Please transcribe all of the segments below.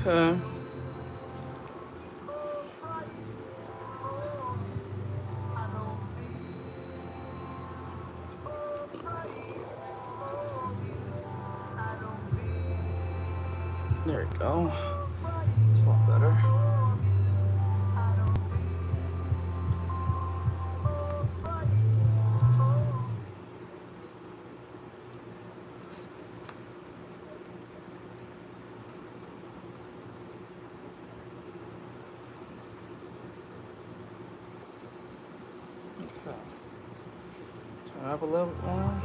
Okay. There we go. It's a lot better. Okay. Turn up a little bit more.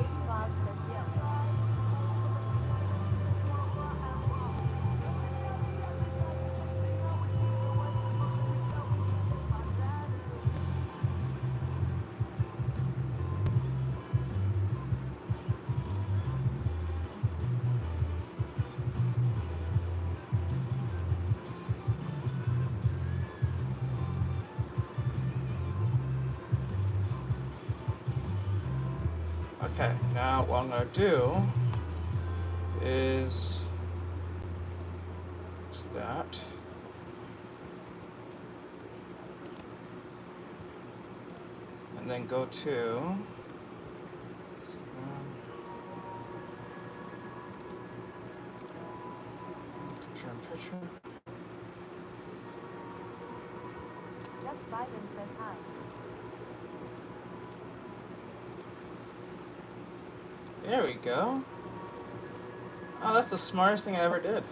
Okay, now what I'm going to do is that. And then go to picture in picture. Just Biden says hi. There we go. Oh, that's the smartest thing I ever did.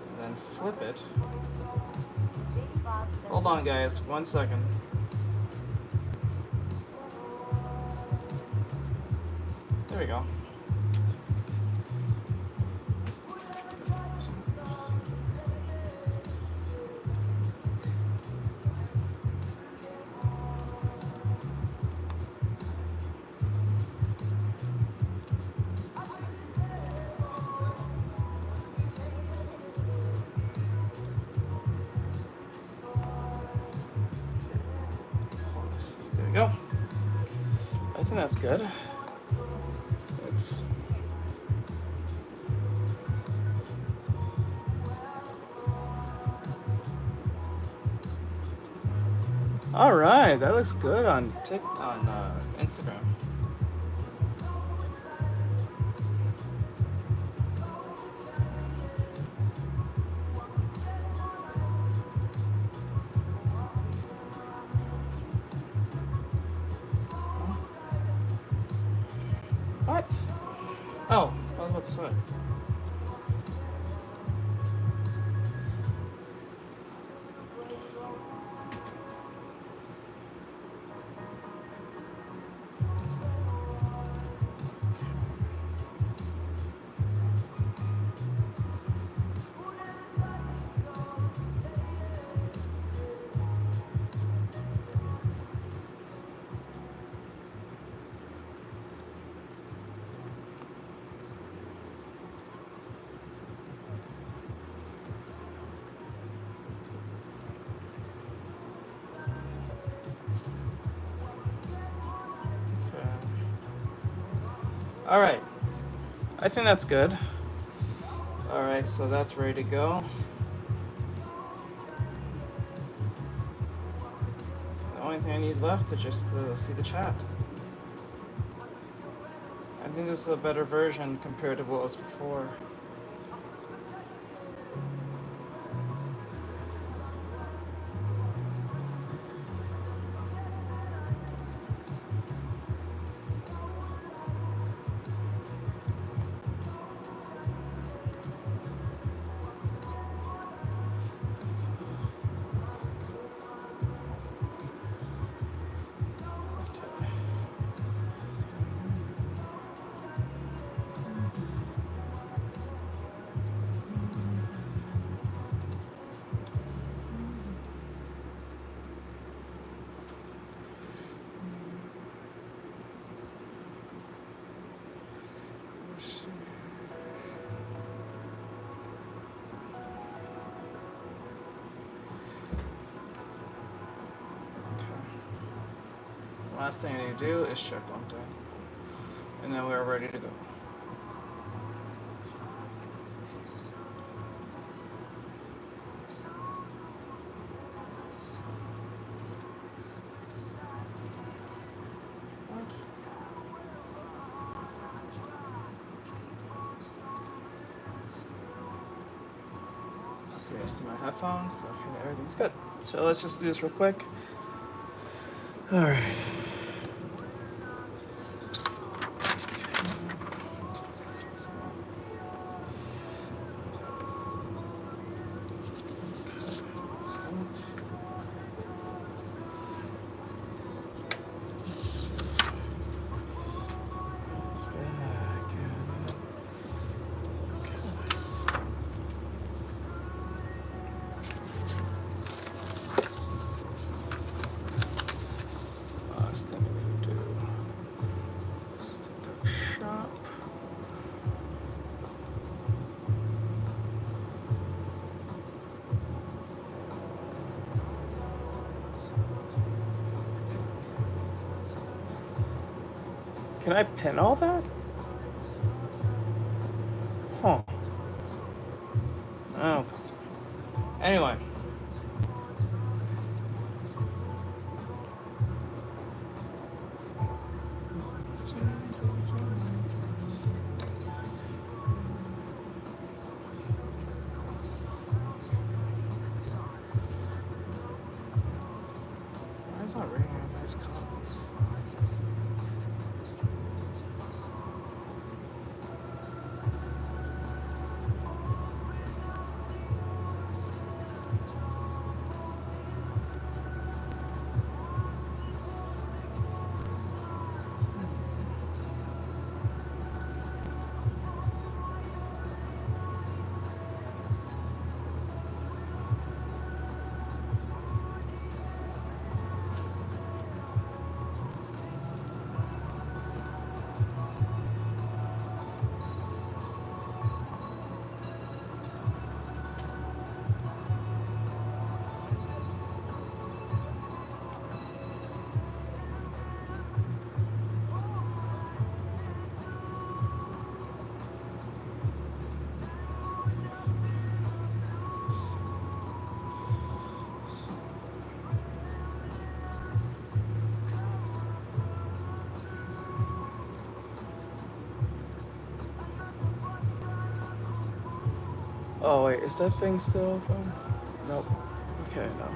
And then flip it. Hold on, guys. 1 second. There we go. There we go. I think that's good. It's all right. That looks good on Instagram. What? Oh, I was about to say. All right, I think that's good. All right, so that's ready to go. The only thing I need left is just to see the chat. I think this is a better version compared to what was before. Last thing I need to do is check one thing. And then we're ready to go. To my headphones. Okay, everything's good. So let's just do this real quick. All right. Can I pin all that? Huh. I don't think so. Anyway. Why is not reading out nice comments? Oh wait, is that thing still open? Nope. Okay, no.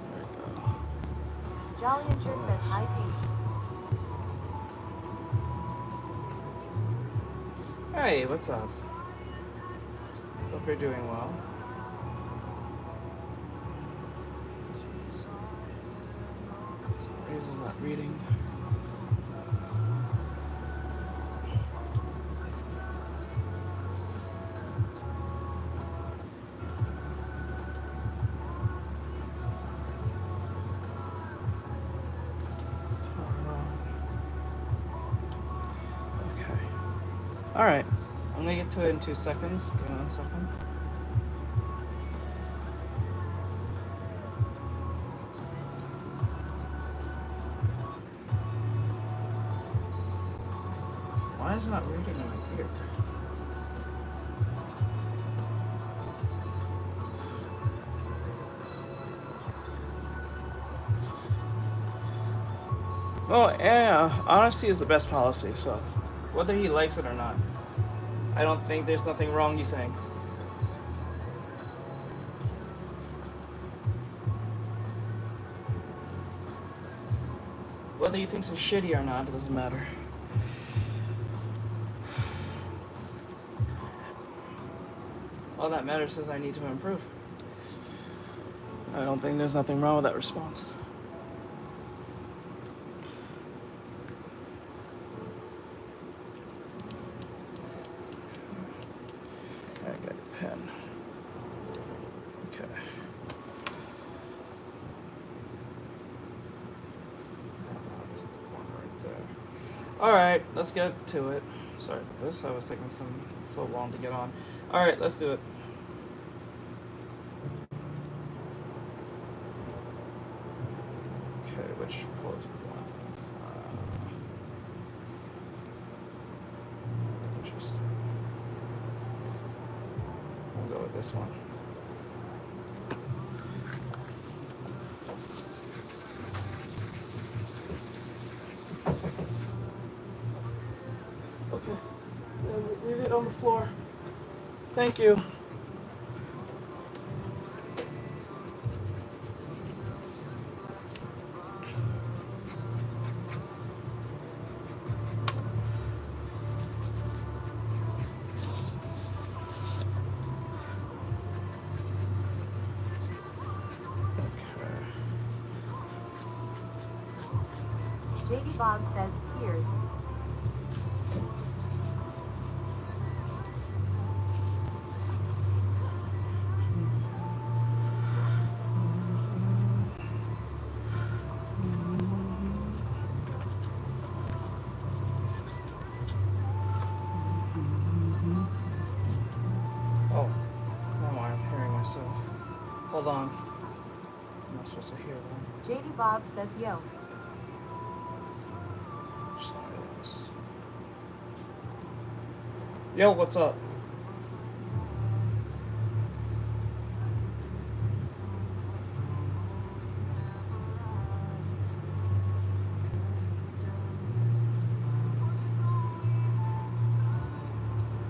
There we go. Jolliancher says hi T. Hey, what's up? Hope you're doing well. Yours is not reading. All right, I'm gonna get to it in 2 seconds. Give me 1 second. Why is it not reading in my ear? Well, yeah, honesty is the best policy, so whether he likes it or not, I don't think there's nothing wrong he's saying. Whether he thinks it's shitty or not, it doesn't matter. All that matters is I need to improve. I don't think there's nothing wrong with that response. I got a pen. Okay. All right, let's get to it. Sorry about this. I was taking so long to get on. All right, let's do it. Okay, which pose one? Interesting. We'll go with this one. Okay. Leave it on the floor. Thank you. JD Bob says, tears. Oh, no, I'm hearing myself. Hold on. I'm not supposed to hear that. JD Bob says, yo. Yo, what's up?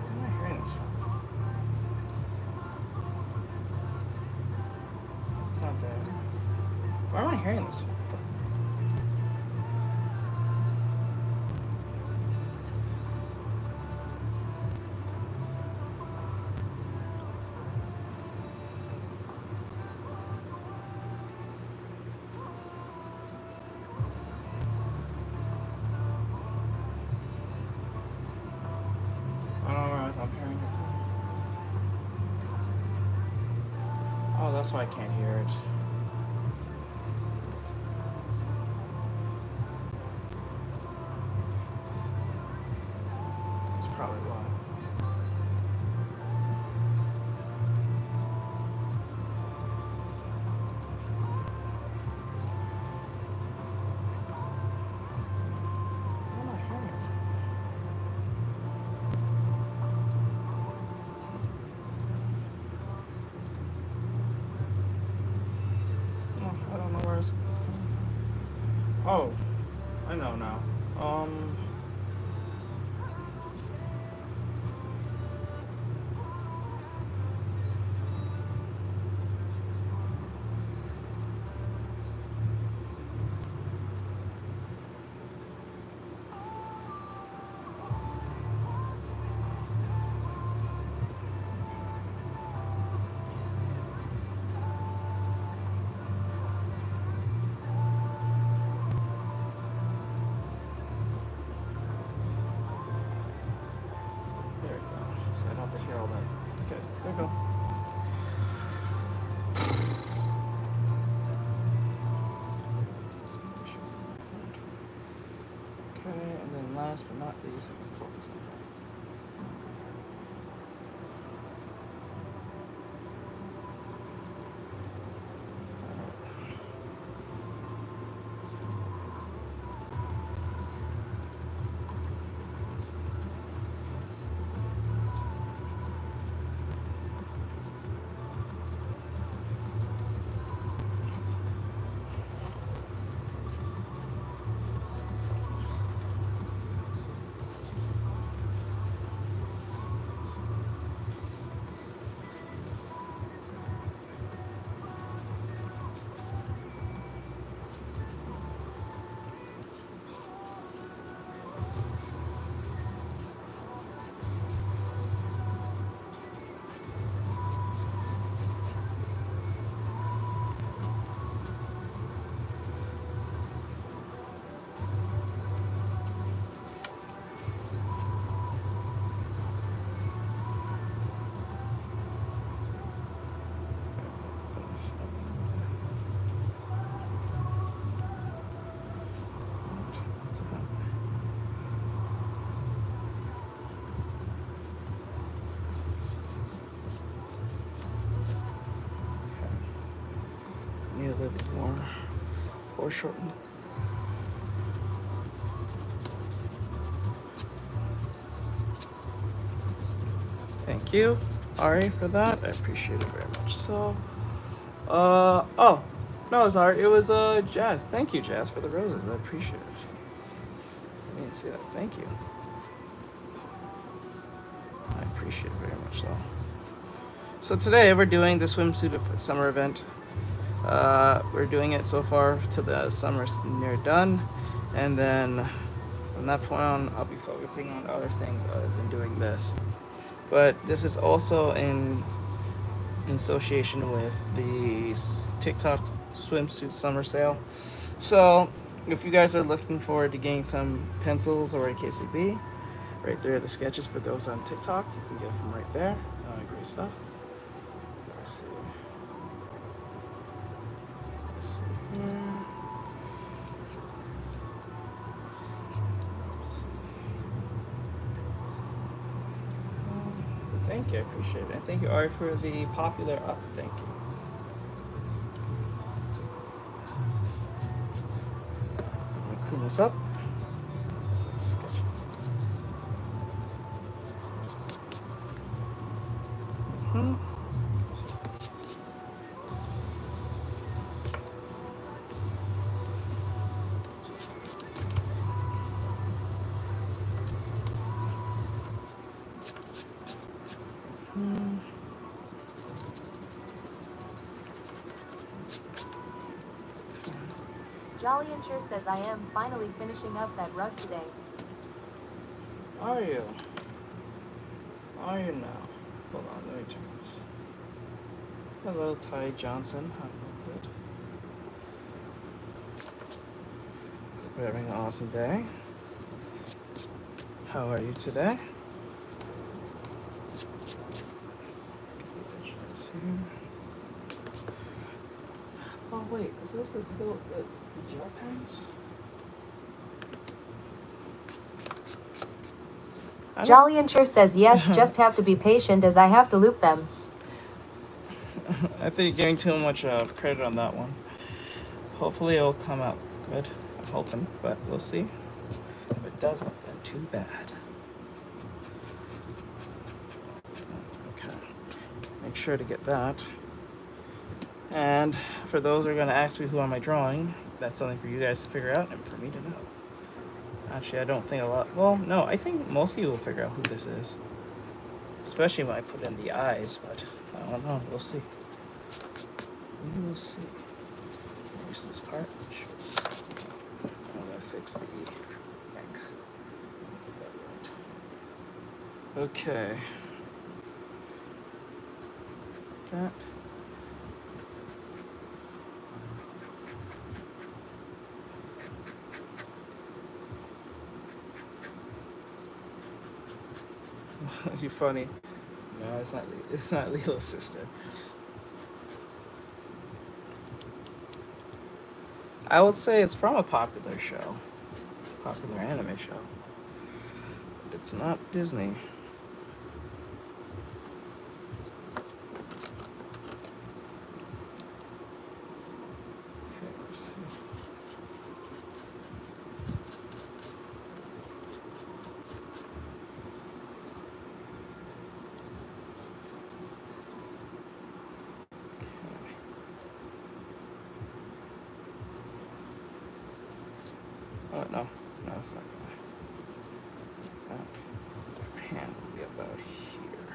Where am I hearing this from? It's not there. Where am I hearing this from? Oh, that's why I can't hear it. That's probably why. Where am I hearing it from? I don't know where it's coming from. Oh, I know now. There we go. So I don't have to hear all that. Okay, there we go. Okay, and then last but not least, I can focus on that. Need a little bit more foreshorten. Thank you, Ari, for that. I appreciate it very much. So, oh, no, it's Ari. It was Jazz. Thank you, Jazz, for the roses. I appreciate it. I didn't see that. Thank you. I appreciate it very much. So today we're doing the swimsuit summer event. We're doing it so far till the summer's near done, and then from that point on, I'll be focusing on other things other than doing this. But this is also in association with the TikTok swimsuit summer sale. So if you guys are looking forward to getting some pencils or a KCB, right there are the sketches for those on TikTok. You can get them right there. Great stuff. Let's see. Thank you, I appreciate it. And thank you, Ari, for the popular up. Thank you. I'm gonna clean this up. Sketch. Jolly Insure says I am finally finishing up that rug today. Are you? Are you now? Hold on, let me check this. Hello, Ty Johnson. How is it? Hope you're having an awesome day. How are you today? Oh wait, is this the still the gel pens? Jolly Insure says yes, just have to be patient as I have to loop them. I think you're giving too much credit on that one. Hopefully it'll come out good. I'm hoping, but we'll see. If it doesn't, then too bad. Okay. Make sure to get that. And for those who are going to ask me who am I drawing, that's something for you guys to figure out and for me to know. Actually, I don't think a lot. Well, no, I think most of you will figure out who this is. Especially when I put in the eyes, but I don't know. We'll see. We will see. Where's this part? I'm going to fix the neck. Okay. That. You're funny. No, it's not. It's not Lilo's sister. I would say it's from a popular show, popular anime show. But it's not Disney. Okay, let's see. Oh, no, it's not gonna. That hand will be about here.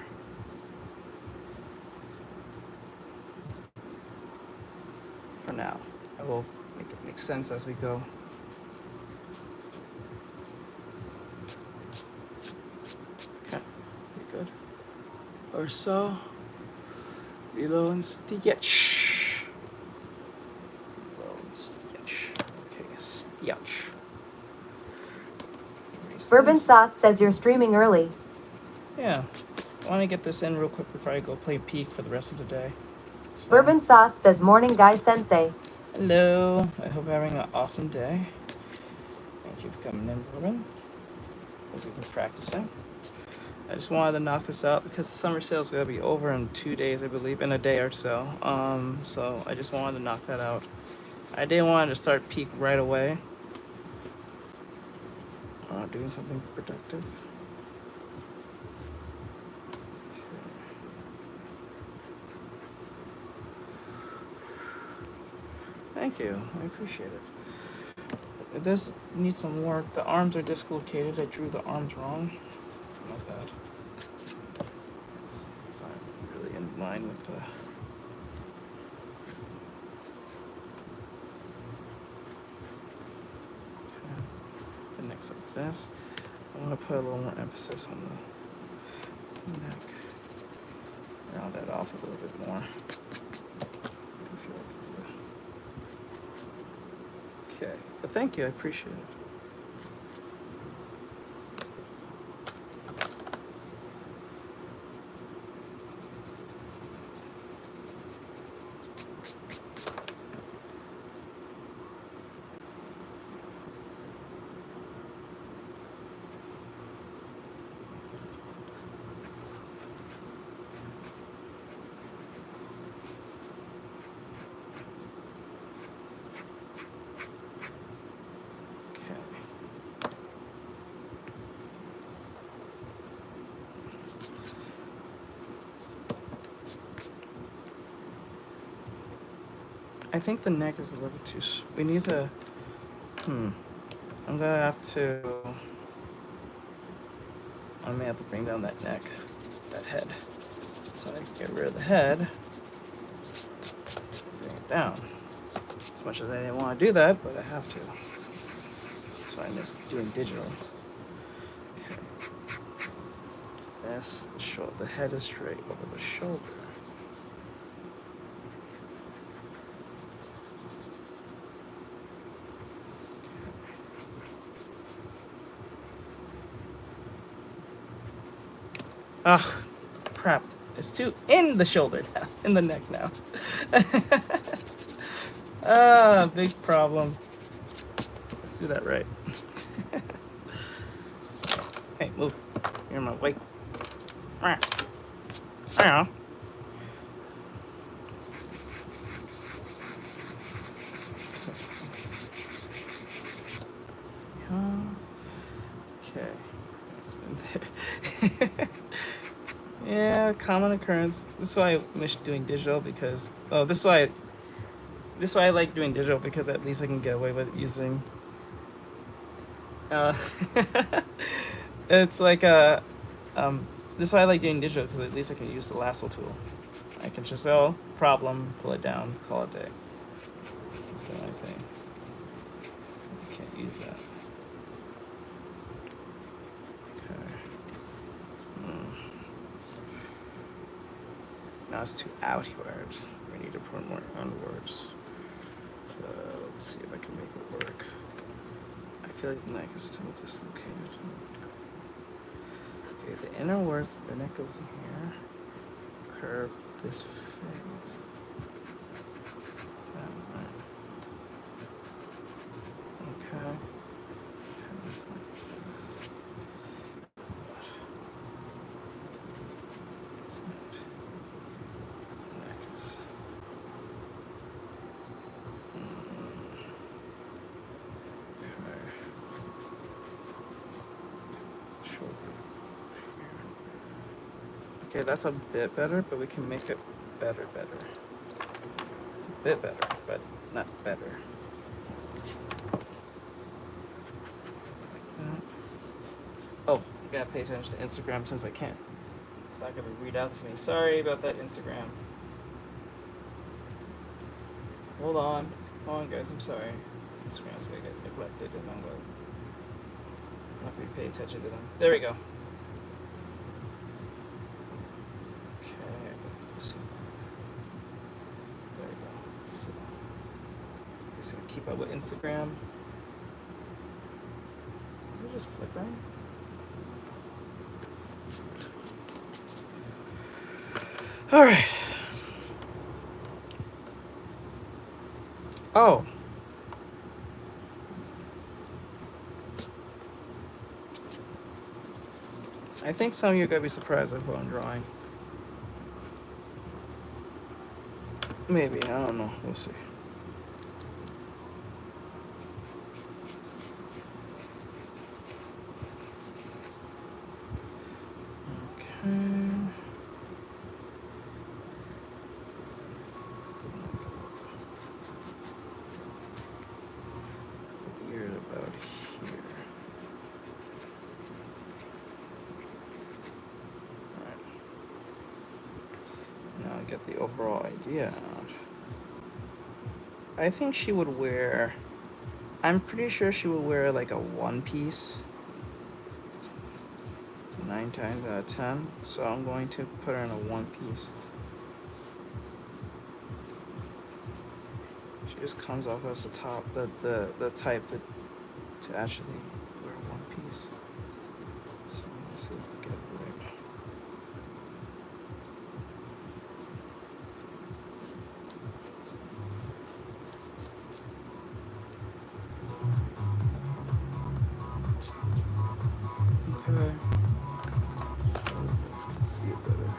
For now, I will make it make sense as we go. Okay, pretty good. Or so. Lilo and Stitch. Lilo and Stitch. Okay, Stitch. Bourbon Sauce says you're streaming early. Yeah. I want to get this in real quick before I go play Peak for the rest of the day. So. Bourbon Sauce says morning guy sensei. Hello. I hope you're having an awesome day. Thank you for coming in, Bourbon. As we've been practicing. I just wanted to knock this out because the summer sale is going to be over in 2 days, I believe, in a day or so. So I just wanted to knock that out. I didn't want to start Peak right away. Doing something productive. Okay. Thank you. I appreciate it. It does need some work. The arms are dislocated. I drew the arms wrong. My bad. It's not really in line with the... The neck's like this. I want to put a little more emphasis on the neck. Round that off a little bit more. I feel like this is okay. But thank you. I appreciate it. I think the neck is a little too... We need to... I'm gonna have to... I may have to bring down that neck, that head. So I can get rid of the head. Bring it down. As much as I didn't want to do that, but I have to. That's why I miss doing digital. Okay. This, the head is straight over the shoulder. Ugh, crap. It's too in the shoulder now, in the neck now. Big problem. Let's do that right. Hey, move. You're in my way. I know. Okay. It's been there. Yeah, common occurrence. This is why I miss doing digital because this is why I like doing digital because at least I can get away with using it's like this is why I like doing digital because at least I can use the lasso tool. I can just problem, pull it down, call it a day. That's the only thing. I can't use that. Now it's too outwards. We need to put more onwards. Let's see if I can make it work. I feel like the neck is still dislocated. Okay, the inner words, the neck goes in here. Curve this face. That way. Okay. Kind of like this. Okay, that's a bit better, but we can make it better. It's a bit better, but not better. Like that. Oh, I gotta pay attention to Instagram since I can't. It's not gonna read out to me. Sorry about that, Instagram. Hold on, guys. I'm sorry. Instagram's gonna get neglected, and I'm not gonna pay attention to them. There we go. Keep up with Instagram. Did I just click right? All right. Oh. I think some of you are gonna be surprised at what I'm drawing. Maybe, I don't know. We'll see. to get the overall idea out. I think she would wear, I'm pretty sure she would wear like a one piece 9 times out of 10. So I'm going to put her in a one piece. She just comes off as the top, the type to actually wear one piece. So let's see if we get it right. Okay. Let's see it better.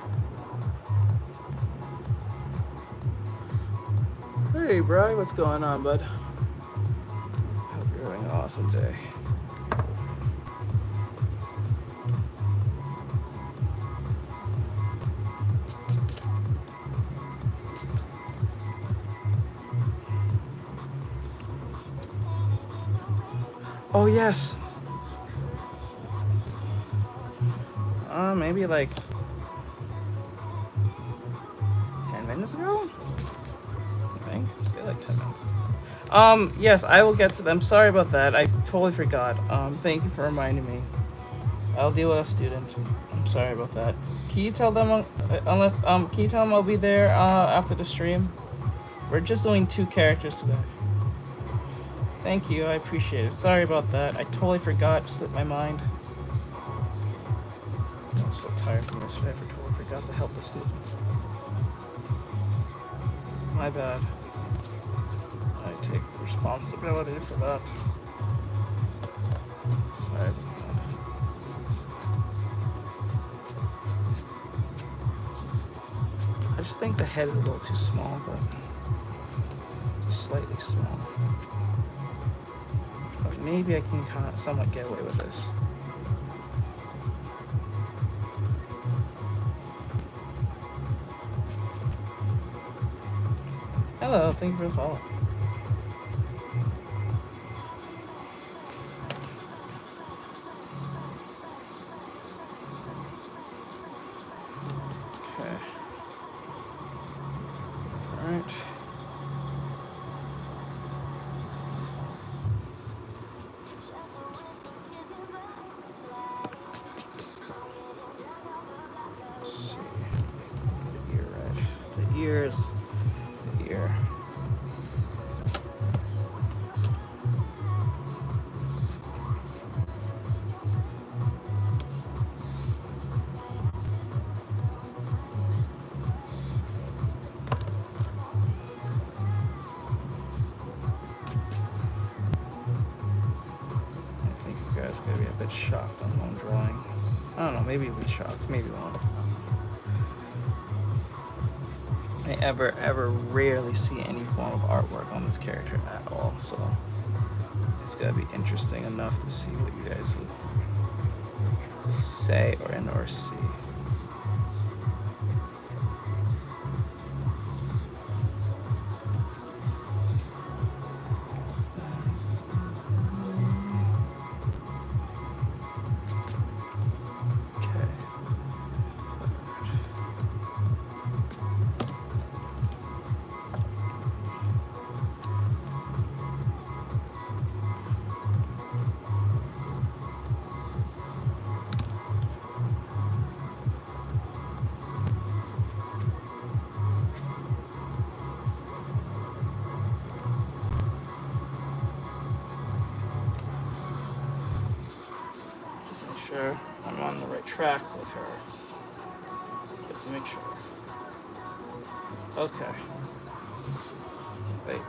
Hey, Bri, what's going on, bud? Hope you're having an awesome day. Oh, yes. Maybe like 10 minutes ago? I think. I feel like 10 minutes. Yes, I will get to them. Sorry about that. I totally forgot. Thank you for reminding me. I'll deal with a student. I'm sorry about that. Can you tell them, can you tell them I'll be there, after the stream? We're just doing 2 characters today. Thank you, I appreciate it. Sorry about that. I totally forgot, slipped my mind. I was so tired from yesterday, I totally forgot to help the student. My bad. I take responsibility for that. Sorry about that. I just think the head is a little too small, but just slightly small. But maybe I can kind of somewhat get away with this. Hello, thank you for the follow. Okay. All right. Let's see. The ear right. The ears. The ear. Gonna be a bit shocked on what I'm drawing. I don't know, maybe we'll be shocked, maybe won't. I ever rarely see any form of artwork on this character at all, so it's gonna be interesting enough to see what you guys would say or see. Sure I'm on the right track with her. Just to make sure. Okay. Wait.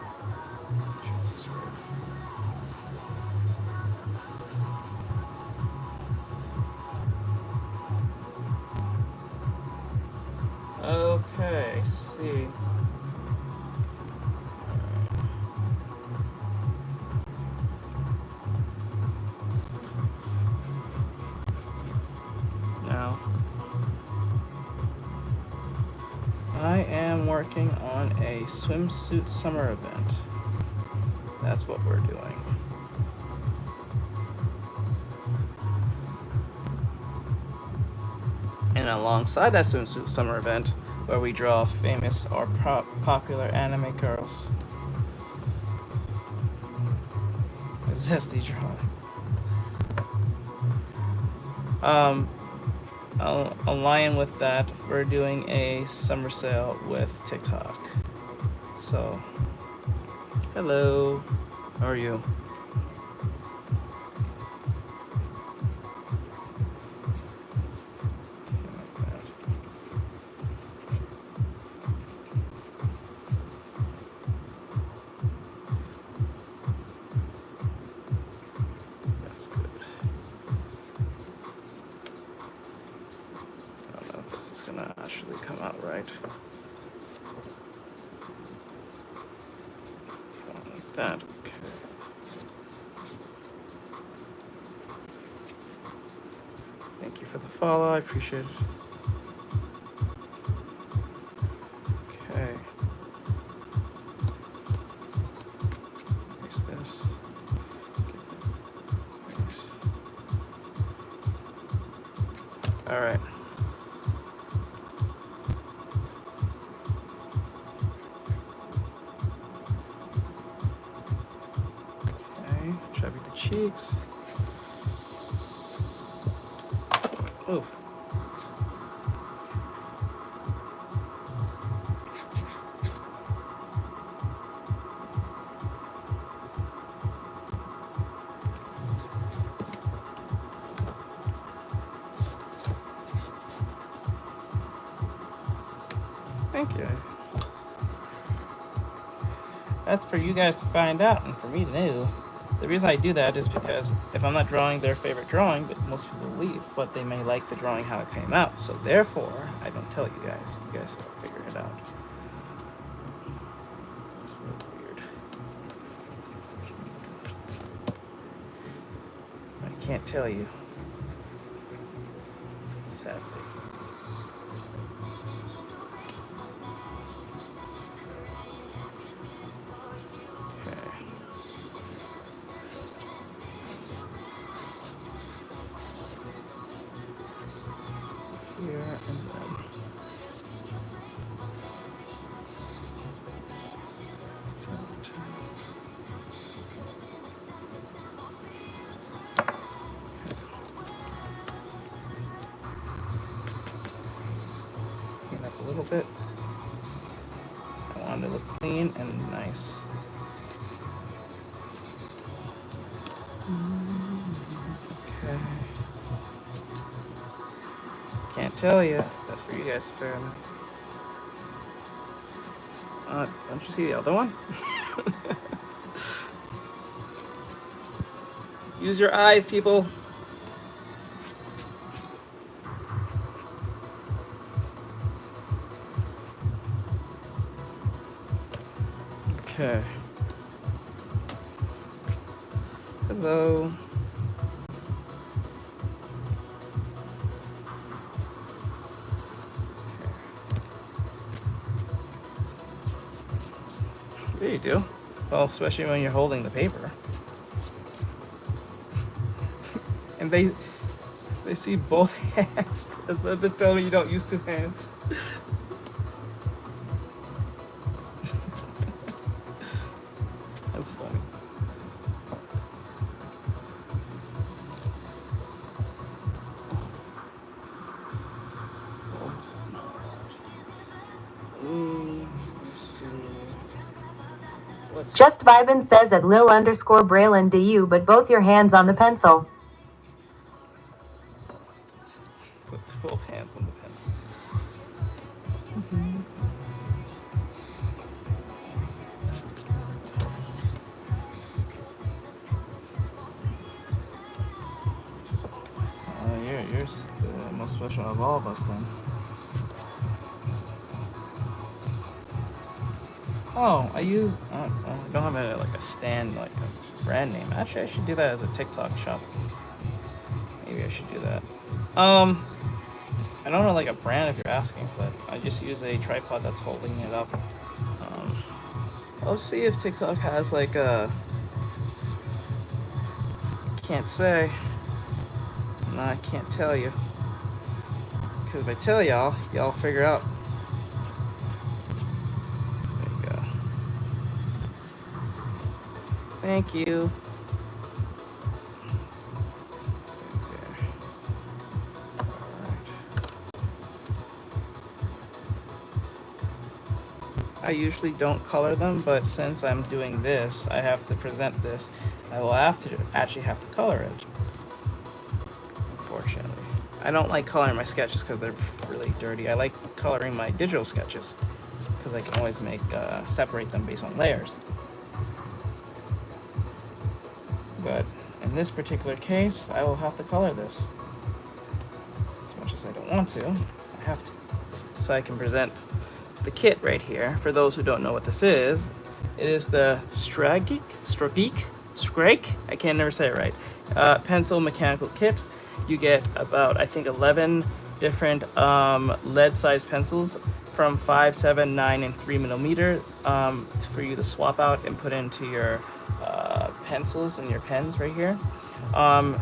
Okay, see. Now, I am working on a swimsuit summer event. That's what we're doing. And alongside that swimsuit summer event, where we draw famous or popular anime girls. A zesty drawing. Align with that, we're doing a summer sale with TikTok. So, hello, how are you? That's good. I don't know if this is gonna actually come out right. Like that, okay. Thank you for the follow, I appreciate it. Okay. Erase this. Erase. All right. Okay, chubby the cheeks. Oof. Thank you. That's for you guys to find out and for me to know. The reason I do that is because if I'm not drawing their favorite drawing, but most people leave, but they may like the drawing how it came out. So therefore, I don't tell you guys. You guys have to figure it out. It's a little weird. I can't tell you. Sadly. Here and then clean up a little bit. I want it to look clean and nice. Okay. Can't tell you. That's for you guys to figure out. Don't you see the other one? Use your eyes, people. Okay. Hello. Yeah, you do. Well, especially when you're holding the paper. And they see both hands. They tell me you don't use two hands. That's funny. Just Vibin says at Lil_Braylon DU, but both your hands on the pencil. Put both hands on the pencil. You're the most special of all of us then. Oh, I don't have like a stand, like a brand name. Actually, I should do that as a TikTok shop. Maybe I should do that. I don't know like a brand if you're asking, but I just use a tripod that's holding it up. I'll see if TikTok has like a. Can't say. No, I can't tell you. Because if I tell y'all figure out Thank you. I usually don't color them, but since I'm doing this, I have to present this. I will actually have to color it. Unfortunately, I don't like coloring my sketches because they're really dirty. I like coloring my digital sketches because I can always separate them based on layers. But in this particular case, I will have to color this. As much as I don't want to, I have to. So I can present the kit right here. For those who don't know what this is, it is the Strake, I can never say it right, pencil mechanical kit. You get about, I think, 11 different lead sized pencils from 5, 7, 9, and 3mm for you to swap out and put into your pencils and your pens right here. All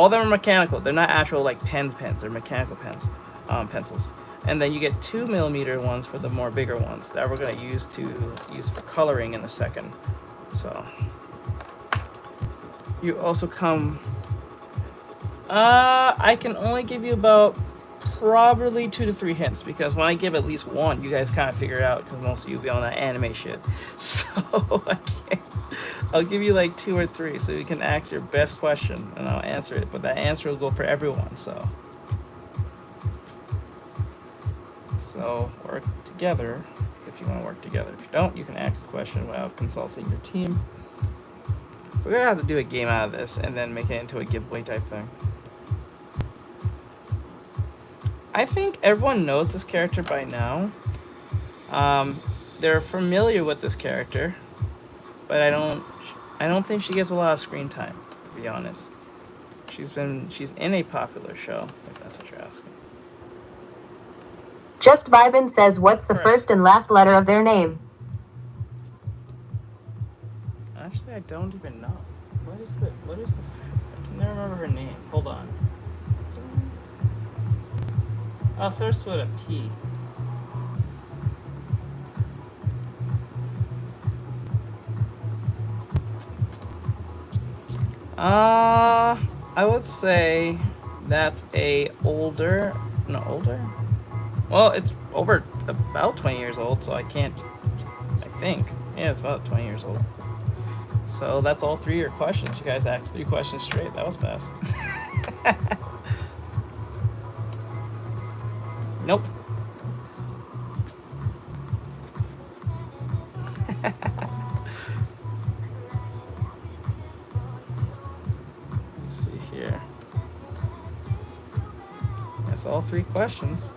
of them are mechanical. They're not actual like pens. They're mechanical pencils. And then you get 2mm ones for the more bigger ones that we're going to use for coloring in a second. So you also come. I can only give you about probably 2 to 3 hints, because when I give at least one, you guys kind of figure it out, because most of you be on that anime shit. So I'll give you like 2 or 3 so you can ask your best question and I'll answer it, but that answer will go for everyone. So work together if you want to work together. If you don't, you can ask the question without consulting your team. We're gonna have to do a game out of this and then make it into a giveaway type thing. I think everyone knows this character by now. They're familiar with this character, but I don't think she gets a lot of screen time, to be honest. She's in a popular show, if that's what you're asking. Just Vibin says, what's the first and last letter of their name? Actually, I don't even know. What is the I can never remember her name. Hold on. Oh, starts with a P. I would say that's older. Well, it's over about 20 years old, so I think. Yeah, it's about 20 years old. So that's all 3 of your questions. You guys asked 3 questions straight. That was fast. Nope. Let's see here. That's all 3 questions.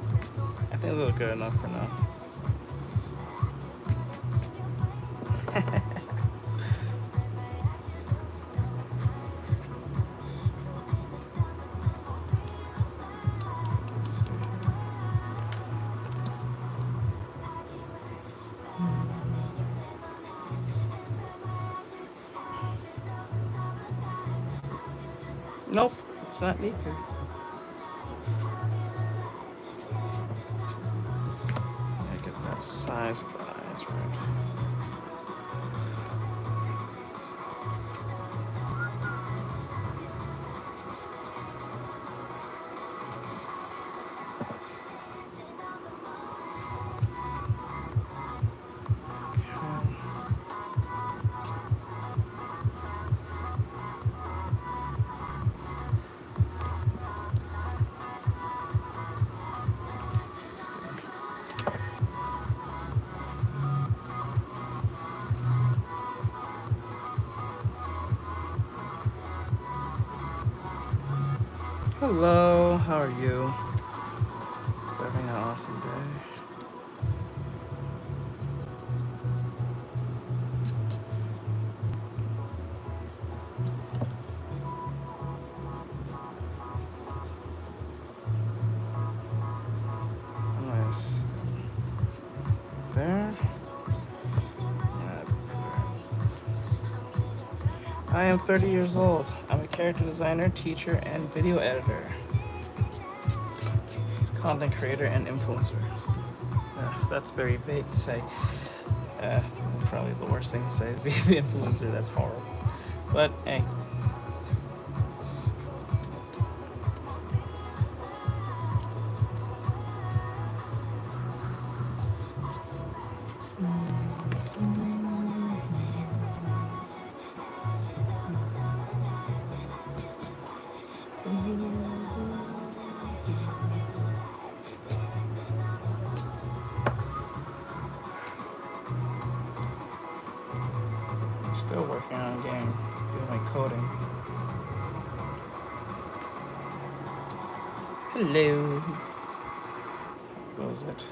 I think those are good enough for now. Nope, it's not Mika. I get that size of the eyes right. Hello, how are you? Having an awesome day. Nice. There. I am 30 years old. I'm a character designer, teacher, and video editor. Content creator and influencer. That's very vague to say. Probably the worst thing to say is be the influencer. That's horrible. But hey. Still working on a game, doing my coding. Hello. How goes it?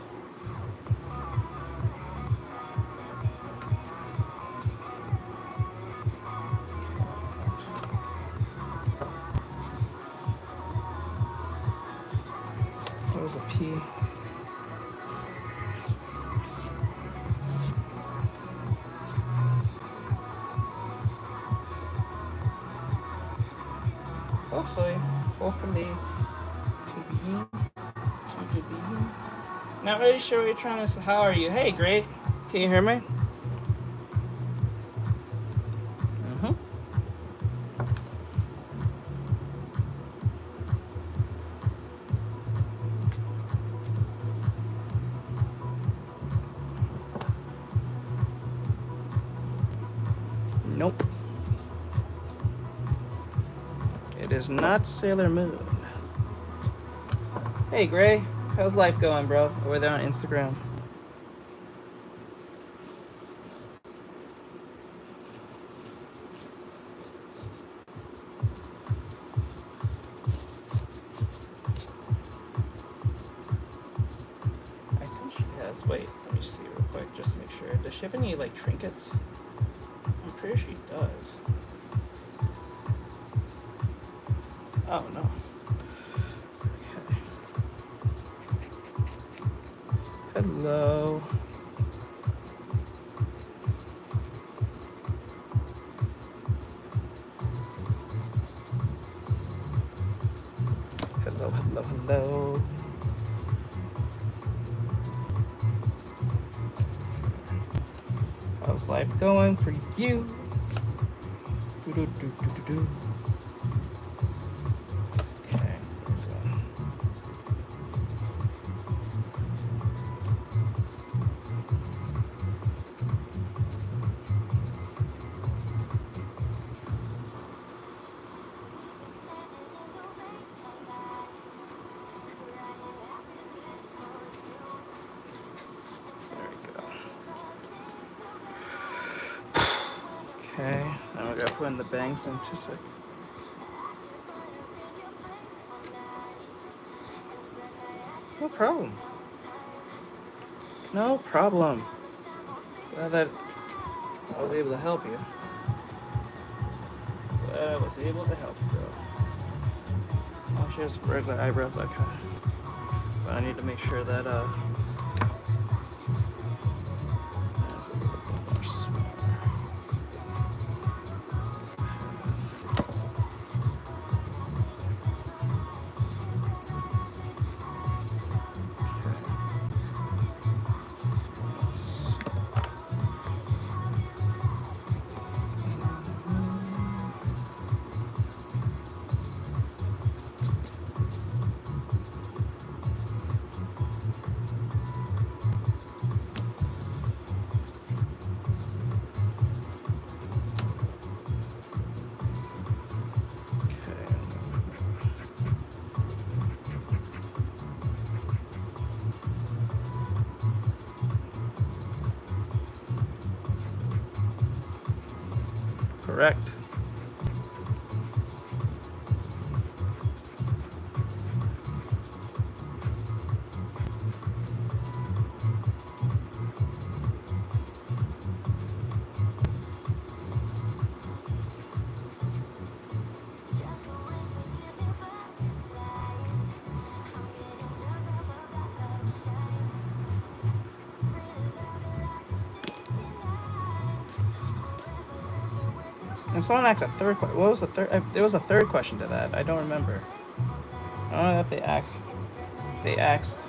What was a P? Hopefully, not really sure what you're trying to say. How are you? Hey, great. Can you hear me? Nope. It is not Sailor Moon. Hey, Gray. How's life going, bro? Over there on Instagram. I think she has. Wait, let me see real quick just to make sure. Does she have any, like, trinkets? I'm pretty sure she does. Oh, no. Okay. Hello. Hello, hello, hello. How's life going for you? Do-do-do-do-do-do. Okay. Okay, now we gotta put in the banks in 2 seconds. No problem. No problem. Glad that I was able to help you. Glad I was able to help you, bro. Oh, she has regular eyebrows, okay. But I need to make sure that, that's a little bit more smaller. Correct. And someone asked a third question. What was the third? There was a third question to that. I don't remember. I don't know what they asked. They asked.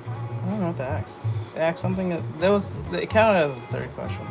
I don't know what they asked. They asked something that was it counted as a third question.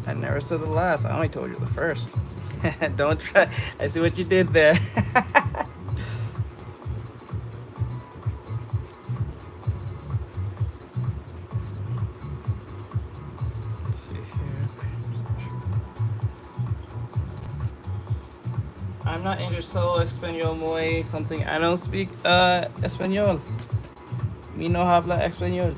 I never said the last. I only told you the first. Don't try. I see what you did there. Let's see here. I'm not interesado español muy something. I don't speak español. Mi no habla español.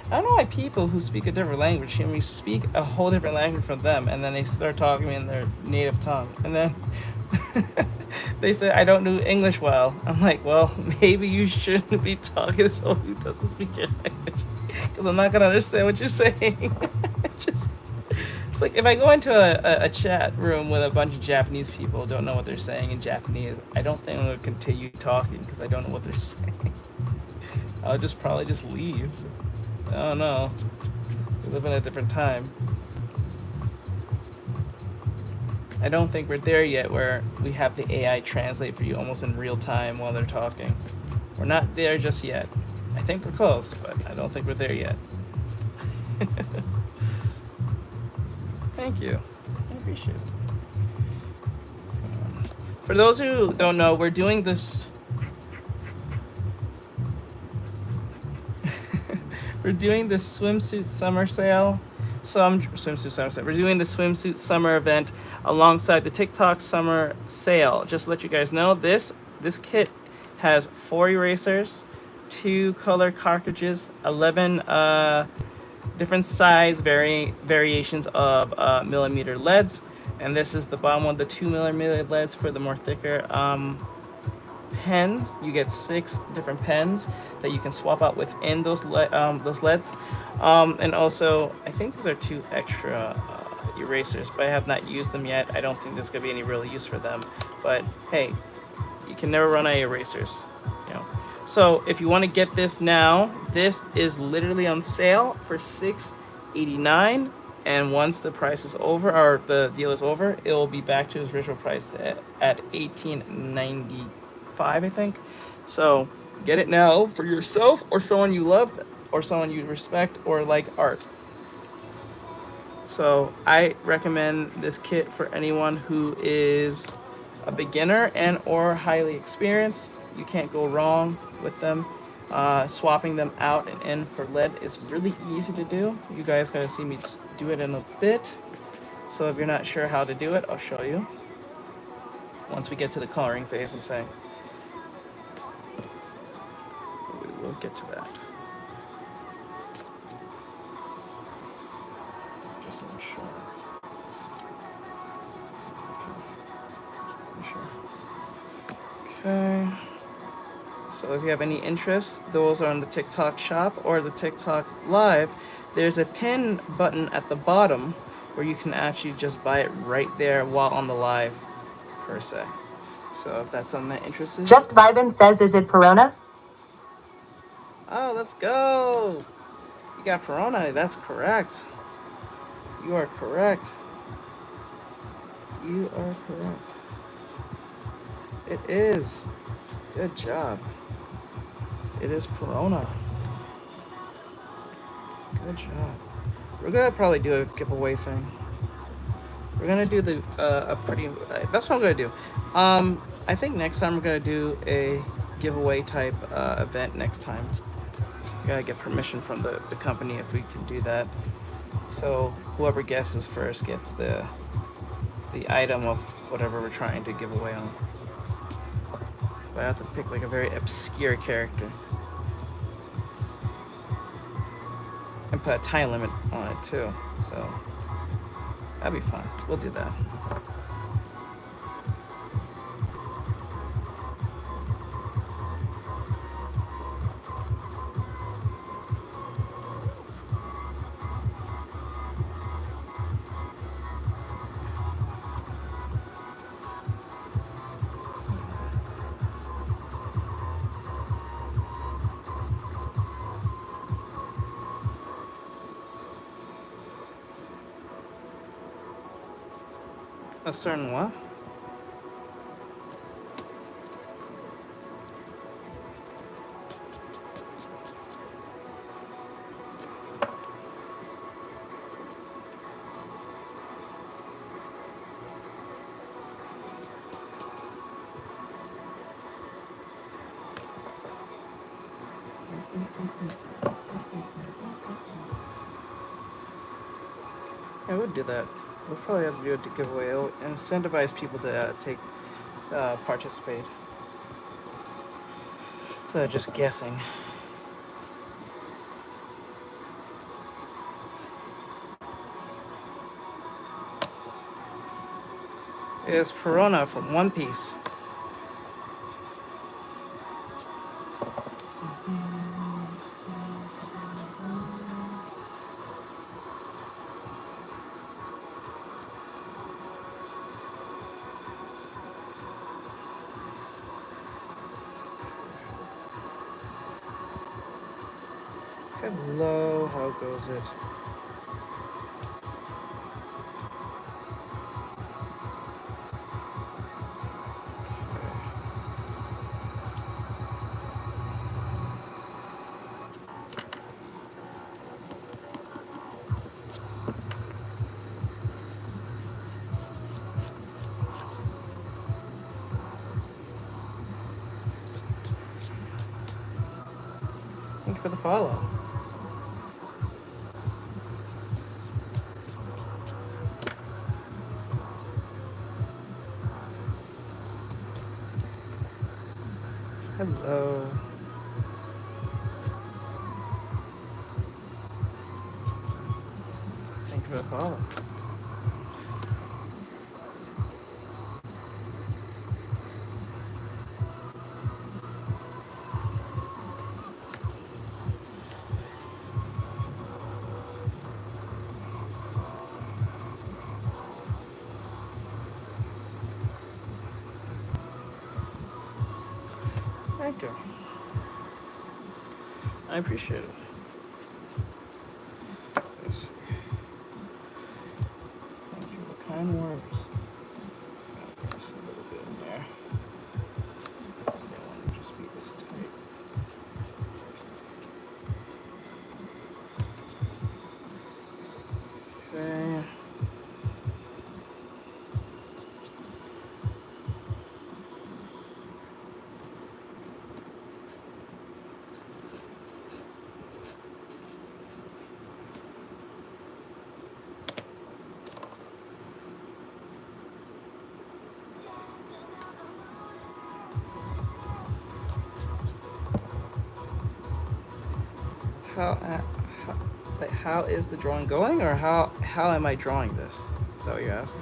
I don't know why people who speak a different language hear me speak a whole different language from them, and then they start talking to me in their native tongue, and then they say I don't do English well. I'm like, well, maybe you shouldn't be talking to someone who doesn't speak your language, because I'm not gonna understand what you're saying. It's like if I go into a chat room with a bunch of Japanese people who don't know what they're saying in Japanese, I don't think I'm gonna continue talking because I don't know what they're saying. I'll probably just leave. I don't know. We live in a different time. I don't think we're there yet where we have the AI translate for you almost in real time while they're talking. We're not there just yet. I think we're close, but I don't think we're there yet. Thank you. I appreciate it. For those who don't know, we're doing this. We're doing the swimsuit summer sale. Swimsuit summer sale. We're doing the swimsuit summer event alongside the TikTok summer sale. Just to let you guys know, this kit has 4 erasers, 2 color cartridges, 11 different size variations of millimeter LEDs, and this is the bottom one, the 2 millimeter LEDs for the more thicker pens. You get 6 different pens that you can swap out within those LEDs, and also I think these are 2 extra erasers, but I have not used them yet. I don't think there's gonna be any real use for them, but hey, you can never run out of erasers, you know. So if you want to get this now, this is literally on sale for $6.89, and once the price is over, or the deal is over, it will be back to its original price at $18.95, I think. So get it now for yourself or someone you love or someone you respect or like art. So I recommend this kit for anyone who is a beginner and or highly experienced. You can't go wrong with them. Swapping them out and in for lead is really easy to do. You guys gotta see me do it in a bit. So if you're not sure how to do it, I'll show you. Once we get to the coloring phase, I'm saying. We will get to that. Just make sure. Okay. So if you have any interest, those are on the TikTok shop or the TikTok live. There's a pin button at the bottom where you can actually just buy it right there while on the live, per se. So if that's something that interests you. Just Vibin says, is it Perona? Oh, let's go. You got Perona. That's correct. You are correct. You are correct. It is. Good job. It is Perona. Good job. We're gonna probably do a giveaway thing. We're gonna do the a pretty. That's what I'm gonna do. I think next time we're gonna do a giveaway type event next time. We gotta get permission from the company if we can do that. So whoever guesses first gets the item of whatever we're trying to give away on. But I have to pick like a very obscure character. I'm put a time limit on it too, so that'd be fun. We'll do that. A certain what? I would do that. We'll probably have to do a giveaway. It'll incentivize people to participate. So just guessing. It's Perona from One Piece. Hello, how goes it? Thank you for the follow. Hello. Thank you for the follow. Thank you. I appreciate it. Let's see. Thank you for the kind words. There's a little bit in there. I don't want to just be this tight. Okay. How is the drawing going, or how am I drawing this? Is that what you're asking?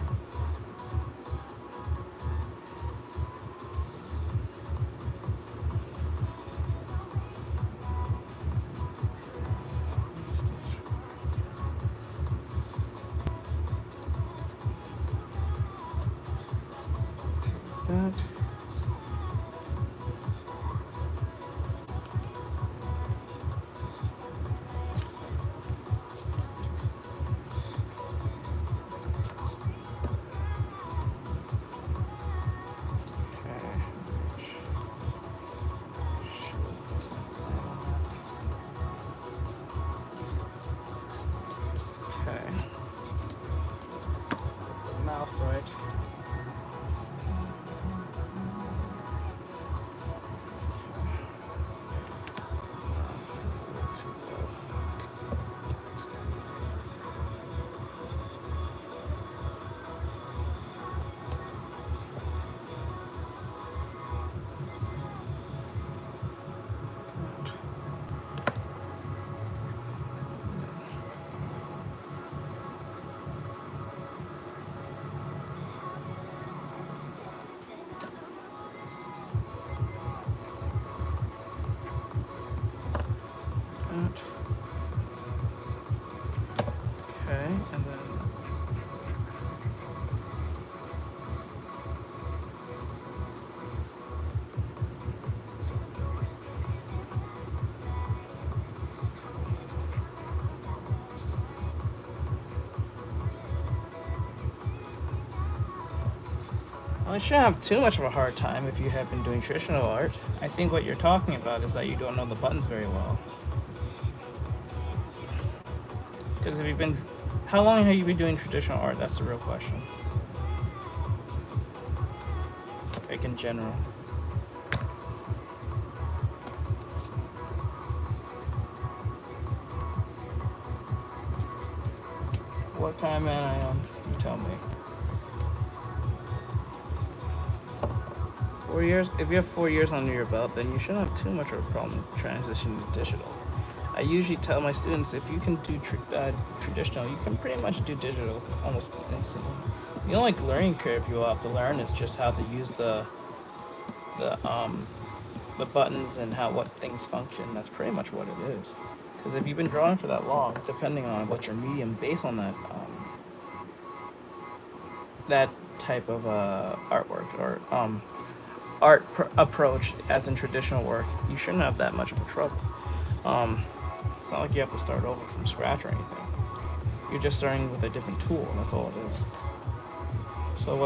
That. Mouth right. Well, you shouldn't have too much of a hard time if you have been doing traditional art. I think what you're talking about is that you don't know the buttons very well. Because if you've been, how long have you been doing traditional art? That's the real question. Like in general. What kind of man I am, you tell me. 4 years? If you have 4 years under your belt, then you shouldn't have too much of a problem transitioning to digital. I usually tell my students if you can do traditional, you can pretty much do digital almost instantly. The only learning curve you will have to learn is just how to use the buttons and what things function. That's pretty much what it is. Because if you've been drawing for that long, depending on what your medium, based on that that type of artwork or approach, as in traditional work, you shouldn't have that much of a trouble. It's not like you have to start over from scratch or anything. You're just starting with a different tool, and that's all it is. So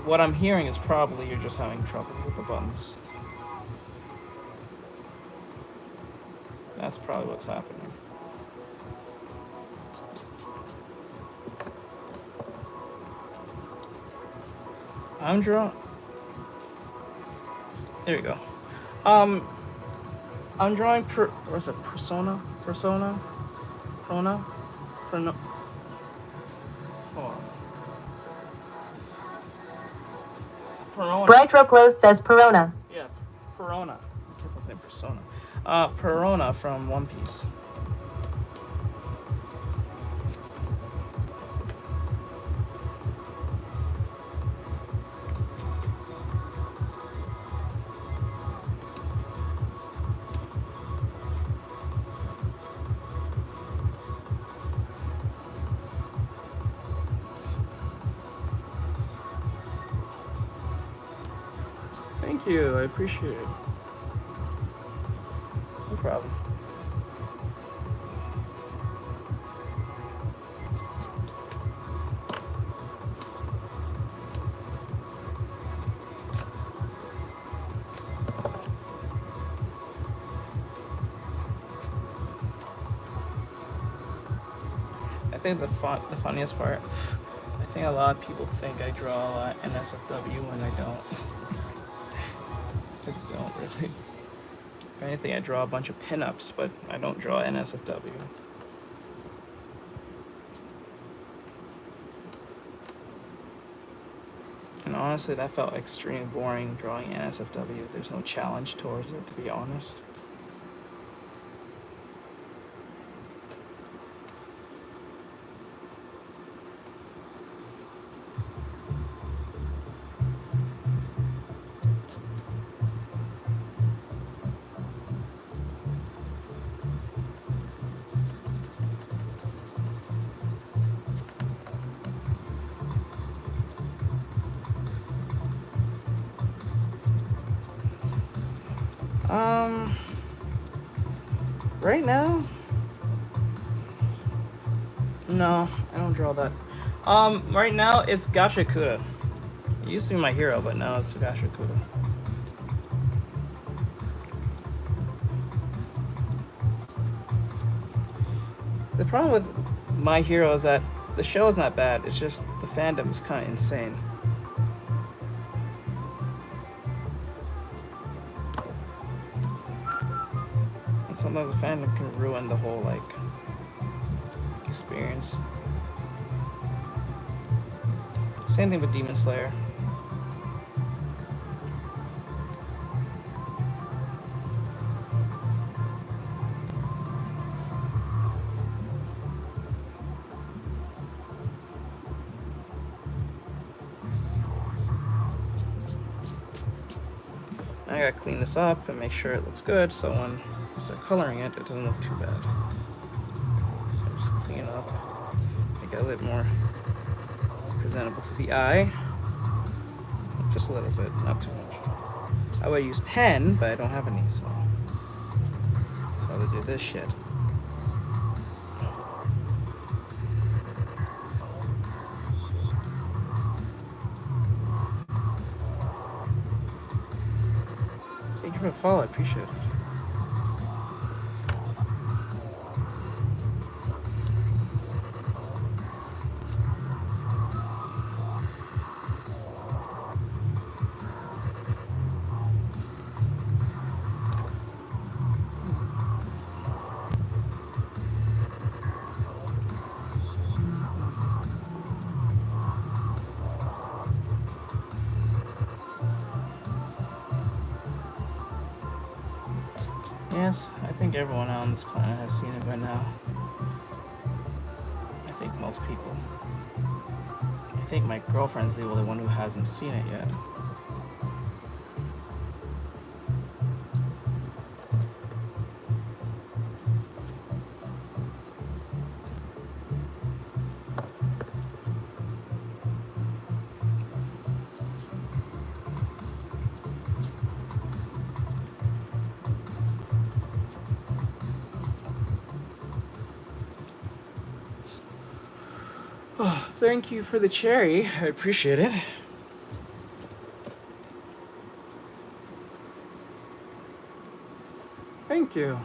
what I'm hearing is probably you're just having trouble with the buttons. That's probably what's happening. I'm drawing. There you go. I'm drawing what's it? Perona. Hold on. Perona. Bright Close says Perona. Yeah, Perona. I keep on saying Persona. Perona from One Piece. Thank you, I appreciate it. No problem. I think the funniest part, I think a lot of people think I draw a lot NSFW when I don't. I don't really. If anything, I draw a bunch of pinups, but I don't draw NSFW. And honestly, that felt extremely boring drawing NSFW. There's no challenge towards it, to be honest. Right now, no, I don't draw that. Right now it's Gashakuda. It used to be my hero, but now it's Gashakuda. The problem with my hero is that the show is not bad. It's just the fandom is kind of insane. Sometimes the fandom can ruin the whole experience. Same thing with Demon Slayer. Now I gotta clean this up and make sure it looks good, so when I start coloring it, it doesn't look too bad. So just clean it up, make it a little more presentable to the eye. Just a little bit, not too much. I would use pen, but I don't have any, so I would do this shit. you for the follow. I appreciate it. Yes, I think everyone on this planet has seen it by now. I think most people. I think my girlfriend's the only one who hasn't seen it yet. Oh, thank you for the cherry. I appreciate it. Thank you.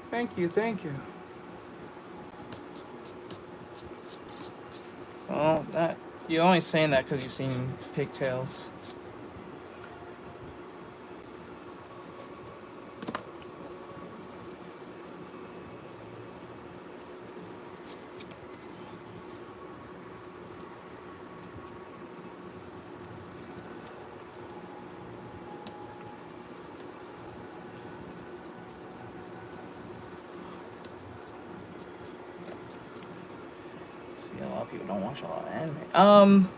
Thank you, thank you. Well, that you're only saying that because you've seen pigtails. See, a lot of people don't watch a lot of anime.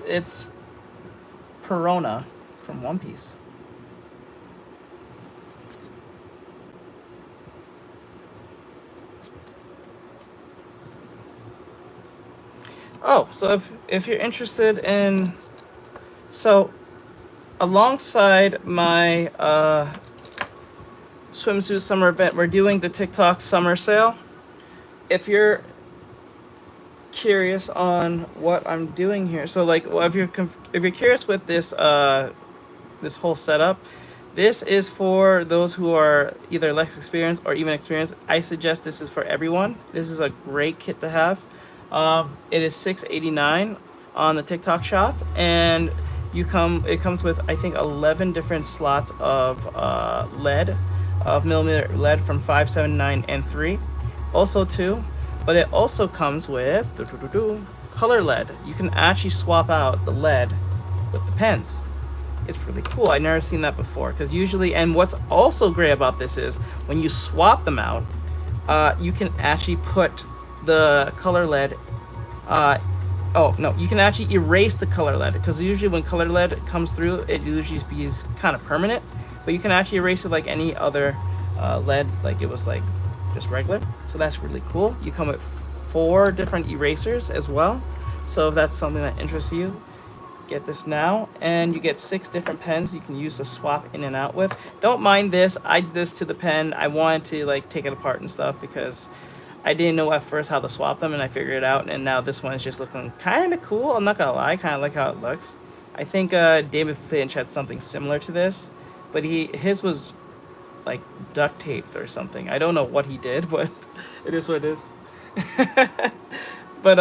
It's Perona from One Piece. Oh, so if you're interested in, so alongside my swimsuit summer event, we're doing the TikTok summer sale. If you're curious on what I'm doing here, so like, well, if you're curious with this this whole setup, this is for those who are either less experienced or even experienced. I suggest this is for everyone. This is a great kit to have. It is $6.89 on the TikTok shop, and it comes with, I think, 11 different slots of lead, of millimeter lead from 5, 7, 9, and 3. Also 2, but it also comes with color lead. You can actually swap out the lead with the pens. It's really cool. I've never seen that before, because usually, and what's also great about this is when you swap them out, you can actually put the color lead, oh no, you can actually erase the color lead, because usually when color lead comes through, it usually is kind of permanent, but you can actually erase it like any other lead, like it was like just regular. So that's really cool. You come with 4 different erasers as well, so if that's something that interests you, get this now. And you get 6 different pens you can use to swap in and out with. Don't mind this. I did this to the pen. I wanted to like take it apart and stuff because I didn't know at first how to swap them, and I figured it out, and now this one is just looking kind of cool. I'm not gonna lie, kind of like how it looks. I think David Finch had something similar to this, but his was like duct taped or something. I don't know what he did, but it is what it is. But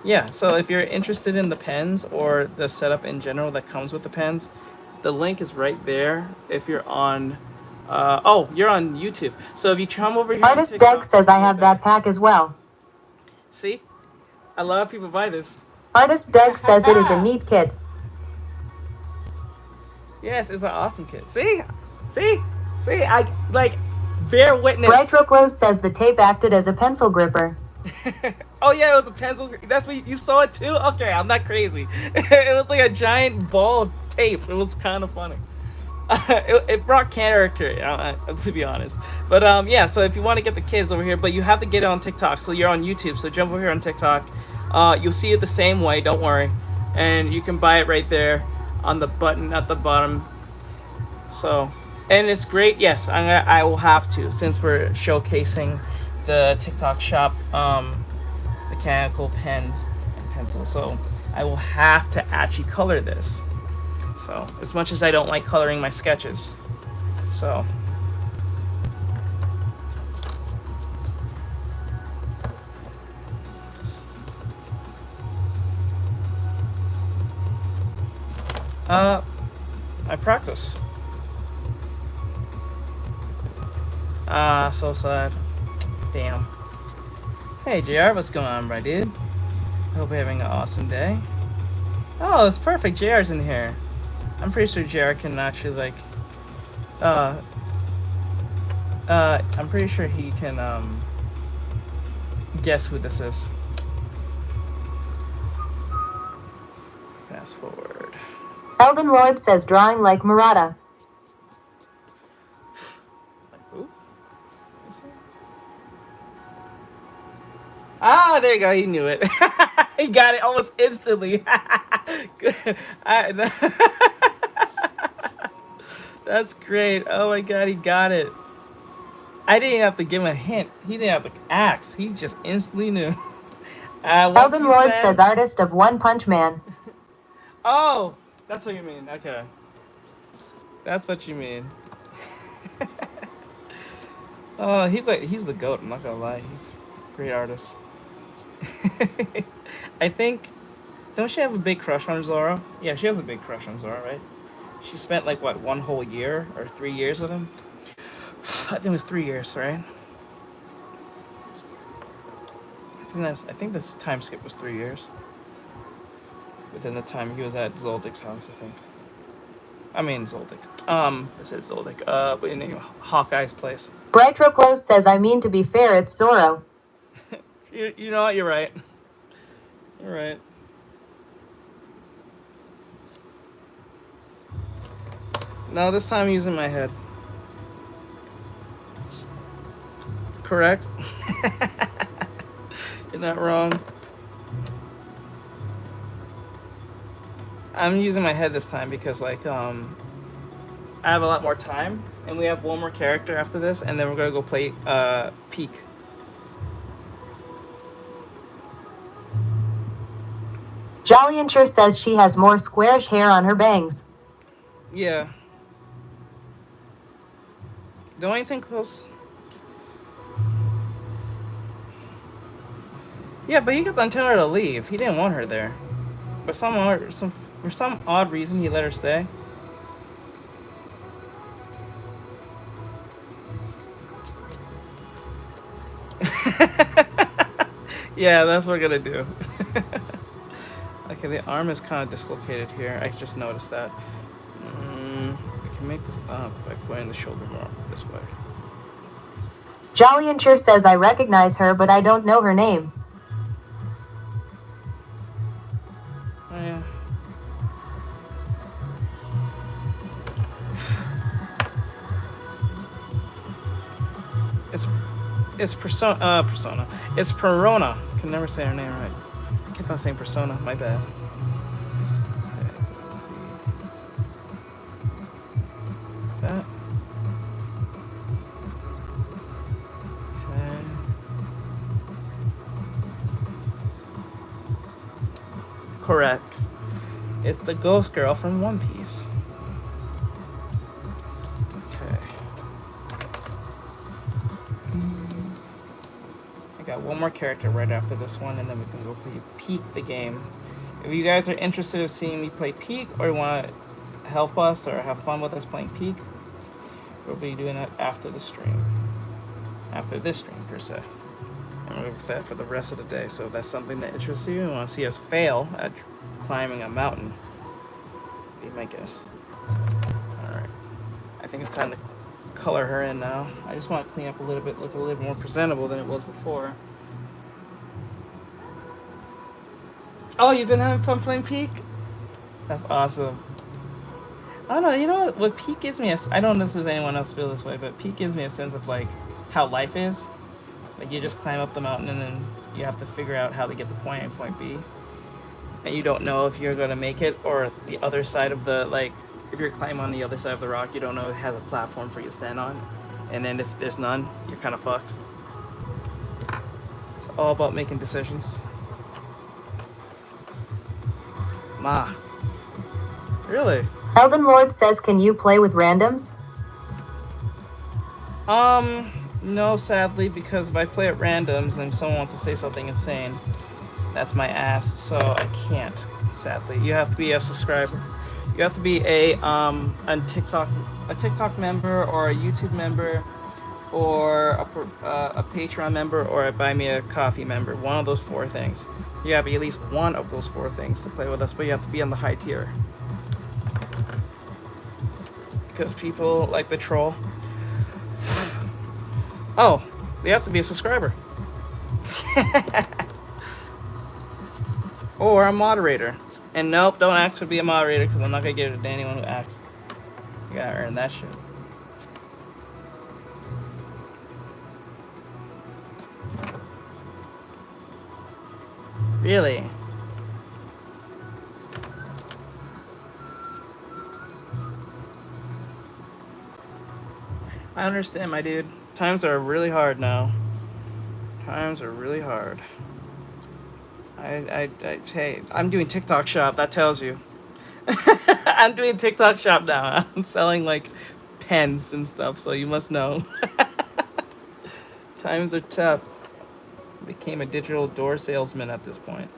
yeah, so if you're interested in the pens or the setup in general that comes with the pens, the link is right there. If you're on oh, you're on YouTube, so if you come over here, Artist Deg says I have that pack as well. See, a lot of people buy this. Artist Deg says it is a neat kit. Yes, it's an awesome kit. See, I like, bear witness. Brightroclos says the tape acted as a pencil gripper. Oh yeah, it was a pencil. That's what you saw it too. Okay, I'm not crazy. It was like a giant ball of tape. It was kind of funny. It brought character, to be honest. But yeah, so if you want to get the kids over here, but you have to get it on TikTok. So you're on YouTube, so jump over here on TikTok. You'll see it the same way, don't worry. And you can buy it right there on the button at the bottom. So, and it's great. Yes, I will have to, since we're showcasing the TikTok shop mechanical pens and pencils. So I will have to actually color this. So as much as I don't like coloring my sketches, So. I practice. So sad. Damn. Hey, JR, what's going on, my dude? Hope you're having an awesome day. Oh, it's perfect. JR's in here. I'm pretty sure JR can actually, like, I'm pretty sure he can, guess who this is. Fast forward. Elden Lord says drawing like Murata. Like who? Ah, there you go. He knew it. He got it almost instantly. Good. That's great. Oh my god, he got it. I didn't have to give him a hint. He didn't have to ask. He just instantly knew. Elden Lord says artist of One Punch Man. Oh, that's what you mean. Okay. That's what you mean. Oh, he's the GOAT, I'm not gonna lie. He's a great artist. I think, don't she have a big crush on Zoro? Yeah, she has a big crush on Zoro, right? She spent like what, 1 whole year or 3 years with him? I think it was 3 years, right? I think this time skip was 3 years. Within the time he was at Zoldic's house, I think. I mean Zoldyck. I said Zoldyck. But in Hawkeye's place. Brightroclose says, I mean to be fair, it's Zoro. You know what? You're right. You're right. No, this time I'm using my head. Correct? You're not wrong. I'm using my head this time because, like, I have a lot more time, and we have one more character after this, and then we're gonna go play Peak. Jolliancher says she has more squarish hair on her bangs. Yeah. The only thing close. Yeah, but he got the tell her to leave. He didn't want her there. For some odd reason, he let her stay. Yeah, that's what we're gonna do. Okay, the arm is kind of dislocated here. I just noticed that. We can make this up by pointing the shoulder more this way. Jolliancher says, I recognize her, but I don't know her name. Oh, yeah. It's Persona. It's Perona. Can never say her name right. I kept on saying Persona. My bad. Okay, let's see. That. Okay. Correct. It's the ghost girl from One Piece. Okay. I got one more character right after this one, and then we can go play Peak the game. If you guys are interested in seeing me play Peak, or you want to help us or have fun with us playing Peak, we'll be doing that after the stream. After this stream, per se. And we'll do that for the rest of the day. So if that's something that interests you and want to see us fail at climbing a mountain, be my guess. Alright. I think it's time to color her in now. I just want to clean up a little bit, look a little more presentable than it was before. Oh, you've been having fun playing Peak? That's awesome. I don't know, you know what Peak gives me I don't know if there's anyone else feel this way, but Peak gives me a sense of like how life is. Like you just climb up the mountain and then you have to figure out how to get to point A and point B. And you don't know if you're gonna make it, or the other side of the, like, if you're climbing on the other side of the rock, you don't know if it has a platform for you to stand on. And then if there's none, you're kind of fucked. It's all about making decisions. Ma. Really? Elden Lord says, can you play with randoms? No, sadly, because if I play at randoms and if someone wants to say something insane, that's my ass, so I can't. Sadly, you have to be a subscriber. You have to be a TikTok member, or a YouTube member, or a Patreon member, or a Buy Me a Coffee member. One of those four things. You have to be at least one of those four things to play with us, but you have to be on the high tier. Because people like the troll. Oh, they have to be a subscriber. Or a moderator. And nope, don't ask to be a moderator because I'm not going to give it to anyone who asks. You gotta earn that shit. Really? I understand, my dude. Times are really hard now. Times are really hard. Hey, I'm doing TikTok shop. That tells you. I'm doing TikTok shop now. I'm selling like pens and stuff, so you must know. Times are tough. Became a digital door salesman at this point.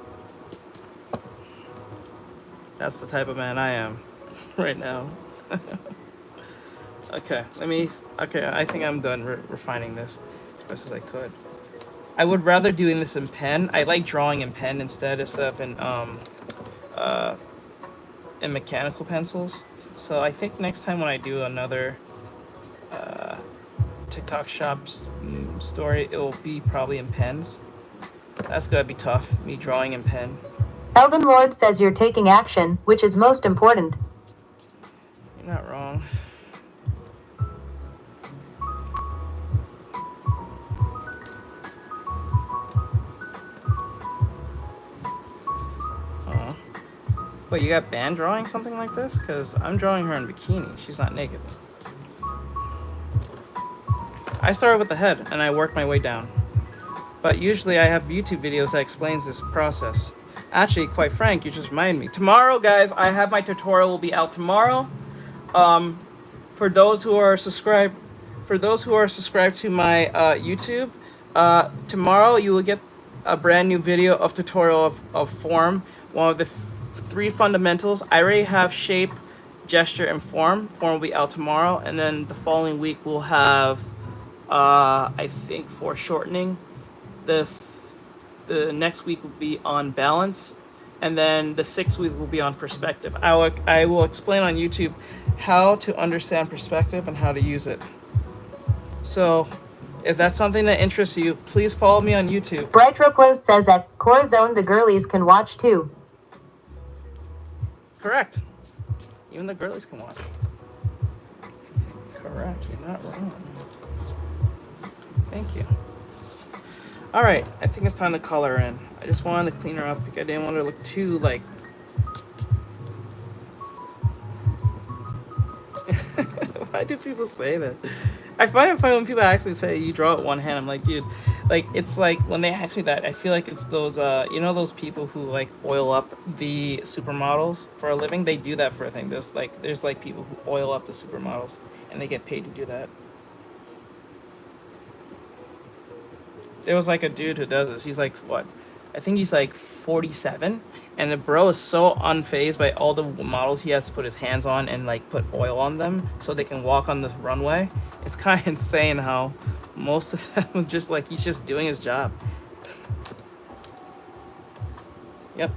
That's the type of man I am right now. Okay, I think I'm done refining this as best as I could. I would rather doing this in pen. I like drawing in pen instead of stuff in mechanical pencils. So I think next time when I do another TikTok shop story, it will be probably in pens. That's gonna be tough, me drawing in pen. Elden Lord says you're taking action, which is most important. You're not wrong. Wait, you got banned drawing something like this? Because I'm drawing her in bikini. She's not naked. I started with the head, and I worked my way down. But usually I have YouTube videos that explains this process. Actually, quite frank, you just reminded me. Tomorrow, guys, I have my tutorial will be out tomorrow. For those who are subscribed to my YouTube, tomorrow you will get a brand new video of tutorial of form. One of the three fundamentals. I already have shape, gesture, and form. Form will be out tomorrow, and then the following week we'll have, I think, foreshortening. The next week will be on balance, and then the 6th week will be on perspective. I will explain on YouTube how to understand perspective and how to use it. So, if that's something that interests you, please follow me on YouTube. Bright Roclos says at Core Zone the girlies can watch too. Correct. Even the girlies can watch. Correct. You're not wrong. Thank you. All right. I think it's time to color in. I just wanted to clean her up because I didn't want her to look too like. Why do people say that? I find it funny when people actually say you draw it one hand. I'm like, dude, like it's like when they ask me that, I feel like it's those those people who like oil up the supermodels for a living. They do that for a thing. There's like people who oil up the supermodels and they get paid to do that. There was like a dude who does this. He's like, what? I think he's like 47, and the bro is so unfazed by all the models he has to put his hands on and like put oil on them so they can walk on the runway. It's kind of insane how most of them was just like he's just doing his job. Yep.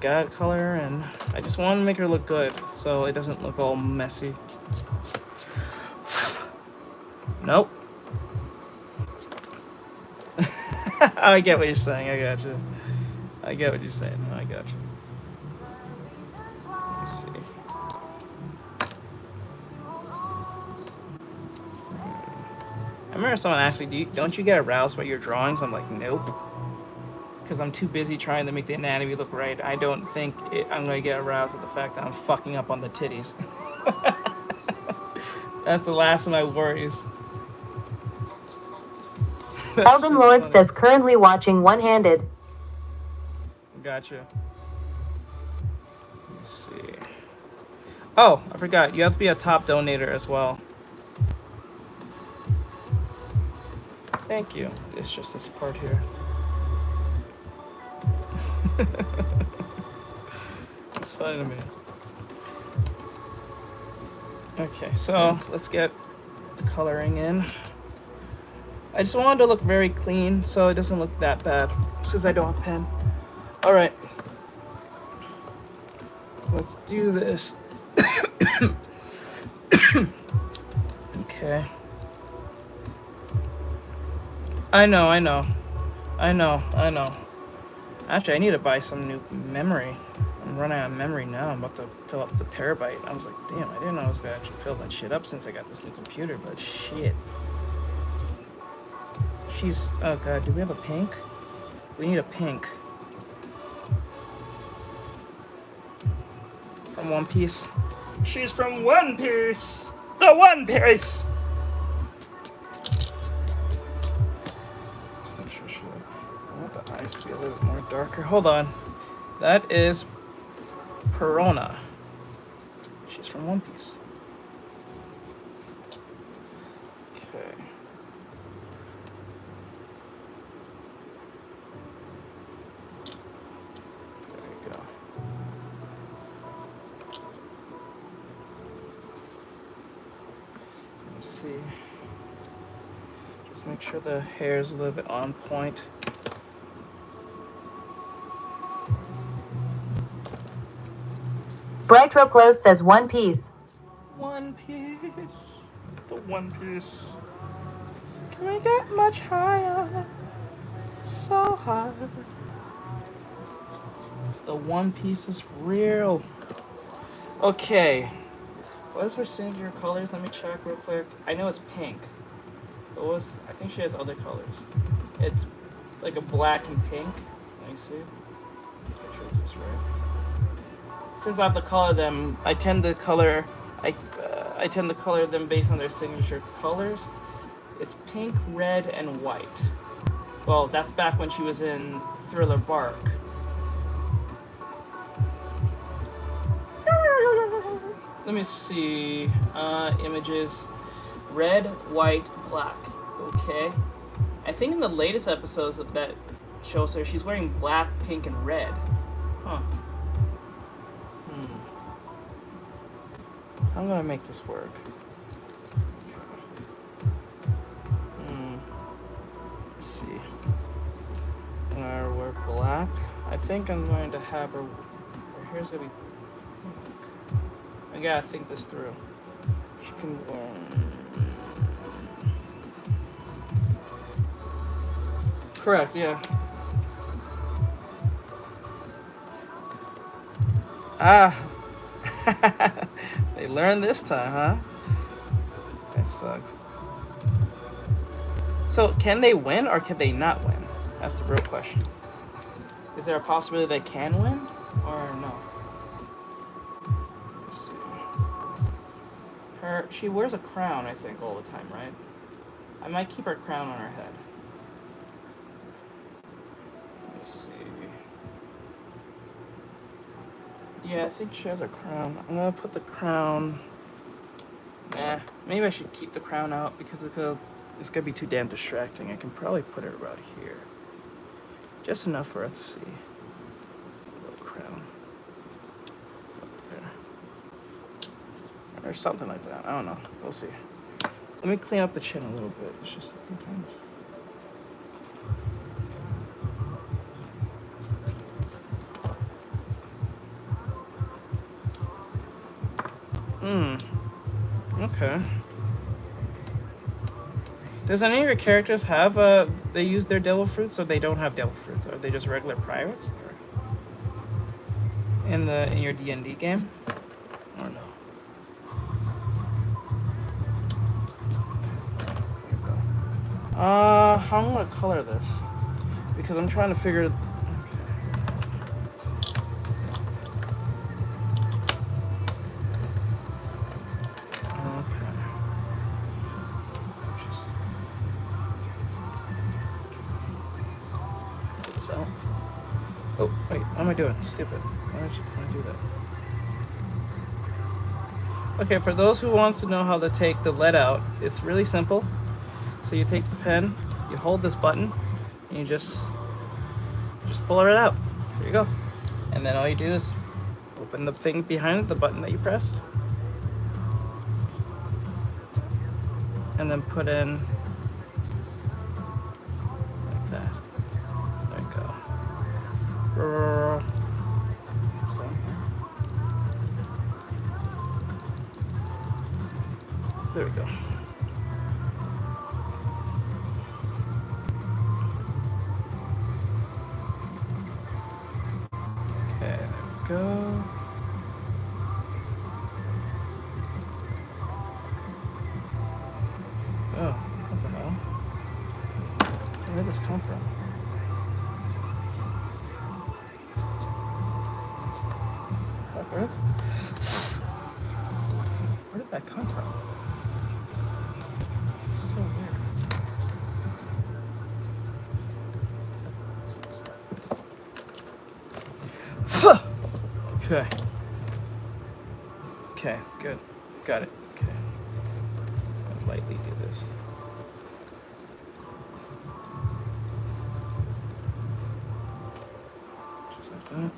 Got color, and I just want to make her look good so it doesn't look all messy. Nope. I get what you're saying. I got you. I get what you're saying. I got you. Let's see. I remember someone asked me, don't you get aroused by your drawings? I'm like, nope. Because I'm too busy trying to make the anatomy look right. I don't think I'm going to get aroused at the fact that I'm fucking up on the titties. That's the last of my worries. Elden Lord says currently watching one-handed. Gotcha. Let's see. Oh, I forgot. You have to be a top donator as well. Thank you. It's just this part here. It's funny to me. Okay, so let's get the coloring in. I just wanted to look very clean so it doesn't look that bad since I don't have pen. All right, let's do this. Okay. I know. Actually, I need to buy some new memory. I'm running out of memory now. I'm about to fill up the terabyte. I was like, damn, I didn't know I was gonna actually fill that shit up since I got this new computer, but shit. She's, oh god, do we have a pink? We need a pink. From One Piece. She's from One Piece! The One Piece! I want the eyes to be a little bit more darker. Hold on. That is Perona. She's from One Piece. Okay. There we go. Let's see. Just make sure the hair is a little bit on point. Bright Rope Glows says One Piece. One Piece. The One Piece. Can we get much higher? So high. The One Piece is real. Okay. What is her signature colors? Let me check real quick. I know it's pink. What was? I think she has other colors. It's like a black and pink. Let me see. Make sure it's this right. Since I have to color them, I tend to color them based on their signature colors. It's pink, red, and white. Well, that's back when she was in Thriller Bark. Let me see. Images. Red, white, black. Okay. I think in the latest episodes that shows her, she's wearing black, pink, and red. Huh. I'm gonna make this work. Let's see. I'm gonna wear black. I think I'm going to have her hair's gonna be pink. I gotta think this through. She can wear. Correct, yeah. Ah. They learned this time, huh? That sucks. So, can they win or can they not win? That's the real question. Is there a possibility they can win or no? Let's see. She wears a crown, I think, all the time, right? I might keep her crown on her head. Let me see. Yeah, I think she has a crown. I'm gonna put the crown. Nah, maybe I should keep the crown out because it's gonna be too damn distracting. I can probably put it about here. Just enough for us to see. A little crown. Up there. Or something like that. I don't know. We'll see. Let me clean up the chin a little bit. It's just looking kind of. Okay. Does any of your characters have they use their devil fruits or they don't have devil fruits? Are they just regular pirates? In your D&D game? Or no? How am I gonna color this? Because I'm trying to figure. Oh, wait, what am I doing? Stupid. Why don't you do that? Okay, for those who wants to know how to take the lead out, it's really simple. So you take the pen, you hold this button and you just pull it out. There you go. And then all you do is open the thing behind it, the button that you pressed, and then put in like that. There you go. There we go. Okay, there we go. Oh, what the hell? Where did this come from? Fuck, where did that come from? So weird. Okay. Okay, good. Got it. Okay. I'll lightly do this. Just like that.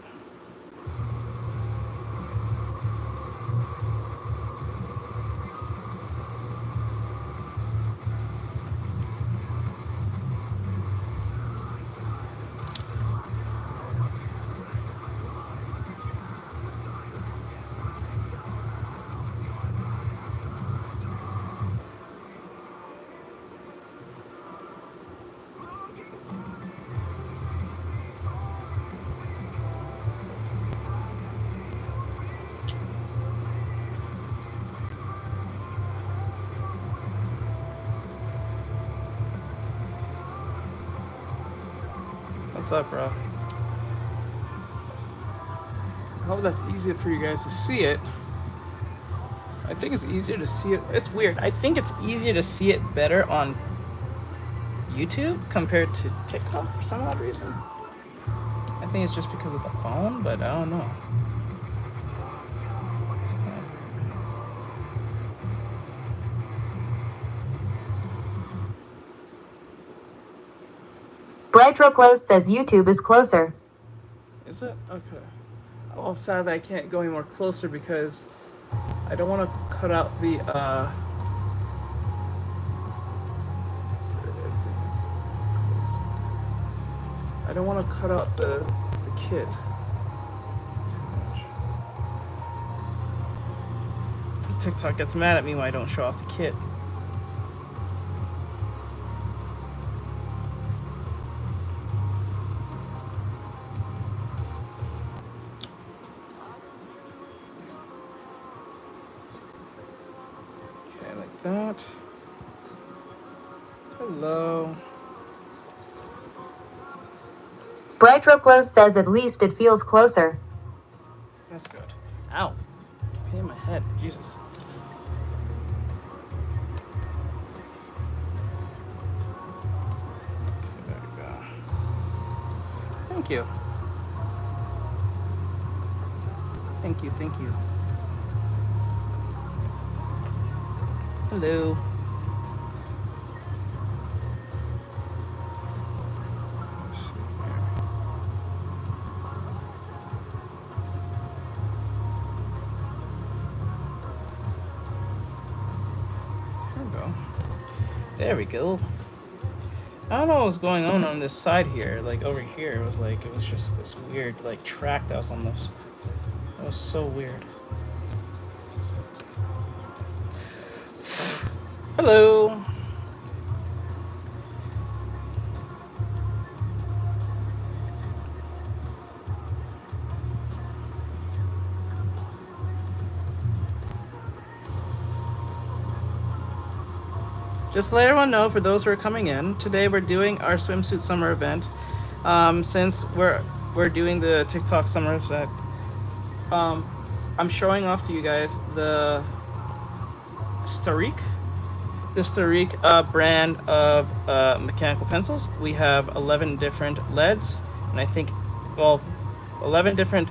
What's up, bro? I hope that's easier for you guys to see it. I think it's easier to see it. It's weird. I think it's easier to see it better on YouTube compared to TikTok for some odd reason. I think it's just because of the phone, but I don't know. Brightro Close says YouTube is closer. Is it? Okay. Oh, sadly I can't go any more closer because I don't want to cut out the I don't want to cut out the kit. Because TikTok gets mad at me when I don't show off the kit. Okay, like that. Hello. Brightro Close says at least it feels closer. That's good. Ow. Pain in my head. Jesus. There we go. Thank you. Thank you, thank you. Hello. There we go. I don't know what was going on this side here. Like over here, it was just this weird like track that was on this. That was so weird. Hello. Just to let everyone know, for those who are coming in, today we're doing our swimsuit summer event. Since we're doing the TikTok summer set, I'm showing off to you guys the Starik brand of mechanical pencils. We have 11 different leads, and I think, 11 different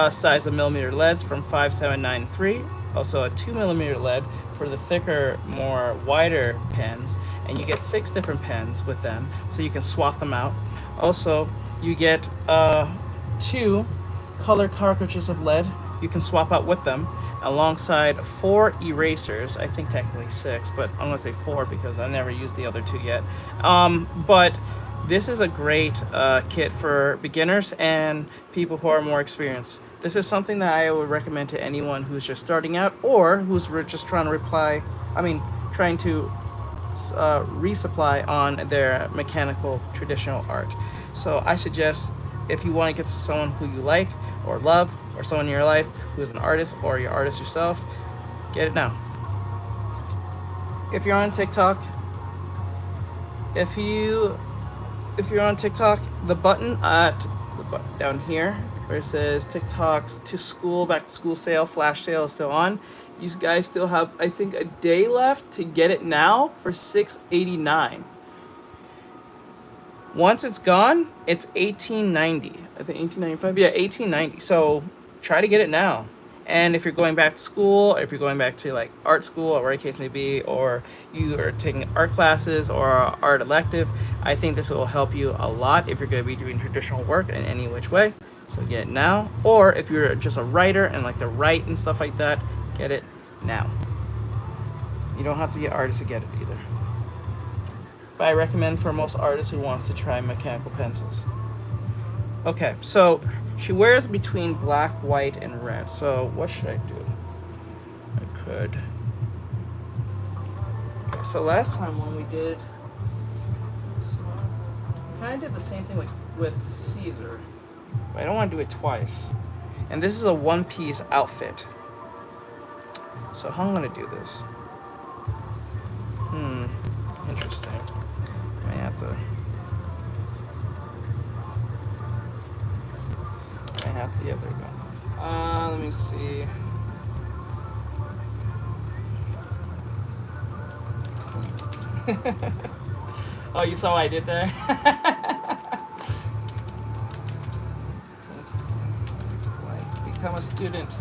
size of millimeter leads from 5, 7, 9, 3. Also a 2 millimeter lead for the thicker, more wider pens, and you get 6 different pens with them, so you can swap them out. Also, you get 2 color cartridges of lead you can swap out with them, alongside 4 erasers. I think technically 6, but I'm gonna say 4 because I never used the other 2 yet. But this is a great kit for beginners and people who are more experienced. This is something that I would recommend to anyone who's just starting out or who's just trying to trying to resupply on their mechanical traditional art. So I suggest, if you want to get to someone who you like or love, or someone in your life who is an artist or you're an artist yourself, get it now. If you're on TikTok, if you're on TikTok, the button down here where it says TikTok to school, back to school sale, flash sale is still on. You guys still have, I think, a day left to get it now for $6.89. Once it's gone, it's $18.90. I think $18.95. Yeah, $18.90. So try to get it now. And if you're going back to school, or if you're going back to like art school or whatever the case may be, or you are taking art classes or art elective, I think this will help you a lot if you're going to be doing traditional work in any which way. So get it now. Or if you're just a writer and like to write and stuff like that, get it now. You don't have to be an artist to get it either. But I recommend for most artists who wants to try mechanical pencils. Okay, so she wears between black, white, and red. So what should I do? I could. Okay, so last time when we did, kind of did the same thing with Caesar, but I don't want to do it twice. And this is a one-piece outfit. So how am I gonna do this? Interesting. I have to. Yeah, there we go. Let me see. Oh, you saw what I did there? Like, become a student.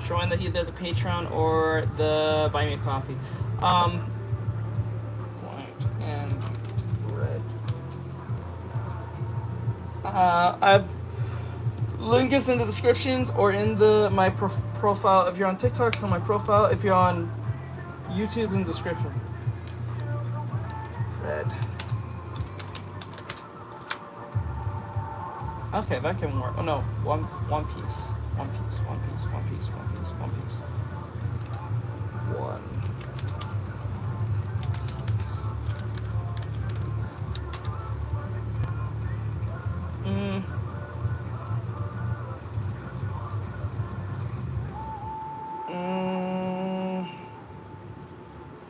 Join either the Patreon or the Buy Me a Coffee. White and red. I've link is in the descriptions or in my profile if you're on TikTok. So my profile, if you're on YouTube, in the description. Red. Okay, that can work. Oh no, one piece. One piece.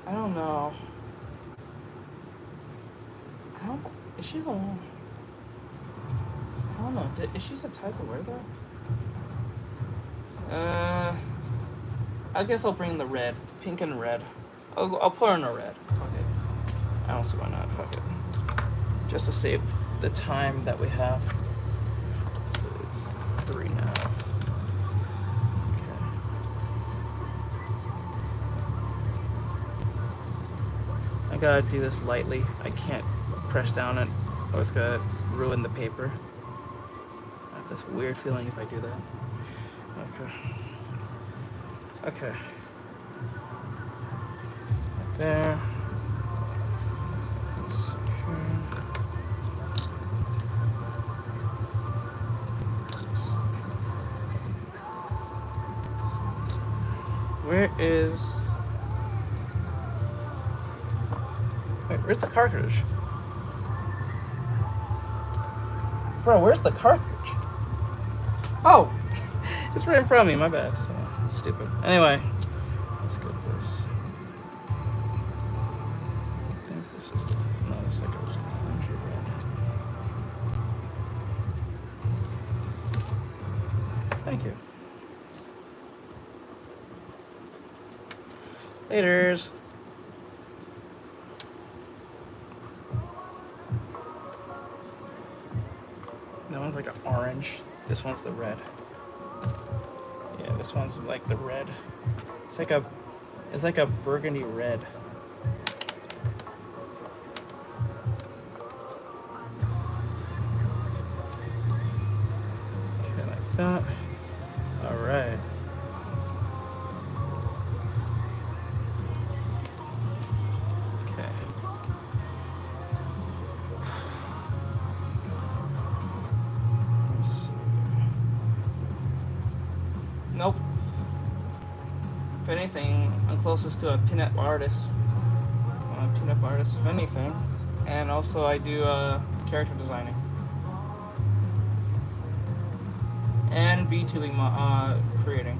I don't know. Is she the one? I don't know. Is she the type to wear that? I guess I'll bring the red, pink and red. I'll put her in a red. Fuck it. I don't see why not. Fuck it. Just to save the time that we have. So it's 3 now. Okay. I gotta do this lightly. I can't press down it, or it's gonna ruin the paper. I have this weird feeling if I do that. Okay. Okay. Right there. Where is... Wait, where's the cartridge? Bro, where's the cartridge? Oh! It's right in front of me, my bad. So stupid. Anyway, let's get this. I think this is the... No, it's like a laundry red. Thank you. Laters. That one's like an orange. This one's the red. Yeah, this one's like the red. It's like a burgundy red. that. All right. Okay. Let's see. Nope. If anything, I'm closest to a pinup artist. Pinup artist, if anything. And also, I do character designing. And VTubing creating.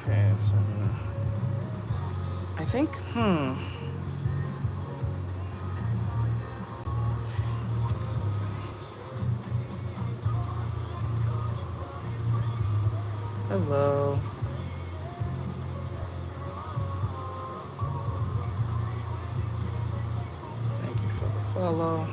Okay, so I think, Hello. Thank you for the follow.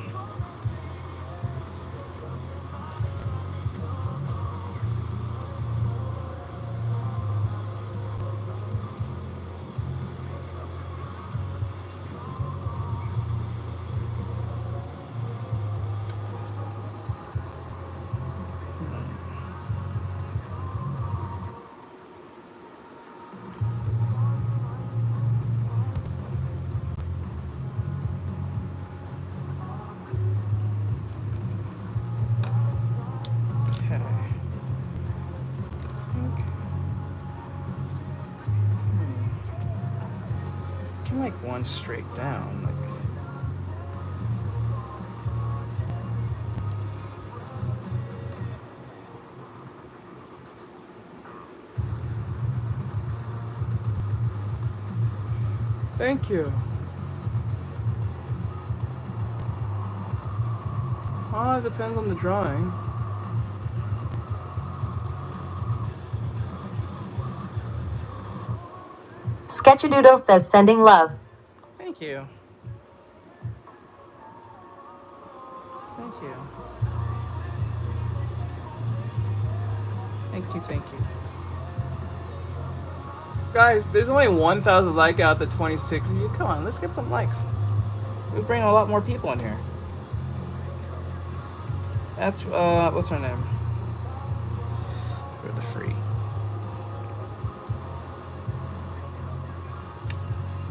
Like one straight down, like thank you. Oh, it depends on the drawing. Sketchadoodle says sending love. Thank you. Thank you. Thank you, thank you. Guys, there's only 1,000 likes out the 26 of you. Come on, let's get some likes. We bring a lot more people in here. That's, what's her name? For the free.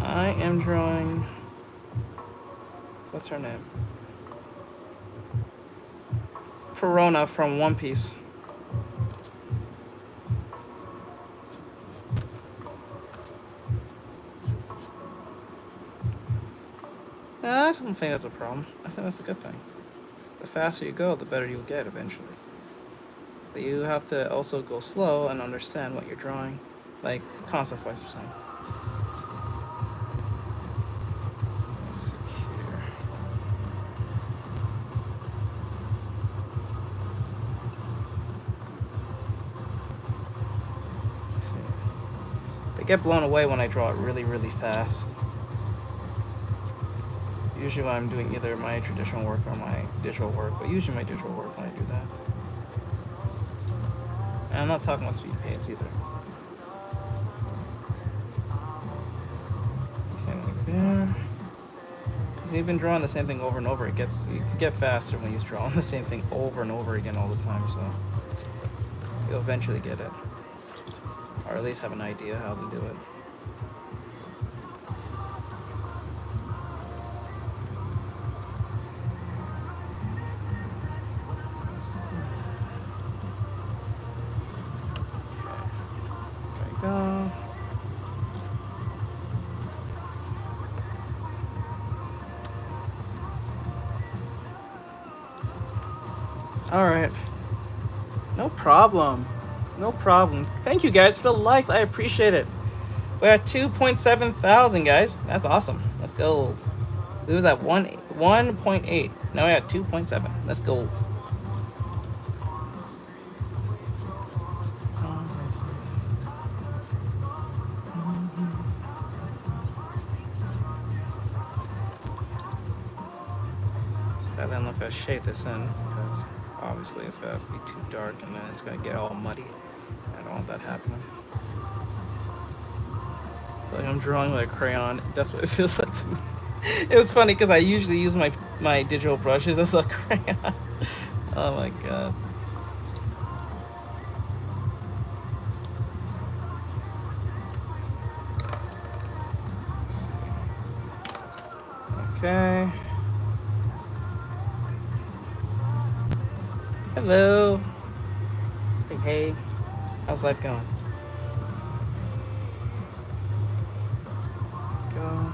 I am drawing... What's her name? Perona from One Piece. I don't think that's a problem. I think that's a good thing. The faster you go, the better you'll get eventually. But you have to also go slow and understand what you're drawing. Like, concept-wise or something. Let's see here. They get blown away when I draw it really, really fast. Usually when I'm doing either my traditional work or my digital work, but usually my digital work when I do that. And I'm not talking about speed paints either. Okay, like there. Because you've been drawing the same thing over and over, you can get faster when you're drawing the same thing over and over again all the time, so you'll eventually get it. Or at least have an idea how to do it. Go. All right. No problem. No problem. Thank you guys for the likes. I appreciate it. We're at 2.7 thousand, guys. That's awesome. Let's go. It was at 1.8. Now we're at 2.7. Let's go. So then look, I shade this in because obviously it's gonna be too dark and then it's gonna get all muddy. I don't want that happening. Like I'm drawing with a crayon. That's what it feels like to me. It was funny because I usually use my digital brushes as a crayon. Oh my god. Let's see. Okay. Hello. Hey, hey. How's life going? Go.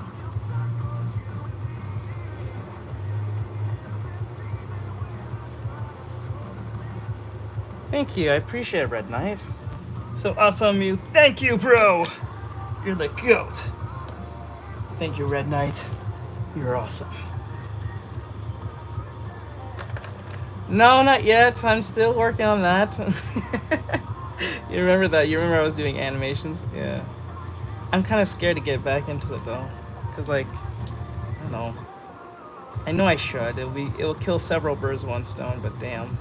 Thank you. I appreciate it, Red Knight. So awesome, you. Thank you, bro. You're the goat. Thank you, Red Knight. You're awesome. No, not yet. I'm still working on that. You remember that? You remember I was doing animations? Yeah. I'm kind of scared to get back into it though, cause like, I don't know. I know I should. It'll kill several birds with one stone, but damn.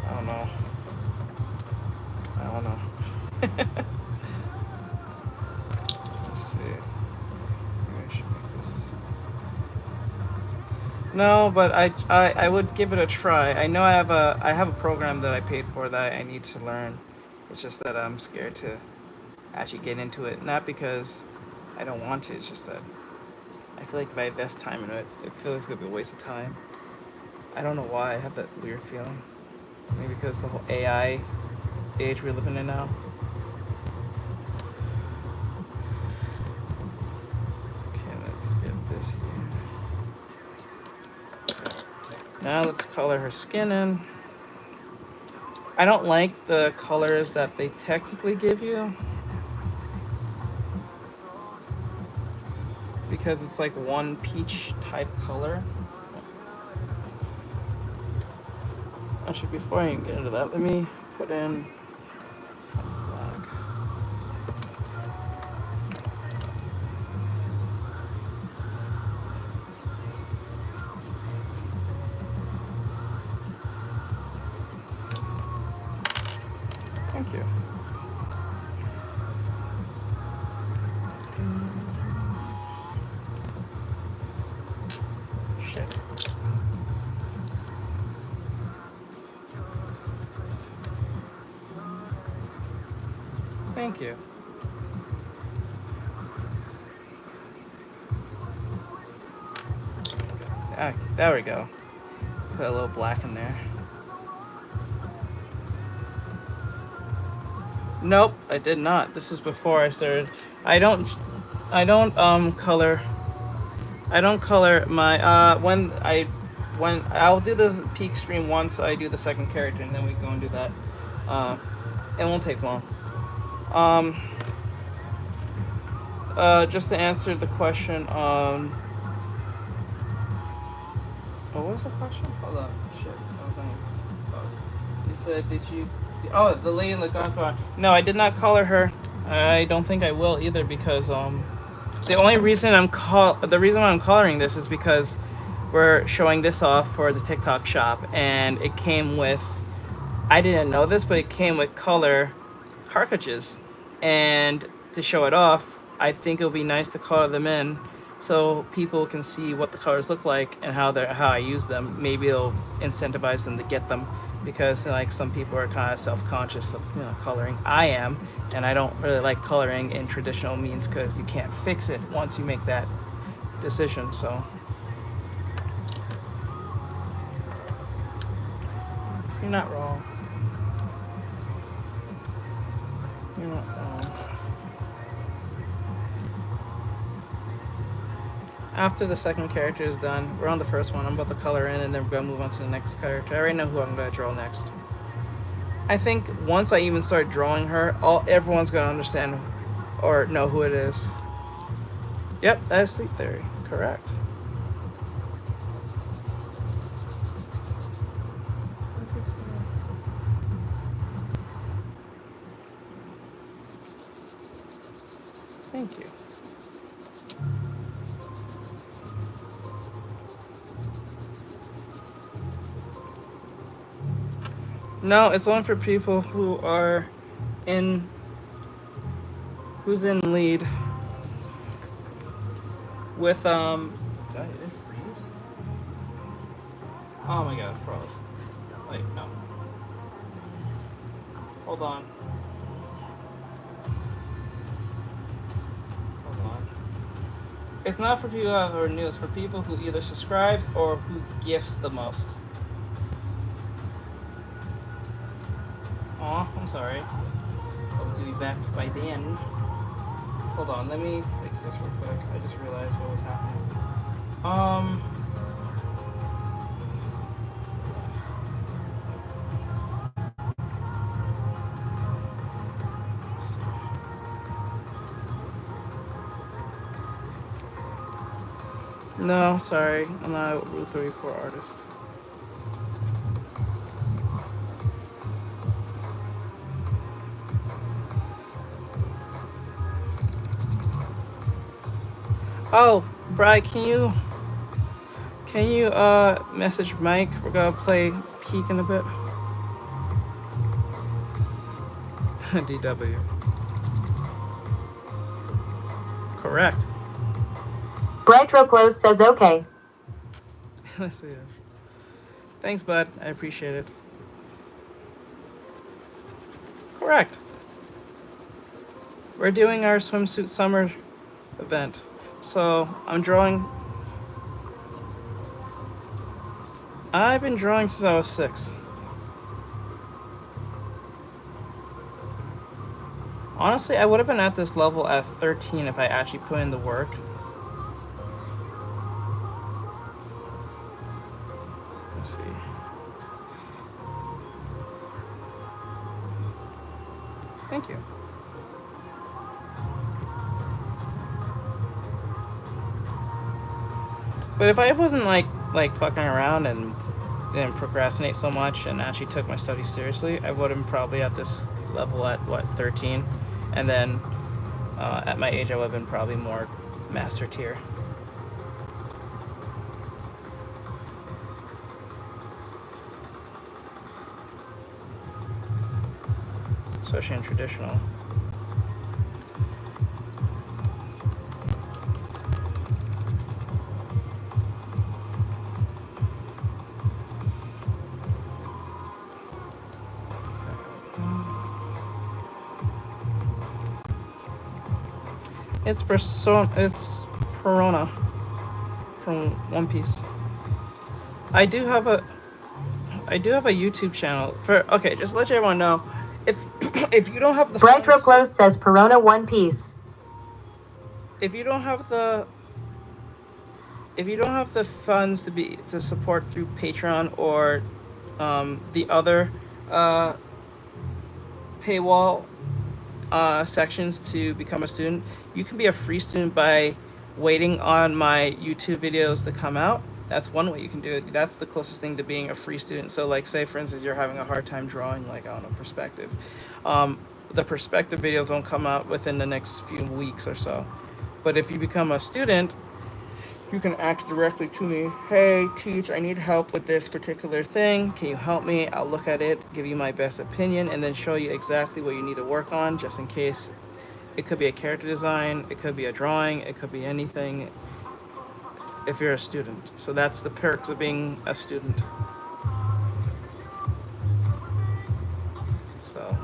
I don't know. I don't know. Let's see. Maybe I should make this. No, but I would give it a try. I know I have a program that I paid for that I need to learn. It's just that I'm scared to actually get into it. Not because I don't want to. It's just that I feel like if I invest time in it, it feels like it'll be a waste of time. I don't know why I have that weird feeling. Maybe because the whole AI age we're living in now. Okay, let's get this here. Now let's color her skin in. I don't like the colors that they technically give you, because it's like one peach type color. Actually, before I even get into that, let me put in some black. Thank you. Shit. Thank you. Ah, there we go. Put a little black in there. Nope, I did not. This is before I started. I don't color. I don't color my when I'll do the peak stream once I do the second character, and then we go and do that. It won't take long. Just to answer the question on. What was the question? Hold on. Shit. I was on. You said, did you? Oh, the lady in the gunfire. No, I did not color her. I don't think I will either, because the only reason the reason why I'm coloring this is because we're showing this off for the TikTok shop, and it came with. I didn't know this, but it came with color cartridges, and to show it off, I think it'll be nice to color them in, so people can see what the colors look like and how I use them. Maybe it'll incentivize them to get them, because like some people are kind of self-conscious of coloring. I am, and I don't really like coloring in traditional means because you can't fix it once you make that decision. So you're not wrong. You're not wrong. After the second character is done, we're on the first one. I'm about to color in, and then we're gonna move on to the next character. I already know who I'm gonna draw next. I think once I even start drawing her, everyone's gonna understand or know who it is. Yep, that is sleep theory. Correct. Thank you. No, it's only for people who are who's in lead with did I freeze? Oh my god, froze. Like, no. Hold on. Hold on. It's not for people who are new, it's for people who either subscribe or who gifts the most. Aw, I'm sorry. Hope to be back by then. Hold on, let me fix this real quick. I just realized what was happening. No, sorry. I'm not a Rule 34 artist. Oh, Bri, can you message Mike? We're gonna play Peek in a bit. DW. Correct. Brightro Close says okay. Let's see. Thanks, bud. I appreciate it. Correct. We're doing our swimsuit summer event. So I'm drawing. I've been drawing since I was 6. Honestly, I would have been at this level at 13 if I actually put in the work. Let's see. Thank you. But if I wasn't like fucking around and didn't procrastinate so much and actually took my studies seriously, I would have been probably at this level at what, 13, and then at my age I would have been probably more master tier. Especially in traditional. It's Perona from One Piece. I do have a YouTube channel for. Okay, just to let everyone know, if you don't have the Brightro funds, Close says Perona One Piece. if you don't have the funds to support through Patreon or the other paywall sections to become a student, you can be a free student by waiting on my YouTube videos to come out. That's one way you can do it. That's the closest thing to being a free student. So like, say for instance, you're having a hard time drawing, like, I don't know, perspective. The perspective videos don't come out within the next few weeks or so. But if you become a student, you can ask directly to me, hey, Teach, I need help with this particular thing. Can you help me? I'll look at it, give you my best opinion, and then show you exactly what you need to work on, just in case. It could be a character design, it could be a drawing, it could be anything if you're a student. So that's the perks of being a student. So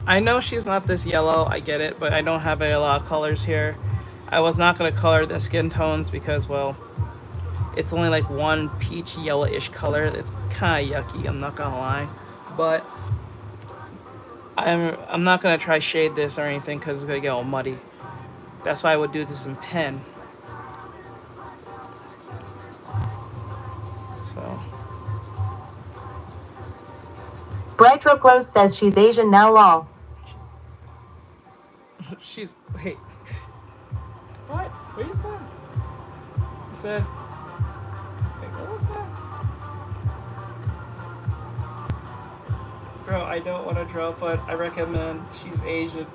I know she's not this yellow, I get it, but I don't have a lot of colors here. I was not going to color the skin tones because, well, it's only like one peach yellowish color. It's kind of yucky, I'm not gonna lie, but I'm not gonna try shade this or anything because it's gonna get all muddy. That's why I would do this in pen. So Brightro Close says she's Asian now lol. she's wait. What? What you said? You said. Wait, what was that? Bro, I don't want to draw, but I recommend. She's Asian.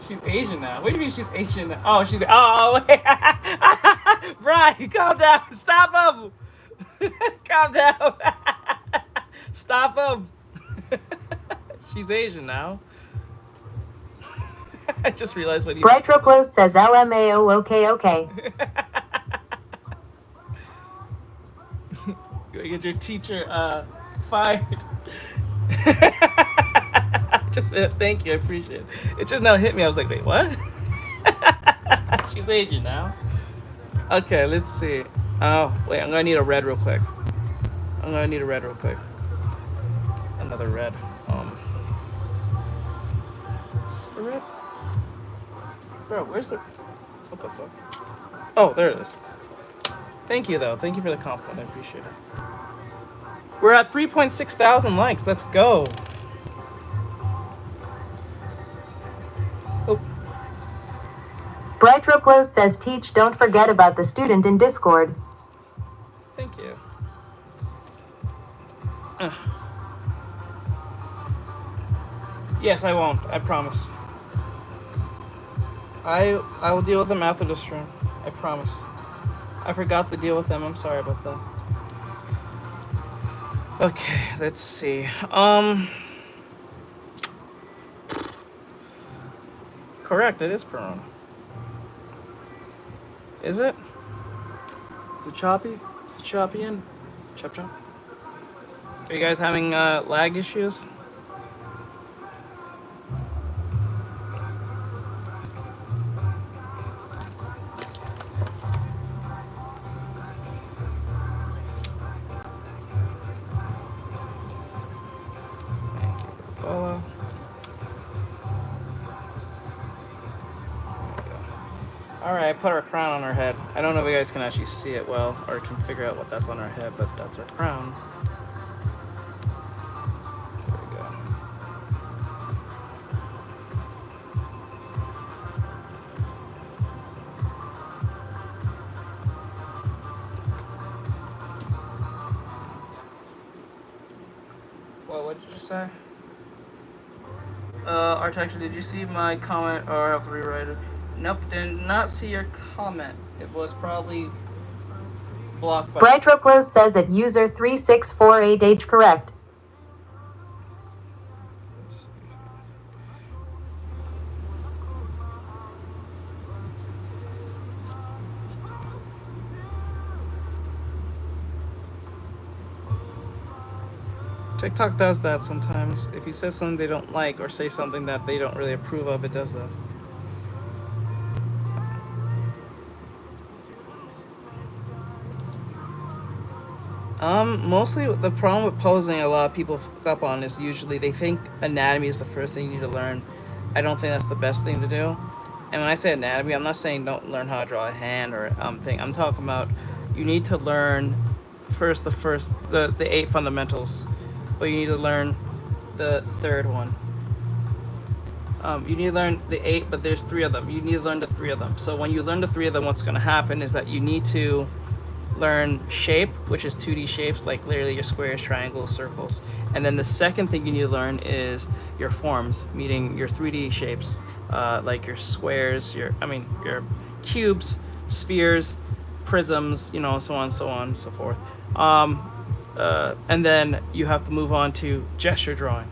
She's Asian now. What do you mean she's Asian now? Oh, she's. Oh, wait. Brian, calm down. Stop him. Calm down. Stop him. She's Asian now. I just realized what he. Brightro Close says LMAO okay. You wanna get your teacher fired. Just thank you, I appreciate it. It just now hit me. I was like, wait, what? She's Asian now. Okay, let's see. Oh, wait, I'm gonna need a red real quick. Another red. Is this the red? Bro, where's the... What the fuck? Oh, there it is. Thank you, though. Thank you for the compliment. I appreciate it. We're at 3.6 thousand likes. Let's go. Oh, Brightroclose says, teach, don't forget about the student in Discord. thank you. Yes, I won't. I promise. I will deal with them after the stream. I promise. I forgot to deal with them. I'm sorry about that. Okay, let's see. Correct, it is Perona. Is it? Is it choppy? Is it choppy in? Chop chop. Are you guys having lag issues? Thank you for the follow. Alright, I put our crown on our head. I don't know if you guys can actually see it well or can figure out what that's on our head, but that's our crown. There we go. What did you say? Artextric, did you see my comment or have to rewrite it? Nope, did not see your comment. It was probably blocked by... Brightroclose says at user 3648H correct. TikTok does that sometimes. If you say something they don't like or say something that they don't really approve of, it does that. Mostly the problem with posing a lot of people fuck up on is usually they think anatomy is the first thing you need to learn. I don't think that's the best thing to do. And when I say anatomy, I'm not saying don't learn how to draw a hand or thing. I'm talking about you need to learn the 8 fundamentals, but you need to learn the third one. You need to learn the 8, but there's 3 of them. You need to learn the 3 of them. So when you learn the 3 of them, what's going to happen is that you need to learn shape, which is 2D shapes, like literally your squares, triangles, circles. And then the second thing you need to learn is your forms, meaning your 3D shapes, like your squares, your cubes, spheres, prisms, so on, so forth. And then you have to move on to gesture drawing.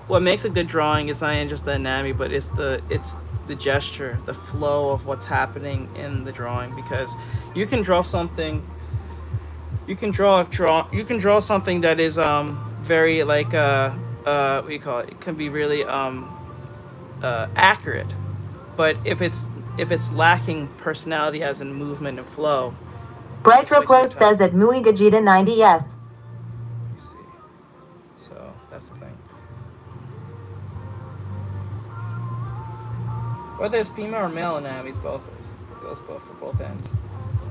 What makes a good drawing is not even just the anatomy, but it's the gesture, the flow of what's happening in the drawing. Because you can draw something, you can draw something that is very like what do you call it? It can be really accurate, but if it's lacking personality as in movement and flow. Brightroclose says at Muigajita 90 yes. Let's see. So that's the thing. Whether it's female or male anatomies, both goes both for both ends.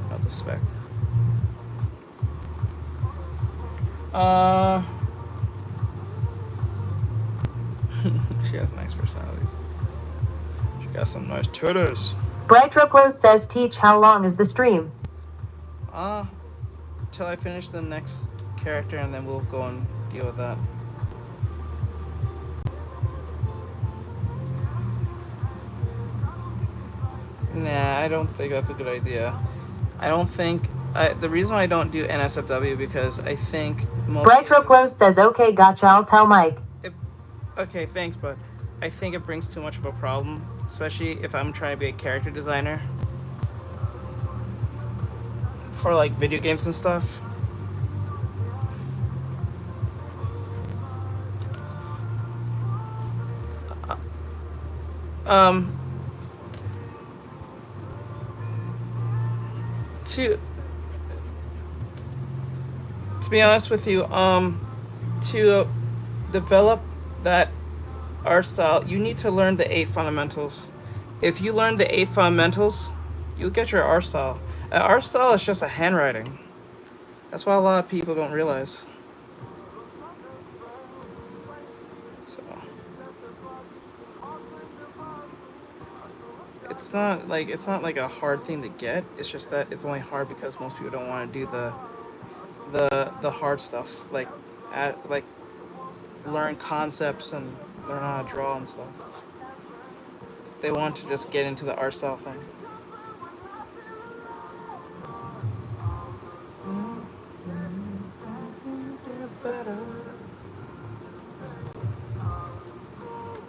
Not the spec. She has nice personalities. She got some nice twitters. Brightroclose says teach, how long is the stream? Till I finish the next character and then we'll go and deal with that. Nah, I don't think that's a good idea. I don't think... the reason why I don't do NSFW because I think... Brightroclose says, okay, gotcha, I'll tell Mike. Okay, thanks, but I think it brings too much of a problem, especially if I'm trying to be a character designer. for like video games and stuff. Um, to to be honest with you, to develop that art style, you need to learn the 8 fundamentals. If you learn the 8 fundamentals, you'll get your art style. Art style is just a handwriting. That's what a lot of people don't realize. So it's not like a hard thing to get. It's just that it's only hard because most people don't want to do the hard stuff, like learn concepts and learn how to draw and stuff. They want to just get into the art style thing.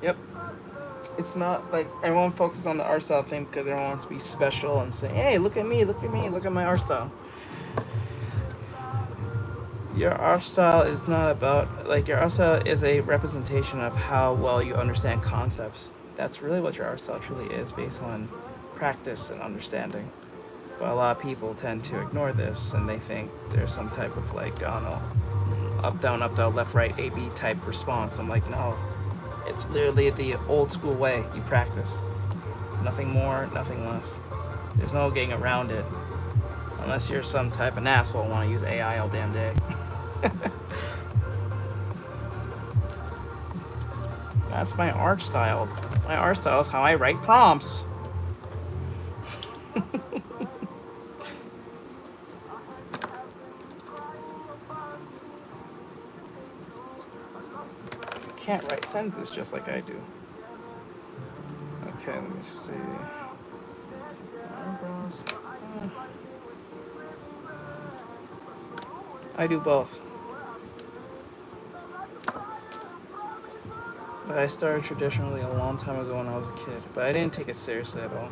Yep. It's not like everyone focuses on the art style thing because everyone wants to be special and say, "Hey, look at me, look at me, look at my art style." Your art style is not about like your art style is a representation of how well you understand concepts. That's really what your art style truly is, based on practice and understanding. But a lot of people tend to ignore this and they think there's some type of like, I don't know, up down, left, right, A B type response. I'm like, no. It's literally the old school way you practice. Nothing more, nothing less. There's no getting around it. Unless you're some type of asshole and want to use AI all damn day. That's my art style. My art style is how I write prompts. Can't write sentences just like I do. Okay, let me see. Eyebrows. I do both. But I started traditionally a long time ago when I was a kid. But I didn't take it seriously at all.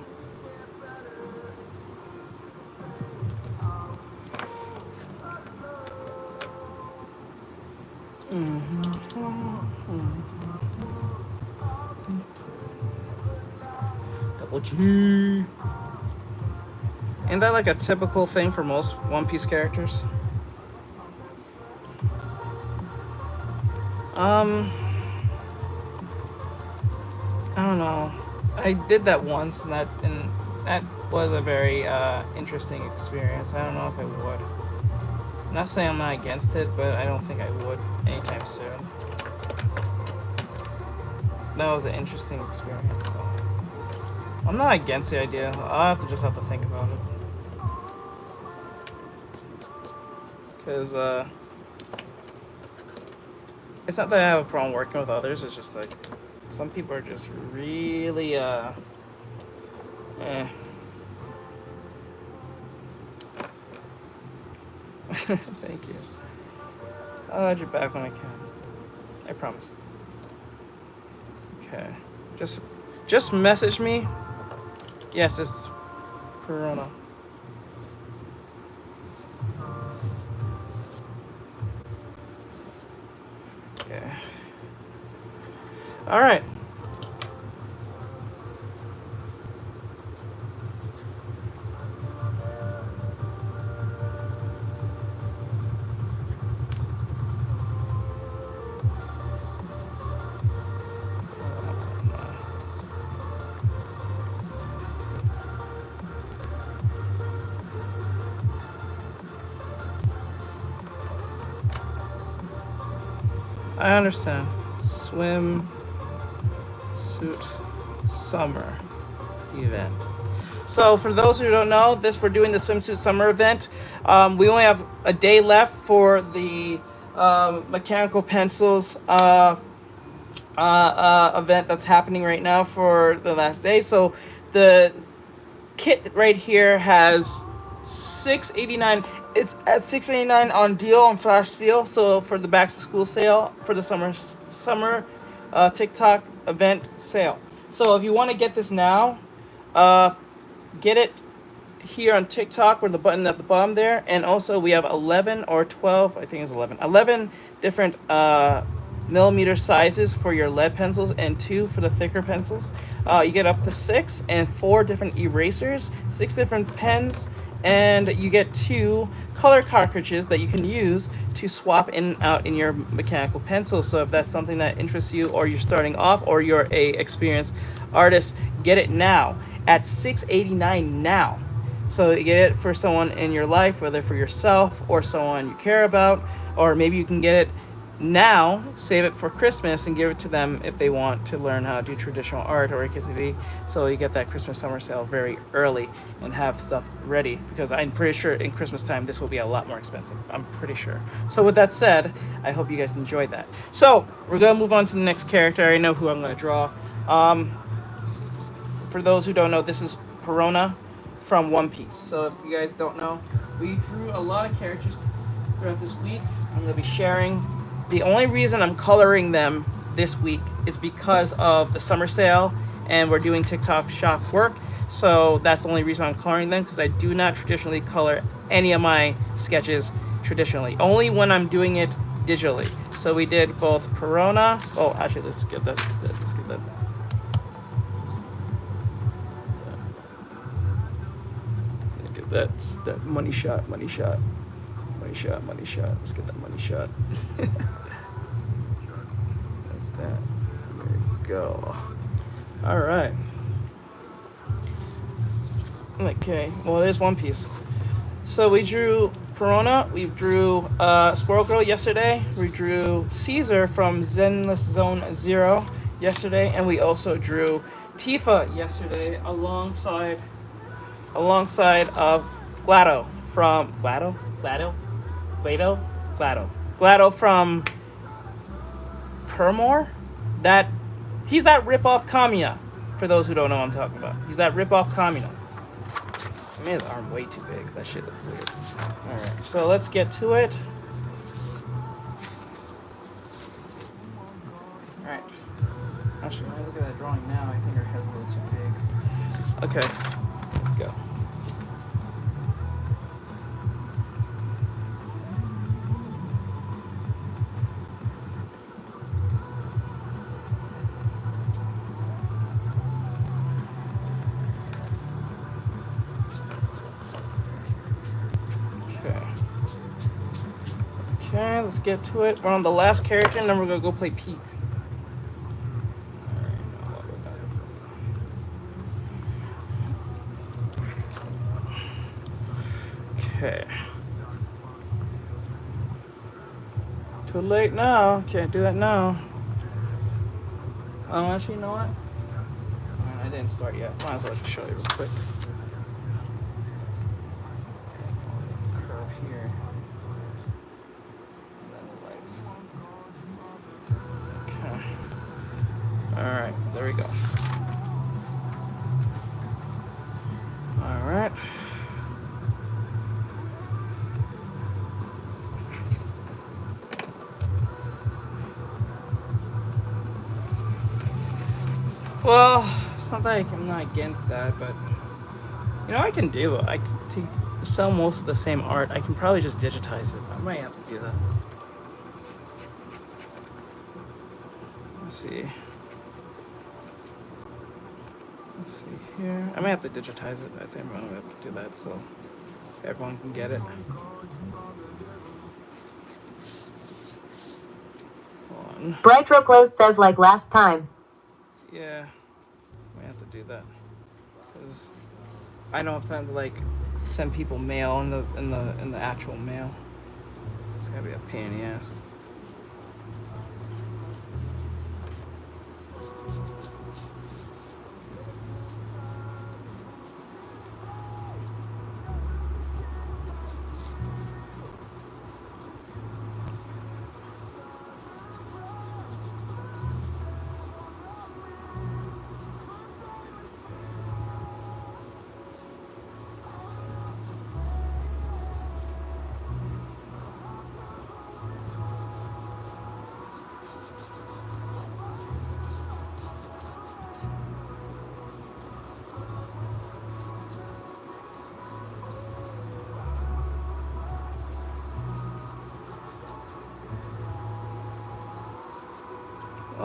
Double G. Isn't that like a typical thing for most One Piece characters? I don't know. I did that once, and that was a very interesting experience. I don't know if I would. I'm not saying I'm not against it, but I don't think I would anytime soon. That was an interesting experience, though. I'm not against the idea. I'll just have to think about it. Because it's not that I have a problem working with others. It's just like some people are just really Thank you. I'll add you back when I can. I promise. Okay. Just message me. Yes, it's Perona. Okay. All right. I understand. Swim suit summer event. So for those who don't know, we're doing the swimsuit summer event. We only have a day left for the mechanical pencils event that's happening right now for the last day. So the kit right here has $6.89. It's at $6.89 on deal on flash deal. So for the back to school sale for the summer TikTok event sale. So if you want to get this now, get it here on TikTok, or the button at the bottom there, and also we have 11 or 12, I think it's 11 different millimeter sizes for your lead pencils and 2 for the thicker pencils. You get up to 6 and 4 different erasers, 6 different pens, and you get 2 color cartridges that you can use to swap in and out in your mechanical pencils. So if that's something that interests you, or you're starting off, or you're a experienced artist, get it now at $6.89 now. So you get it for someone in your life, whether for yourself or someone you care about, or maybe you can get it now, save it for Christmas, and give it to them if they want to learn how to do traditional art or creativity. So you get that Christmas summer sale very early and have stuff ready, because I'm pretty sure in Christmas time this will be a lot more expensive. I'm pretty sure. So with that said, I hope you guys enjoyed that. So we're gonna move on to the next character. I already know who I'm gonna draw. For those who don't know, this is Perona from One Piece. So if you guys don't know, we drew a lot of characters throughout this week. I'm going to be sharing. The only reason I'm coloring them this week is because of the summer sale, and we're doing TikTok shop work. So that's the only reason I'm coloring them, because I do not traditionally color any of my sketches traditionally, only when I'm doing it digitally. So we did both Perona. Oh, actually, let's get that. Let's get that. That's that money shot. Let's get that money shot. Like that. There you go. All right. Okay. Well, there's One Piece. So we drew Perona. We drew Squirrel Girl yesterday. We drew Caesar from Zenless Zone Zero yesterday, and we also drew Tifa yesterday alongside of Glado from Glado from Permore. He's that rip-off Kamiya. For those who don't know what I'm talking about, he's that rip-off Kamiya. I made his arm way too big. That shit looks weird. All right, so let's get to it. All right. Actually, when I look at that drawing now, I think her head's a little too big. Okay. Let's go. Okay, let's get to it. We're on the last character, and then we're gonna go play Peek. Okay. Too late now. Can't do that now. Oh, actually, you know what? I didn't start yet. Might as well just show you real quick. Curve here. And then the legs. Okay. Alright, there we go. Alright. Well, it's not that I'm not against that, but you know, I can do it. I can sell most of the same art. I can probably just digitize it. I might have to do that. Let's see. Let's see here. I might have to digitize it. I think I'm gonna have to do that so everyone can get it. Hold on. Bright Close says like last time. Yeah, I have to do that because I don't have time to like send people mail in the actual mail. It's gotta be a pain in the ass.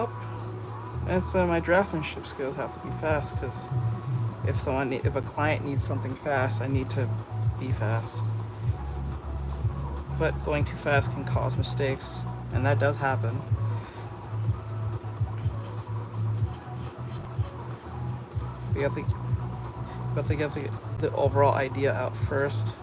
Oh, that's my draftsmanship skills have to be fast because if a client needs something fast, I need to be fast. But going too fast can cause mistakes, and that does happen. You have to get the overall idea out first.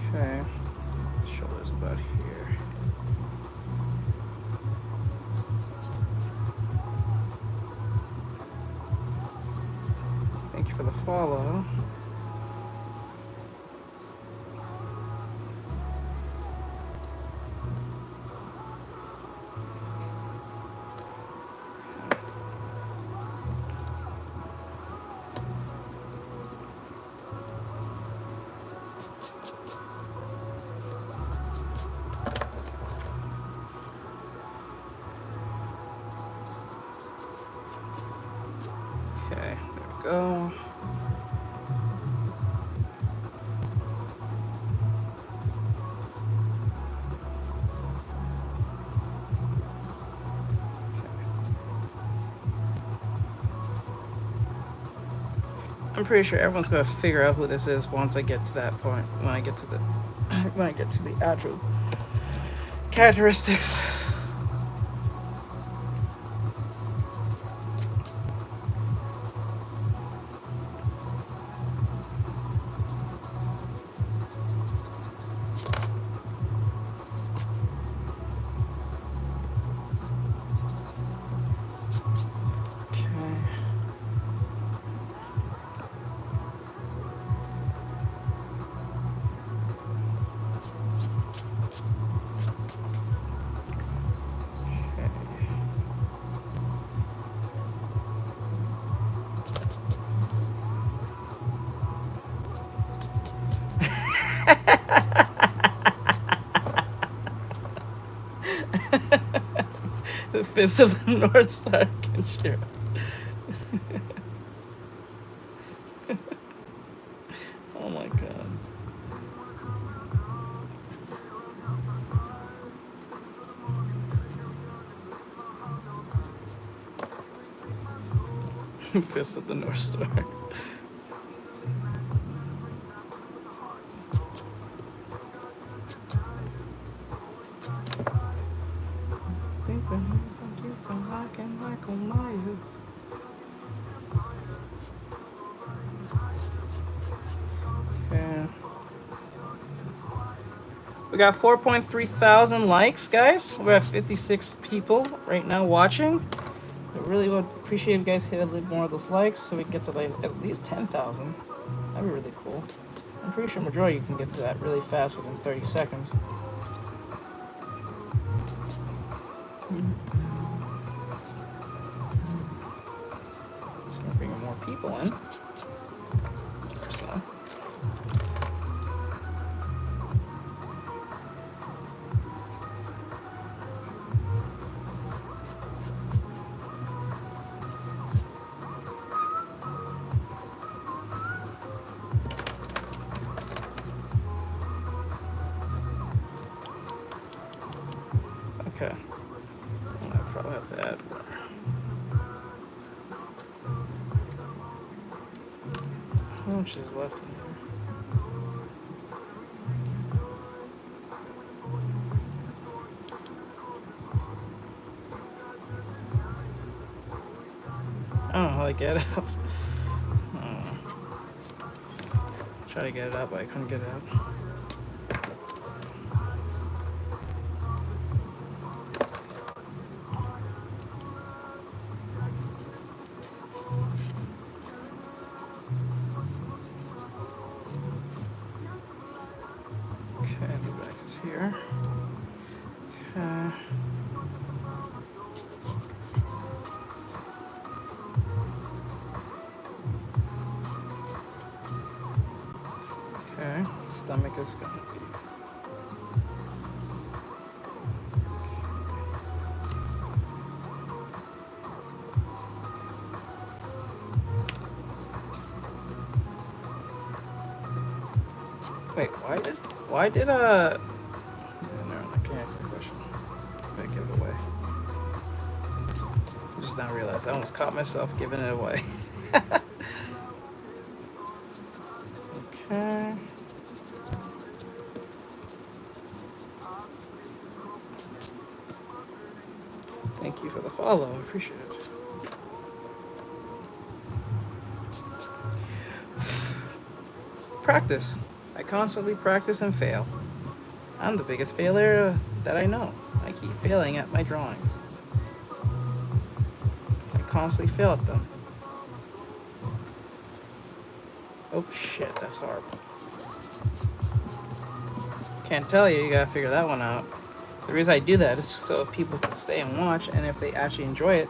Okay, shoulders about here. Thank you for the follow. Okay, there we go. I'm pretty sure everyone's gonna figure out who this is once I get to that point. When I get to the actual characteristics. The fist of the North Star can share. Oh my god. Fist of the North Star. We got 4.3 thousand likes, guys. We have 56 people right now watching. I really would appreciate if you guys hit a little more of those likes so we can get to like at least 10,000. That'd be really cool. I'm pretty sure majority you can get to that really fast within 30 seconds. Just gonna bring more people in. So. Okay. I probably have to add more. How much is left in here? I don't know how to get it out. Try to get it out, but I couldn't get it out. Okay, the back is here. Okay. stomach is gonna be. Wait, why did no, I can't answer the question. It's gonna give it away. I just now realized I almost caught myself giving it away. Okay. Thank you for the follow. I appreciate it. Practice. I constantly practice and fail. I'm the biggest failure that I know. I keep failing at my drawings. I constantly fail at them. Oh shit, that's horrible. Can't tell you, you gotta figure that one out. The reason I do that is so people can stay and watch, and if they actually enjoy it,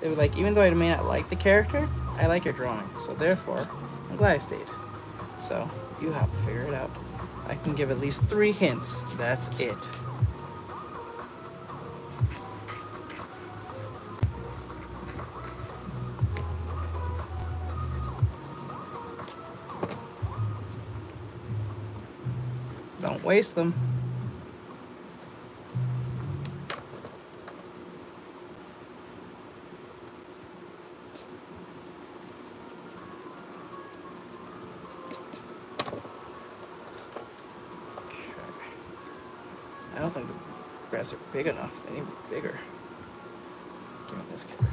they would like, even though I may not like the character, I like your drawing. So therefore, I'm glad I stayed. So, you have to figure it out. I can give at least 3 hints. That's it. Don't waste them. I don't think the grass are big enough. They need to be bigger. Give me this character.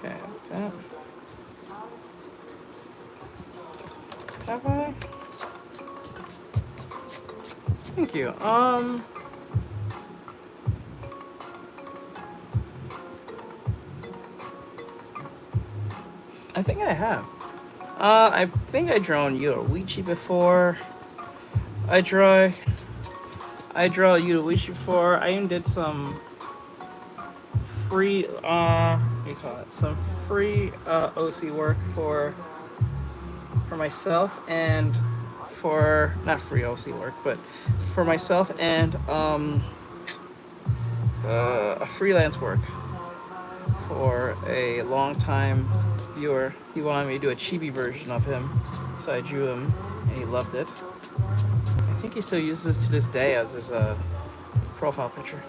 Okay, that. Have I? Thank you. I think I have. I think I drawn Yoruichi before. I draw Yoruichi before. I even did some free what do you call it? Some free OC work for myself and for not free OC work, but for myself and a freelance work for a long-time viewer. He wanted me to do a chibi version of him, so I drew him, and he loved it. I think he still uses this to this day as his profile picture.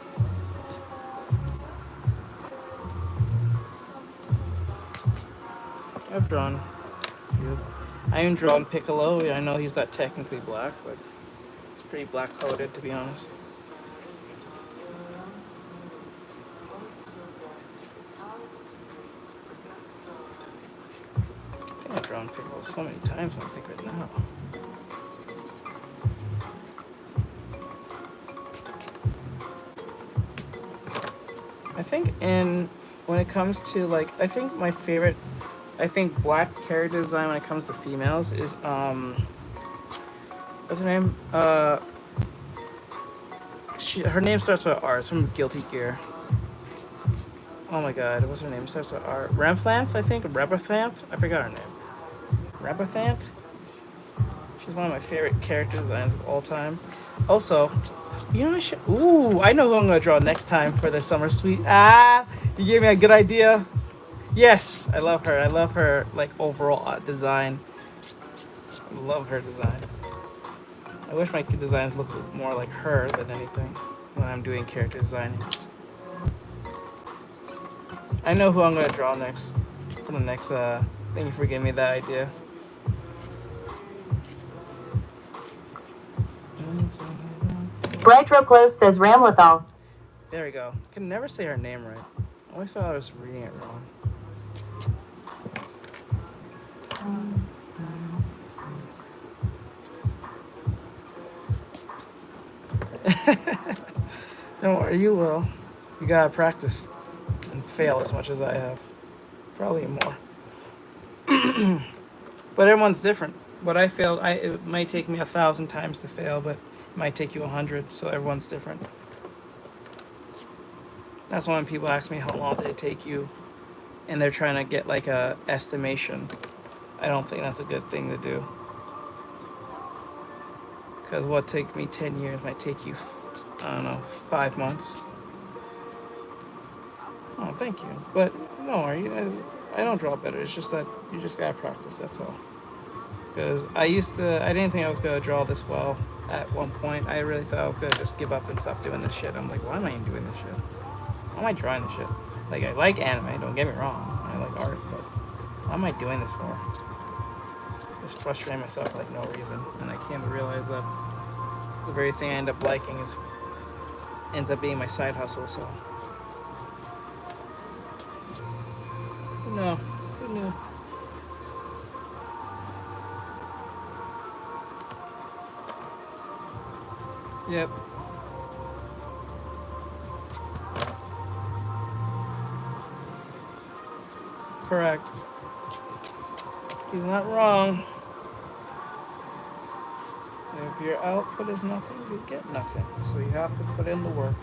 I've drawn a few. I even drawn Piccolo. I know he's not technically black, but it's pretty black-coated, to be honest. I think I've drawn Piccolo so many times when I think of it now. I think when it comes to like, I think my favorite, I think black character design when it comes to females is what's her name? Her name starts with R. It's from Guilty Gear. Oh my god, what's her name? It starts with R. Ramphanth, I think. Rebathanth? I forgot her name. Rebathanth? She's one of my favorite character designs of all time. Also, you know, I know who I'm gonna draw next time for the summer suite. You gave me a good idea. Yes, I love her. I love her like overall design. I love her design. I wish my designs looked more like her than anything when I'm doing character designing. I know who I'm gonna draw next for the next. Thank you for giving me that idea. Brightro Close says Ramlethal. There we go. I can never say her name right. I always thought I was reading it wrong. Don't worry, you will. You gotta practice and fail as much as I have. Probably more. But everyone's different. What I failed, it might take me 1,000 times to fail, but it might take you 100. So everyone's different. That's why when people ask me how long did it take you, and they're trying to get like a estimation, I don't think that's a good thing to do. Because what took me 10 years might take you, I don't know, 5 months. Oh, thank you. But no, I don't draw better. It's just that you just gotta practice. That's all. Because I didn't think I was gonna draw this well at one point. I really thought I was gonna just give up and stop doing this shit. I'm like, why am I even doing this shit? Why am I drawing this shit? Like, I like anime. Don't get me wrong. I like art, but why am I doing this for? Just frustrating myself for like no reason, and I came to realize that the very thing I end up liking ends up being my side hustle. So no, who knew? Yep. Correct. He's not wrong. If your output is nothing, you get nothing. So you have to put in the work.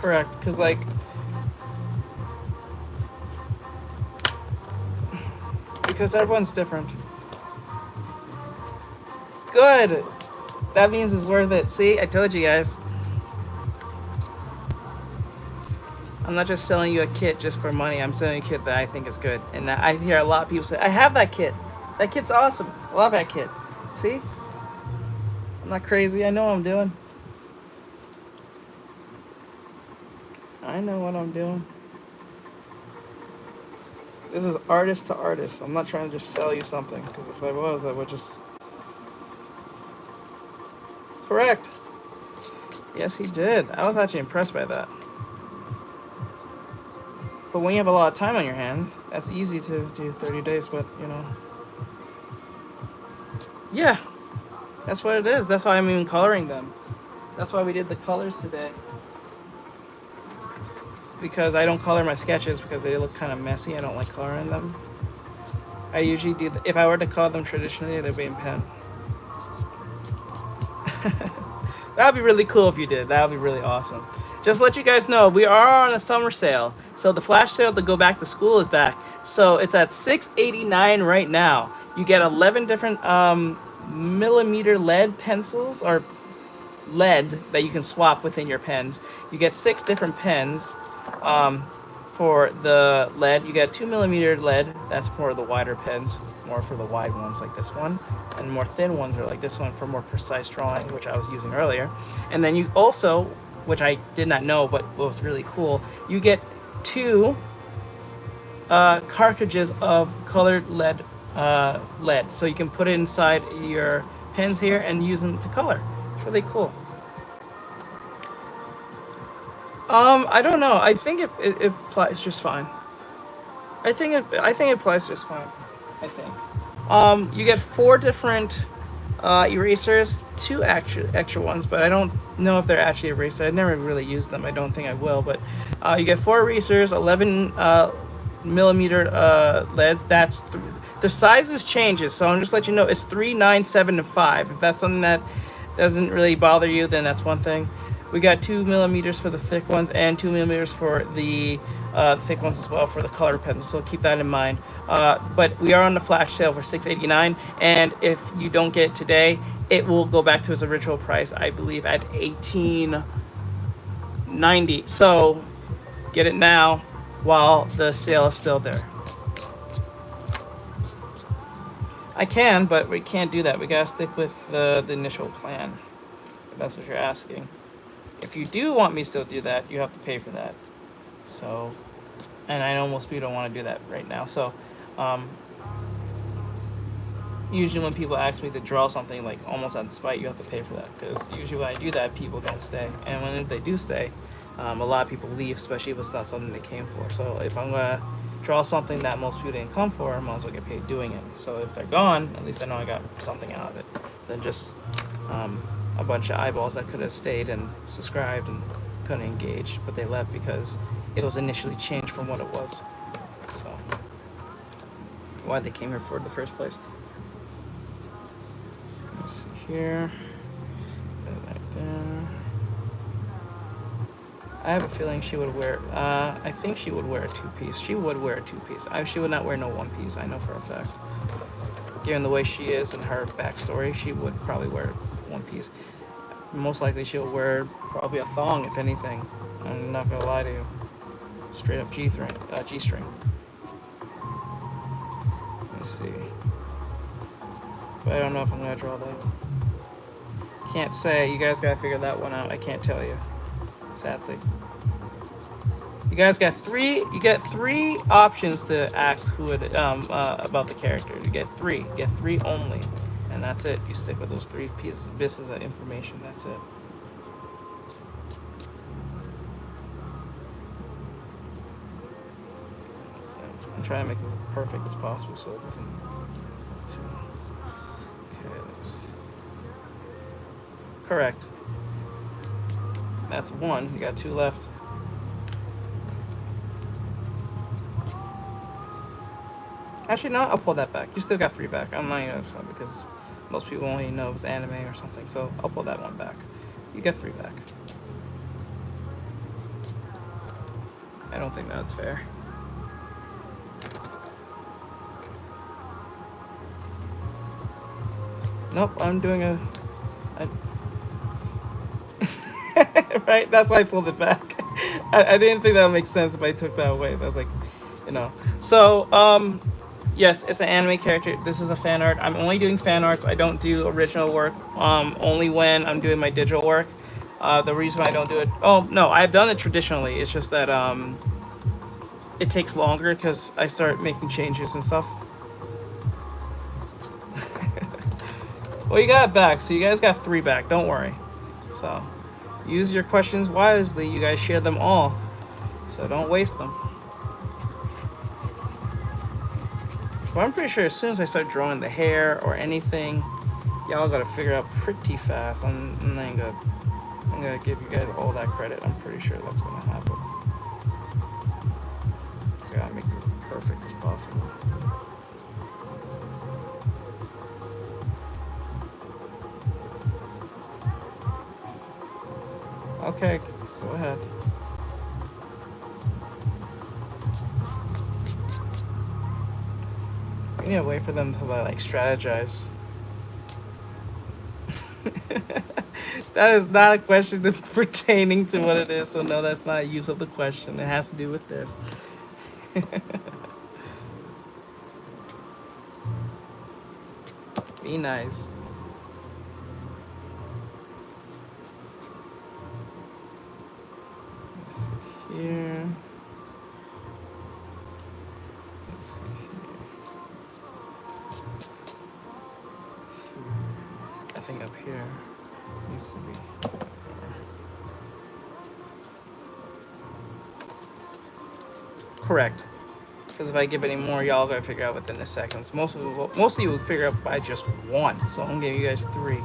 Correct, because like everyone's different. Good. That means it's worth it. See, I told you guys. I'm not just selling you a kit just for money. I'm selling you a kit that I think is good. And I hear a lot of people say, I have that kit. That kit's awesome. I love that kit. See? I'm not crazy. I know what I'm doing. I know what I'm doing. This is artist to artist. I'm not trying to just sell you something. Because if I was, I would just... Correct. Yes, he did. I was actually impressed by that. But when you have a lot of time on your hands, that's easy to do 30 days, but, you know. Yeah, that's what it is. That's why I'm even coloring them. That's why we did the colors today. Because I don't color my sketches because they look kind of messy. I don't like coloring them. I usually do, if I were to color them traditionally, they'd be in pen. That would be really cool if you did. That would be really awesome. Just to let you guys know, we are on a summer sale. So the flash sale to go back to school is back. So it's at $6.89 right now. You get 11 different millimeter lead pencils, or lead that you can swap within your pens. You get 6 different pens for the lead. You get 2 millimeter lead. That's for the wider pens, more for the wide ones like this one. And more thin ones are like this one for more precise drawing, which I was using earlier. And then you also, which I did not know, but was really cool, you get 2 cartridges of colored lead, so you can put it inside your pens here and use them to color. It's really cool. I don't know. I think it applies just fine. I think it applies just fine. I think. You get 4 different erasers, 2 extra ones, but I don't know if they're actually erasers. I never really used them. I don't think I will, but you get 4 erasers, 11 millimeter leads. That's the sizes changes, so I'm just letting you know it's 3, 9, 7, and 5. If that's something that doesn't really bother you, then that's one thing. We got 2 millimeters for the thick ones and 2 millimeters for the thick ones as well for the color pencils, so keep that in mind. But we are on the flash sale for $6.89, and if you don't get it today, it will go back to its original price, I believe, at $18.90. So get it now while the sale is still there. I can, but we can't do that. We gotta stick with the initial plan, if that's what you're asking. If you do want me to still do that, you have to pay for that. So, and I know most people don't want to do that right now. So, usually when people ask me to draw something like almost on spite, you have to pay for that, because usually when I do that, people don't stay. And when they do stay, a lot of people leave, especially if it's not something they came for. So if I'm gonna draw something that most people didn't come for, I might as well get paid doing it. So if they're gone, at least I know I got something out of it, than just a bunch of eyeballs that could have stayed and subscribed and couldn't engage, but they left because it was initially changed from what it was. So why they came here for in the first place. Let's see here. Right there. I have a feeling she would wear. I think she would wear a two-piece. She would wear a two-piece. She would not wear no one-piece. I know for a fact. Given the way she is and her backstory, she would probably wear one piece. Most likely, she'll wear probably a thong, if anything. I'm not gonna lie to you. Straight up G-string. Let's see. But I don't know if I'm gonna draw that. Can't say. You guys gotta figure that one out. I can't tell you. Sadly. You guys got three. You get three options to ask who it about the character. You get three. You get three only, and that's it. You stick with those three pieces of information. That's it. I'm trying to make this as perfect as possible so it doesn't. Okay. Correct. That's one. You got two left. Actually, no, I'll pull that back. You still got three back. I'm not even upset because most people only know it's anime or something, so I'll pull that one back. You get three back. I don't think that was fair. Nope, I'm doing right? That's why I pulled it back. I didn't think that would make sense if I took that away. That was like, So, yes, it's an anime character. This is a fan art. I'm only doing fan arts. I don't do original work. Only when I'm doing my digital work. The reason why I don't do it. Oh no, I've done it traditionally. It's just that it takes longer because I start making changes and stuff. Well, you got it back, so you guys got three back. Don't worry. So, use your questions wisely. You guys share them all, so don't waste them. Well, I'm pretty sure as soon as I start drawing the hair or anything, y'all gotta figure out pretty fast. I'm gonna give you guys all that credit. I'm pretty sure that's gonna happen. So I gotta make this as perfect as possible. Okay, go ahead. We need to wait for them to like strategize. That is not a question pertaining to what it is, so no, that's not a use of the question. It has to do with this. Be nice. Let's see here. Let's see here. I think up here needs to be. Correct. Because if I give any more, y'all gotta figure out within the seconds. Most of you will figure out by just one. So I'm gonna give you guys three.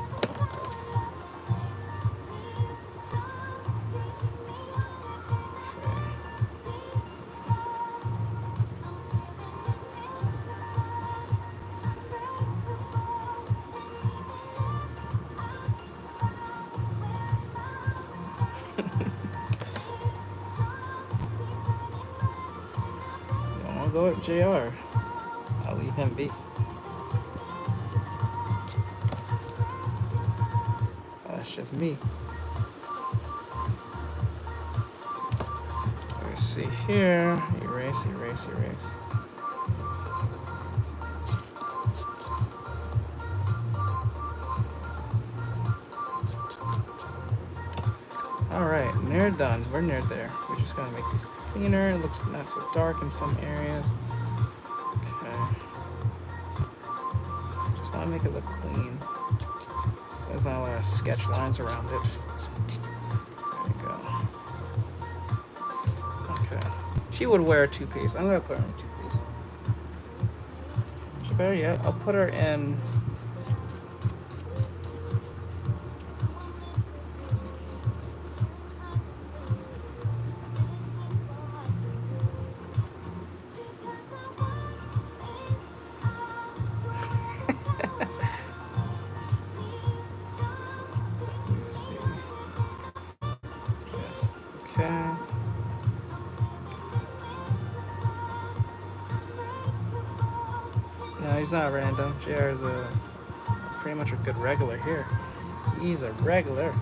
Go with JR. I'll leave him be. Oh, that's just me. Let's see here. Erase, erase, erase. Alright, near done. We're near there. We're just gonna make this cleaner. It looks not so dark in some areas. Okay. Just want to make it look clean. So there's not a lot of sketch lines around it. There we go. Okay. She would wear a two-piece. I'm gonna put her in a two-piece. better yet, I'll put her in. Let's see. Yes. Okay. No, he's not random. JR is pretty much a good regular here. He's a regular.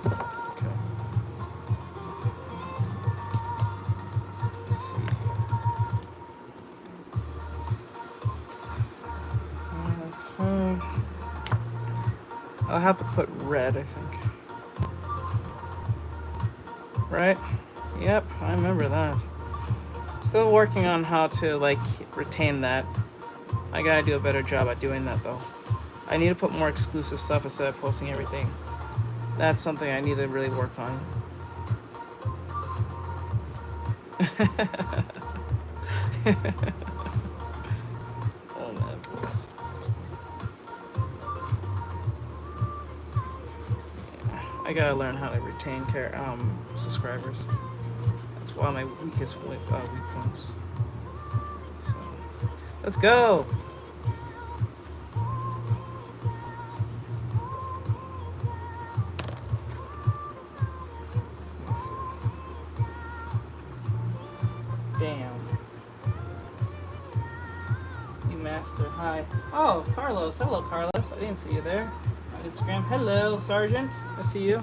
Okay. Let's see. Okay. I'll have to put red, I think. Right? Yep, I remember that. Still working on how to like retain that. I gotta do a better job at doing that though. I need to put more exclusive stuff instead of posting everything. That's something I need to really work on. Oh man, please. Yeah, I gotta learn how to retain subscribers. That's one of my weakest weak points. So, let's go. Damn. You master, hi. Oh, Carlos. Hello, Carlos. I didn't see you there. On Instagram. Hello, Sergeant. I see you.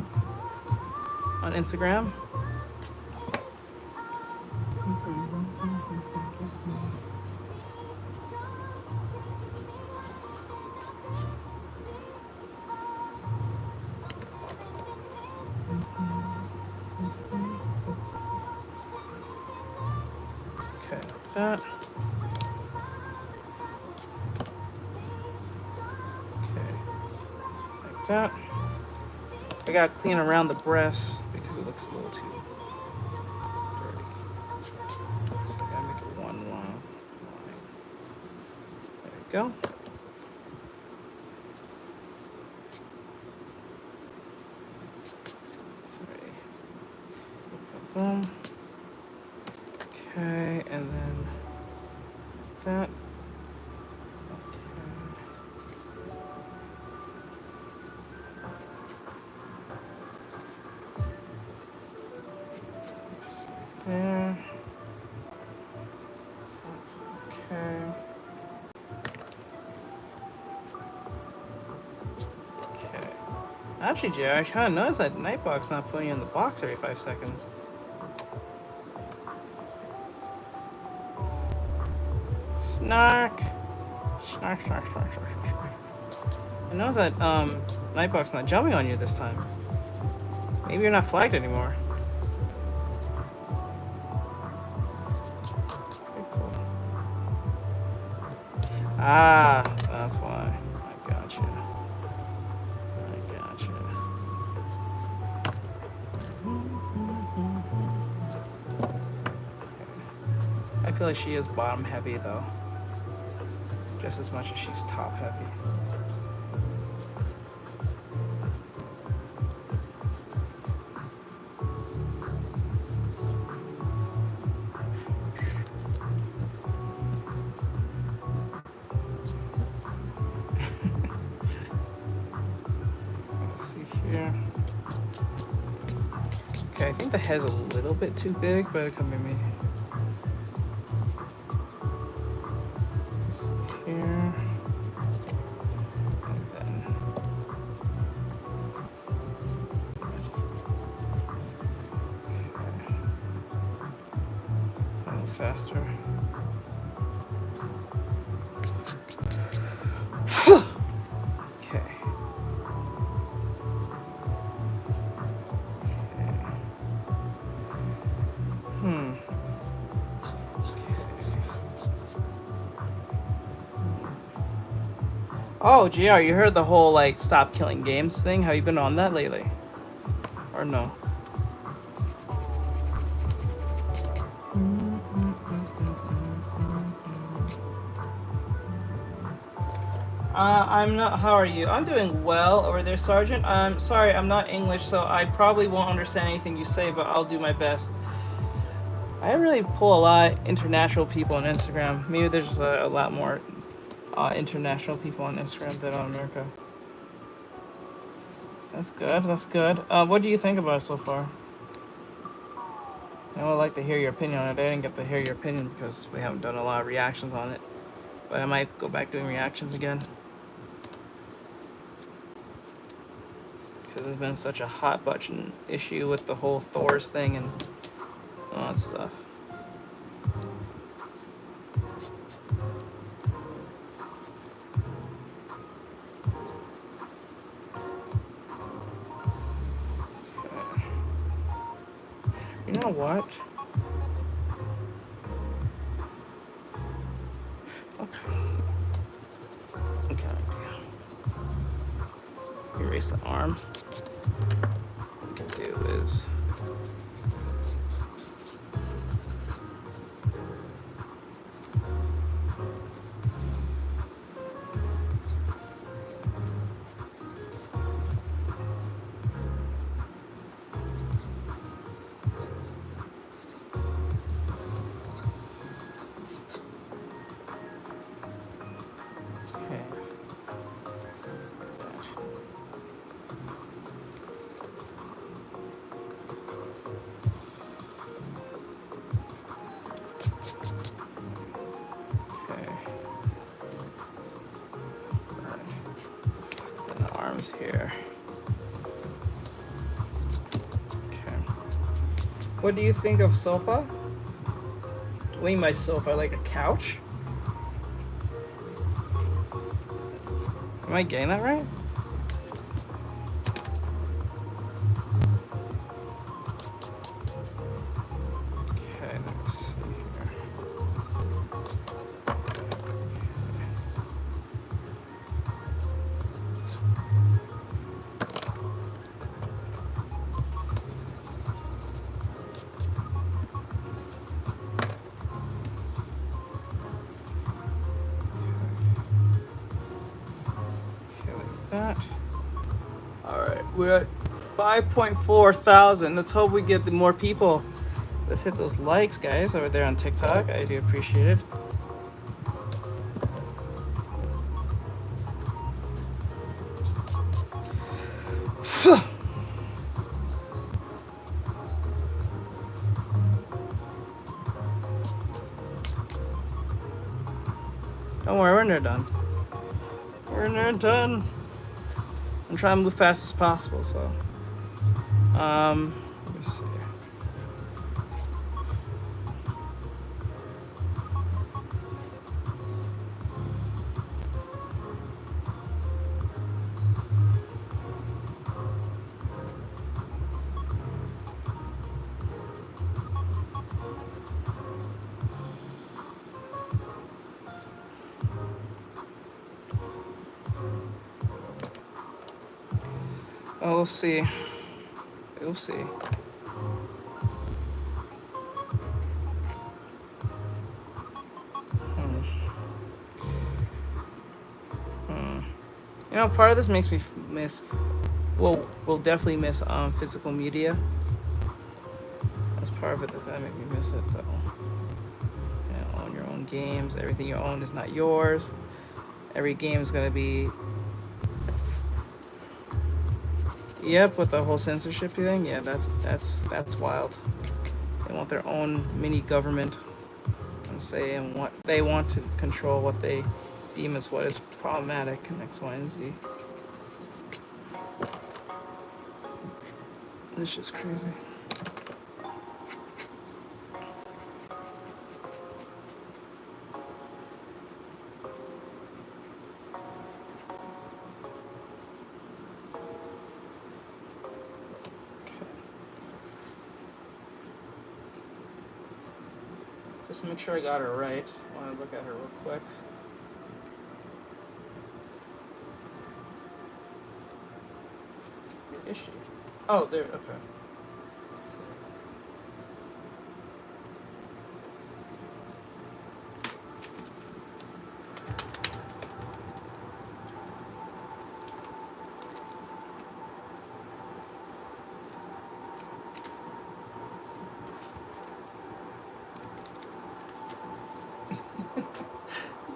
On Instagram. Okay, like that. Okay, like that. I gotta clean around the breast because it looks a little too dirty. So I gotta make it one long line. There we go. Sorry. Boom. Okay, and then that. There. Okay. Okay. Actually, Jay, I kind of noticed that Nightbox not putting you in the box every 5 seconds. Snark. Snark, snark, snark, snark, snark. I noticed that Nightbox not jumping on you this time. Maybe you're not flagged anymore. Ah, that's why. I gotcha. I gotcha. I feel like she is bottom heavy though. Just as much as she's top heavy. Here. Okay, I think the head's a little bit too big, but it could be me. Let's see here. And then. Okay. A little faster. Oh, GR, you heard the whole, like, stop killing games thing? Have you been on that lately? Or no? I'm not. How are you? I'm doing well over there, Sergeant. I'm sorry, I'm not English, so I probably won't understand anything you say, but I'll do my best. I really pull a lot of international people on Instagram. Maybe there's a lot more international people on Instagram than on America. That's good. That's good. What do you think about it so far? I would like to hear your opinion on it. I didn't get to hear your opinion because we haven't done a lot of reactions on it. But I might go back doing reactions again. Because there's been such a hot button issue with the whole Thor's thing and all that stuff. You know what? Okay. Okay. Erase the arm. What we can do is. Okay. Okay. Alright. And the arms here. Okay. What do you think of sofa? What do you mean by sofa? Like a couch? Am I getting that right? Okay, let's see here. Okay, like that. Alright, we're at 5.4 thousand. Let's hope we get more people. Let's hit those likes, guys, over there on TikTok. I do appreciate it. Don't worry, we're near done. We're near done. I'm trying to move fast as possible, so. Let's see. Oh, we'll see. We'll see. You know, part of this makes me miss. Well, we'll definitely miss physical media. That's part of it that make me miss it, though. You know, own your own games. Everything you own is not yours. Every game is gonna be. Yep, with the whole censorship thing. Yeah, that's wild. They want their own mini government and say and what they want to control what they deem as what is problematic in X, Y, and Z. That's just crazy. Just to make sure I got her right, I want to look at her real quick. Where is she? Oh, there, okay.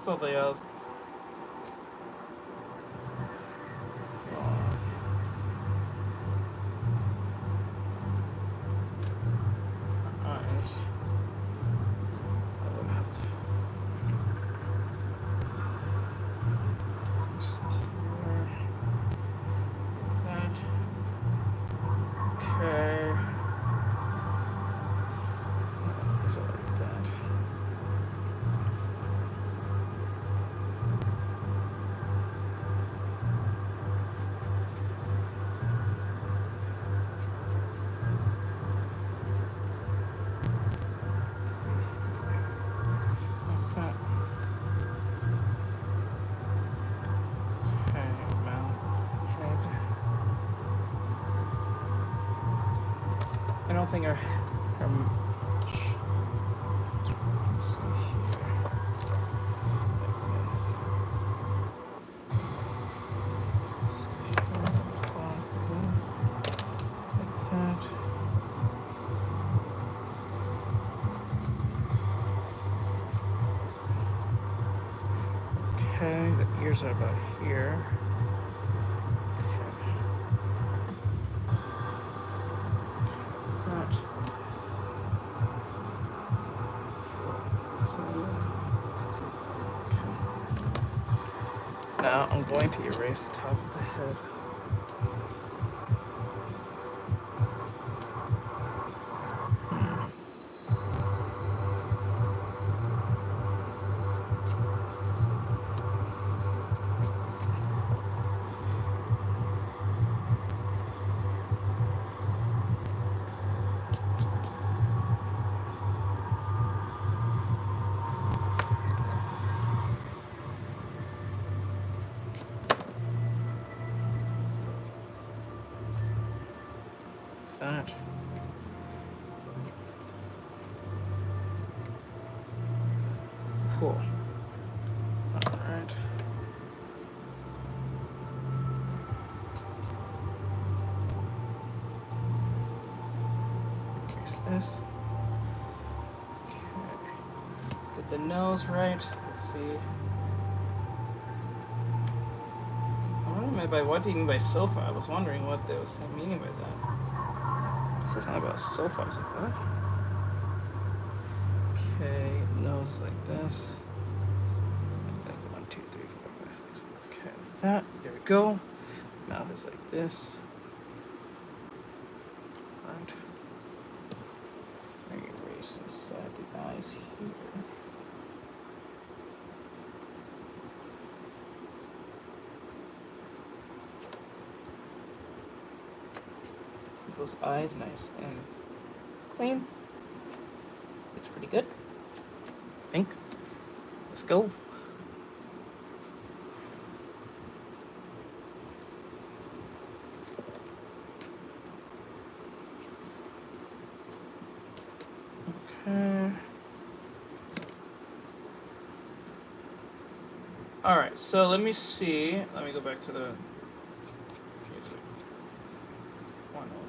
Something else. Eyes. I would have to. Is that okay? Is it like that? I don't think our let's see here. Like that. Okay, the ears are about here. Now I'm going to erase the top of the head. That. Cool. Alright. Here's this. Okay. Get the nose right. Let's see. What do you mean by sofa? I was wondering what they was meaning by that. This is not about a sofa. I was like, what? Okay, nose is like this. Like 1, 2, 3, 4, 5, 6. Okay, like that. There we go. Mouth is like this. Right. I'm gonna erase inside the eyes here. Those eyes nice and clean. Looks pretty good. I think. Let's go. Okay. All right, so let me see. Let me go back to the one over.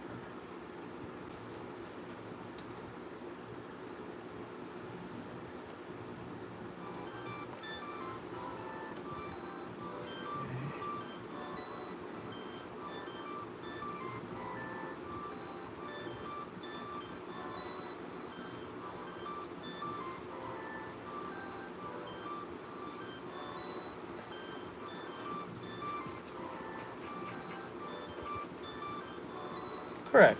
Correct.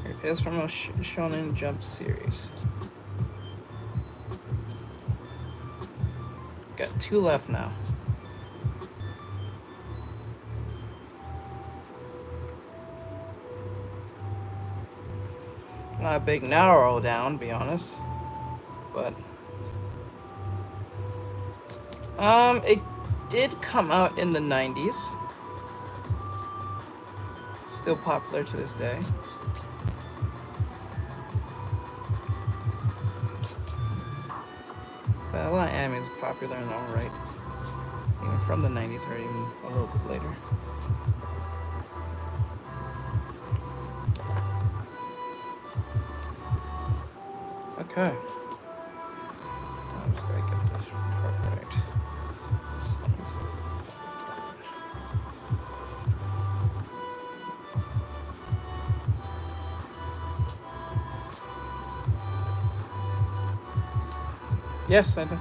It is from a Shonen Jump series. Got 2 left now. Not a big narrow down, to be honest, but it did come out in the 90s. Still popular to this day. But a lot of anime is popular in their own right. even from the 90s or even a little bit later. Okay. I'm just gonna get this right. Yes, I do.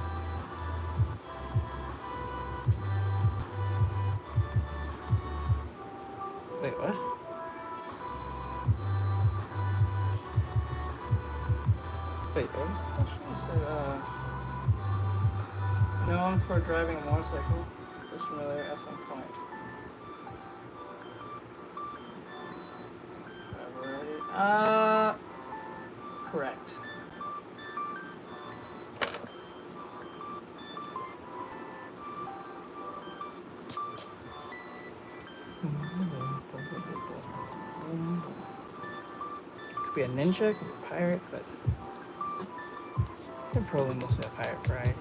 Wait, what? Wait, what was the question? You said, known for driving a motorcycle. Was familiar at some point. Correct. Could be a ninja, could be a pirate, but they're probably mostly a pirate, right?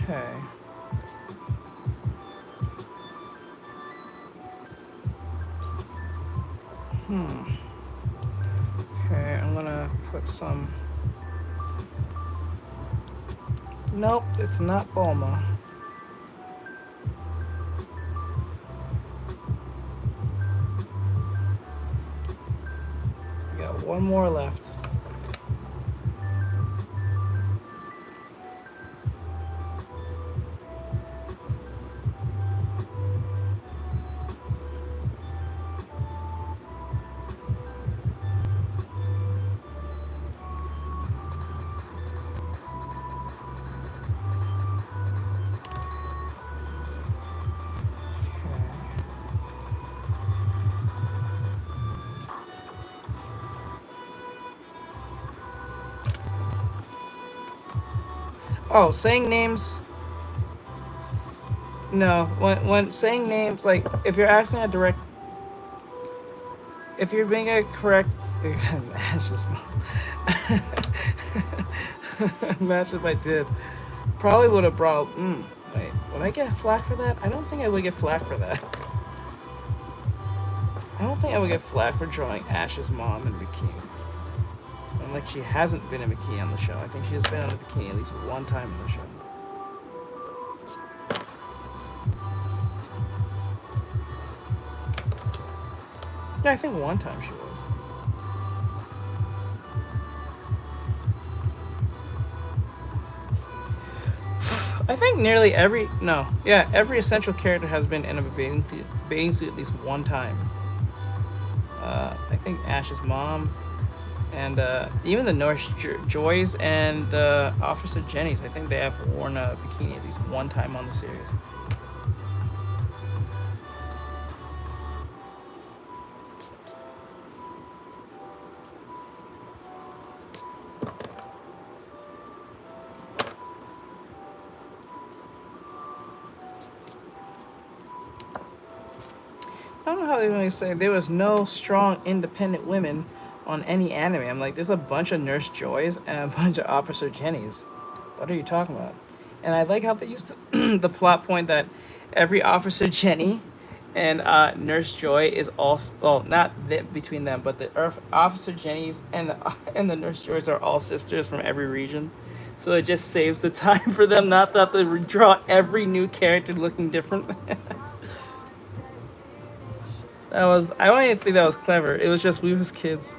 Okay. Okay, I'm gonna put some. Nope, it's not Bulma. We got one more left. Oh, saying names. No, when saying names, like if you're asking a direct, if you're being a correct, Ash is match if I did, probably would have brought. Wait, would I get flack for that? I don't think I would get flack for that. I don't think I would get flack for drawing Ash's mom in bikini. And like she hasn't been in bikini on the show. I think she has been in a bikini at least one time in the show. Yeah, I think one time she was. I think nearly every essential character has been in a bathing suit at least one time. I think Ash's mom, and even the Nurse Joys and the Officer Jenny's. I think they have worn a bikini at least one time on the series. I don't know how they're going to say there was no strong independent women on any anime. I'm like, there's a bunch of Nurse Joys and a bunch of Officer Jennies. What are you talking about? And I like how they used the plot point that every Officer Jenny and Nurse Joy is all, well, not between them, but the Officer Jennies and the Nurse Joys are all sisters from every region. So it just saves the time for them not to have to draw every new character looking different. I don't even think that was clever. It was just we was kids.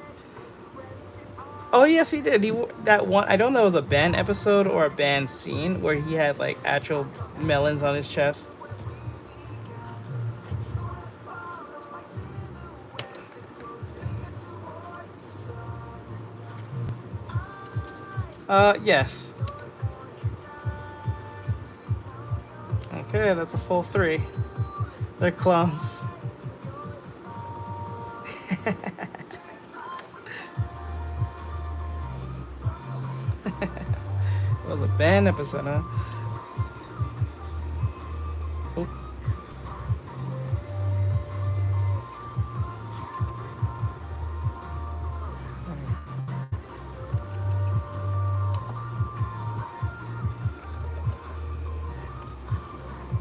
Oh yes, he did. That one. I don't know if it was a band episode or a band scene where he had like actual melons on his chest. Yes. Okay, that's a full 3. They're clones. It was a band episode, huh? Oh.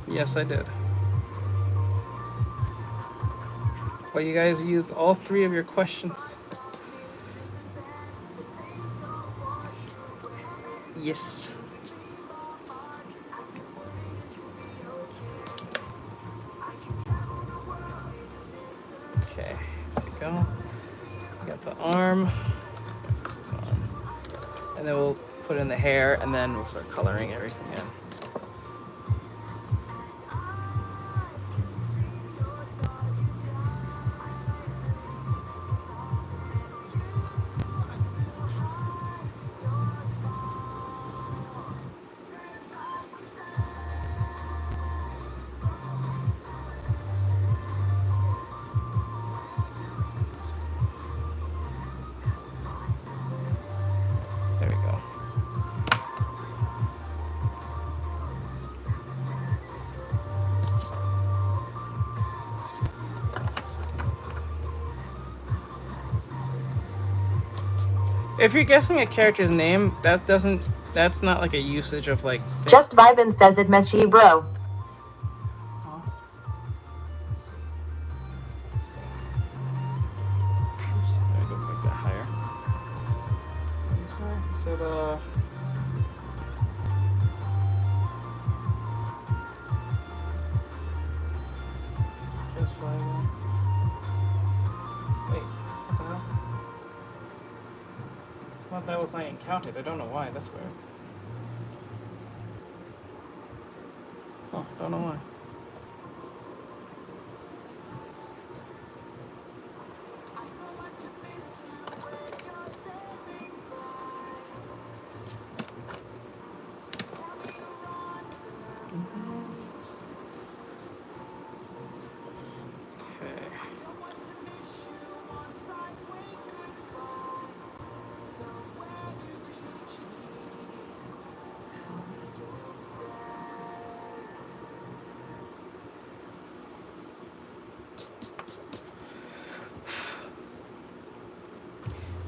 Yes, I did. Well, you guys used all 3 of your questions. Yes. Okay, there we go. We got the arm. Fix this arm. And then we'll put in the hair, and then we'll start coloring everything in. There we go. If you're guessing a character's name, that's not like a usage of like. Just Vibin says it messy, bro. That was not even counted. I don't know why. That's weird. Oh, don't know why.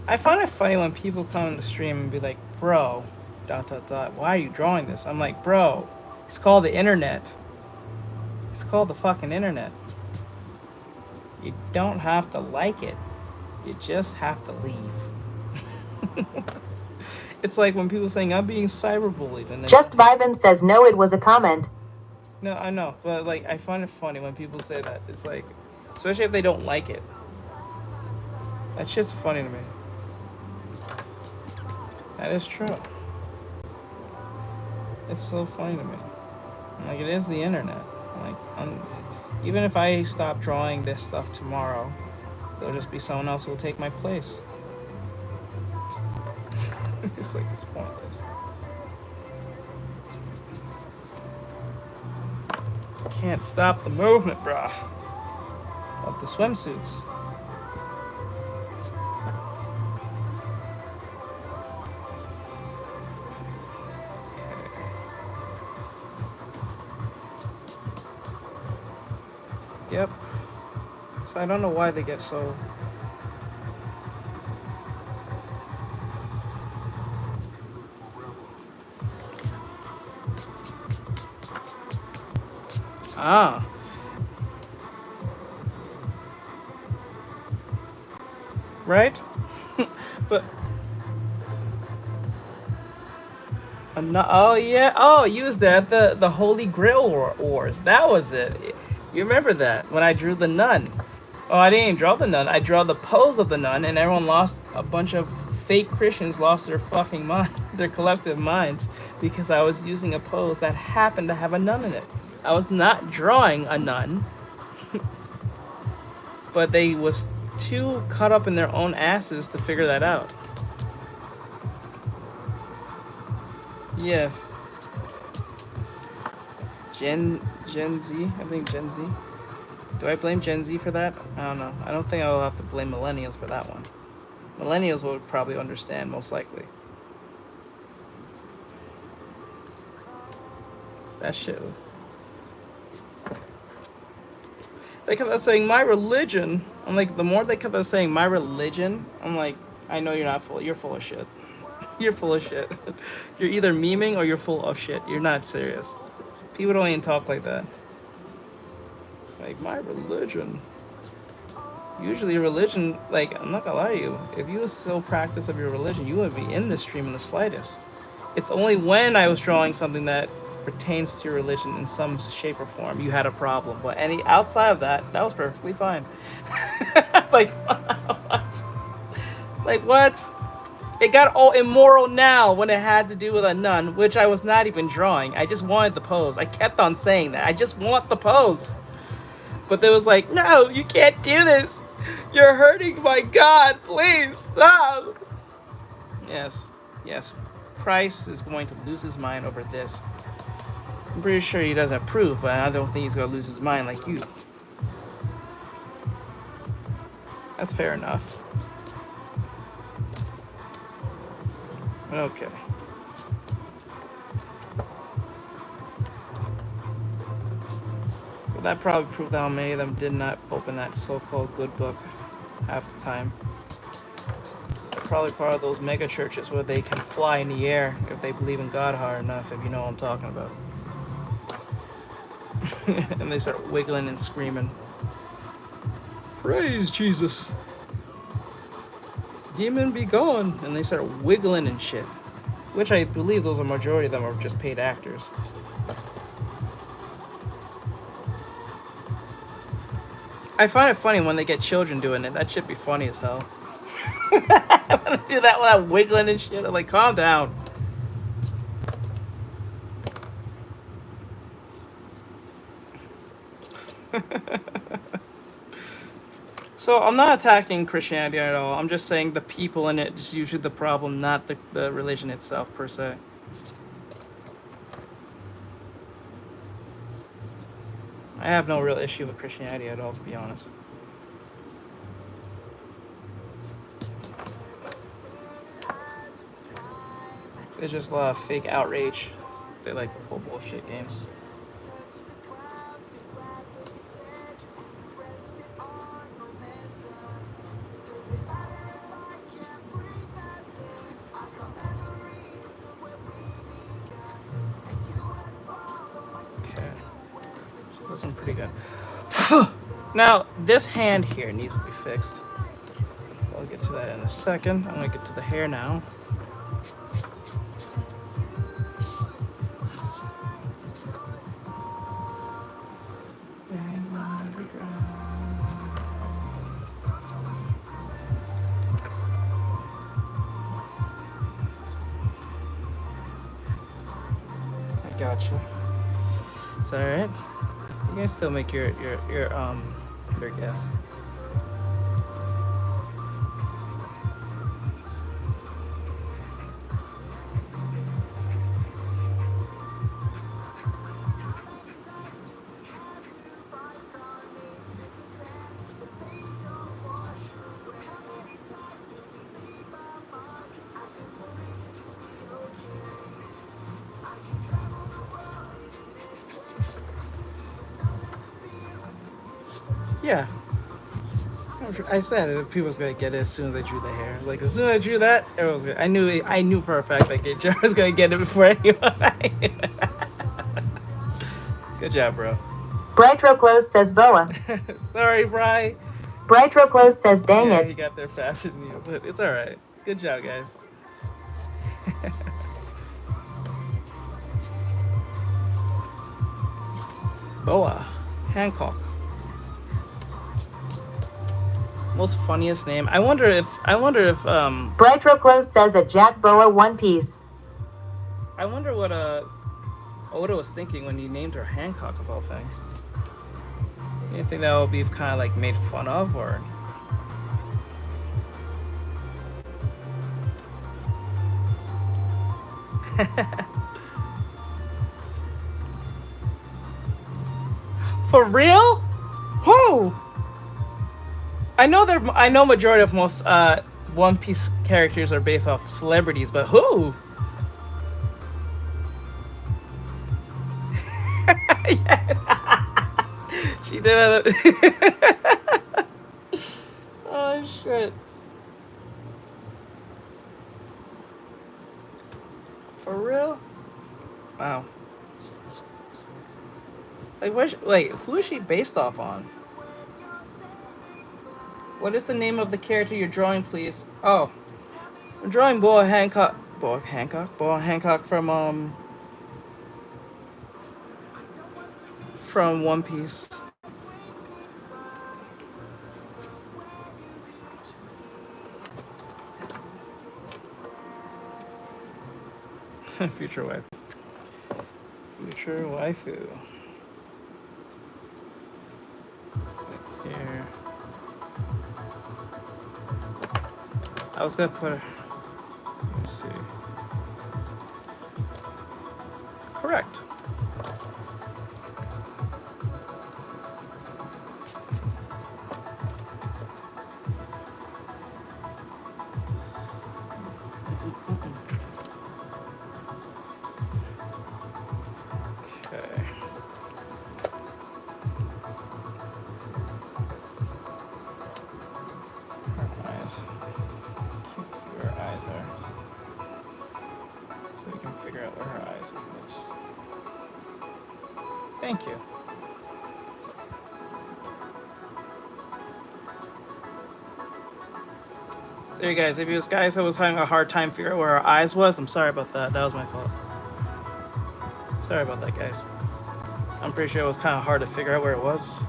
I find it funny when people come on the stream and be like, bro, ... why are you drawing this? I'm like, bro, it's called the internet. It's called the fucking internet. You don't have to like it. You just have to leave. It's like when people saying, I'm being cyberbullied. And then, Just Vibin says no, it was a comment. No, I know, but like I find it funny when people say that. It's like, especially if they don't like it. That's just funny to me. That is true. It's so funny to me. Like, it is the internet. Like, even if I stop drawing this stuff tomorrow, there'll just be someone else who will take my place. It's like, it's pointless. Can't stop the movement, brah. Of the swimsuits. Yep. So I don't know why they get so... Ah. Right? But... oh, yeah. Oh, use that. The Holy Grail Wars. That was it. You remember that, when I drew the nun. Oh, I didn't even draw the nun. I draw the pose of the nun, and everyone lost, a bunch of fake Christians lost their fucking mind, their collective minds, because I was using a pose that happened to have a nun in it. I was not drawing a nun, but they was too caught up in their own asses to figure that out. Yes. Gen Z? I think Gen Z. Do I blame Gen Z for that? I don't know. I don't think I will have to blame millennials for that one. Millennials would probably understand, most likely. That shit. They kept on saying, my religion. I'm like, the more they kept on saying, my religion, I'm like, I know you're not full. You're full of shit. You're full of shit. You're either memeing or you're full of shit. You're not serious. People don't even talk like that. Like, my religion. Usually religion, like, I'm not gonna lie to you, if you were still practice of your religion, you wouldn't be in this stream in the slightest. It's only when I was drawing something that pertains to your religion in some shape or form you had a problem. But any outside of that, that was perfectly fine. Like, what? Like, what? It got all immoral now when it had to do with a nun, which I was not even drawing. I just wanted the pose. I kept on saying that. I just want the pose. But there was like, no, you can't do this. You're hurting my God. Please stop. Yes, yes. Christ is going to lose his mind over this. I'm pretty sure he doesn't approve, but I don't think he's going to lose his mind like you. That's fair enough. Okay. Well, that probably proved how many of them did not open that so-called good book half the time. They're probably part of those mega churches where they can fly in the air if they believe in God hard enough, if you know what I'm talking about. And they start wiggling and screaming. Praise Jesus. Demon be gone. And they start wiggling and shit. Which I believe those are majority of them are just paid actors. I find it funny when they get children doing it. That should be funny as hell. I want to do that without wiggling and shit. I'm like, calm down. So I'm not attacking Christianity at all. I'm just saying the people in it is usually the problem, not the religion itself per se. I have no real issue with Christianity at all, to be honest. There's just a lot of fake outrage. They like to pull bullshit games. Okay. Looking pretty good. Now, this hand here needs to be fixed. I'll get to that in a second. I'm gonna get to the hair now. I gotcha. It's alright. You can still make your guess. Yeah. I said it, people was gonna get it as soon as I drew the hair. Like as soon as I drew that, it was good. I knew for a fact that Joe was gonna get it before anyone. Good job, bro. Brightro Close says Boa. Sorry, Bri. Brightro Close says dang Yeah, it. he got there faster than you, but it's alright. Good job, guys. Boa Hancock. Most funniest name. I wonder if Brightro Close says a Jack Boa One Piece. I wonder what Oda was thinking when he named her Hancock of all things. You think that will be kind of like made fun of, or? For real? Who? I know majority of most One Piece characters are based off celebrities, but who? She did it. Oh shit. For real? Wow. Like, wait, who is she based off on? What is the name of the character you're drawing, please? Oh, I'm drawing Boa Hancock. Boa Hancock? Boa Hancock from One Piece. Future wife. Future waifu. Here. I was gonna put her. Let's see. Correct. Okay. Her eyes. Can't see where her eyes are. So we can figure out where her eyes are. Thank you. There you guys. If it was guys I was having a hard time figuring out where her eyes was, I'm sorry about that. That was my fault. Sorry about that, guys. I'm pretty sure it was kind of hard to figure out where it was.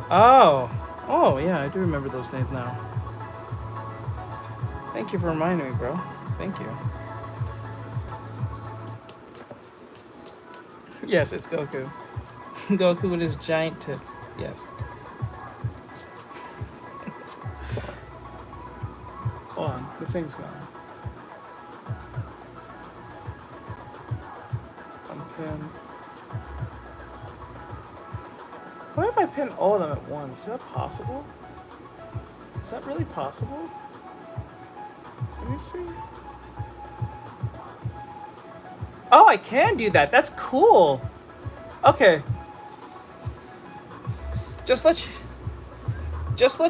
Oh. Oh, yeah, I do remember those names now. Thank you for reminding me, bro. Thank you. Yes, it's Goku. Goku with his giant tits. Yes. Hold on, the thing's gone. Unpin. What if I pin all of them at once? Is that possible? Is that really possible? Let me see. Oh, I can do that. That's cool. Okay. Just let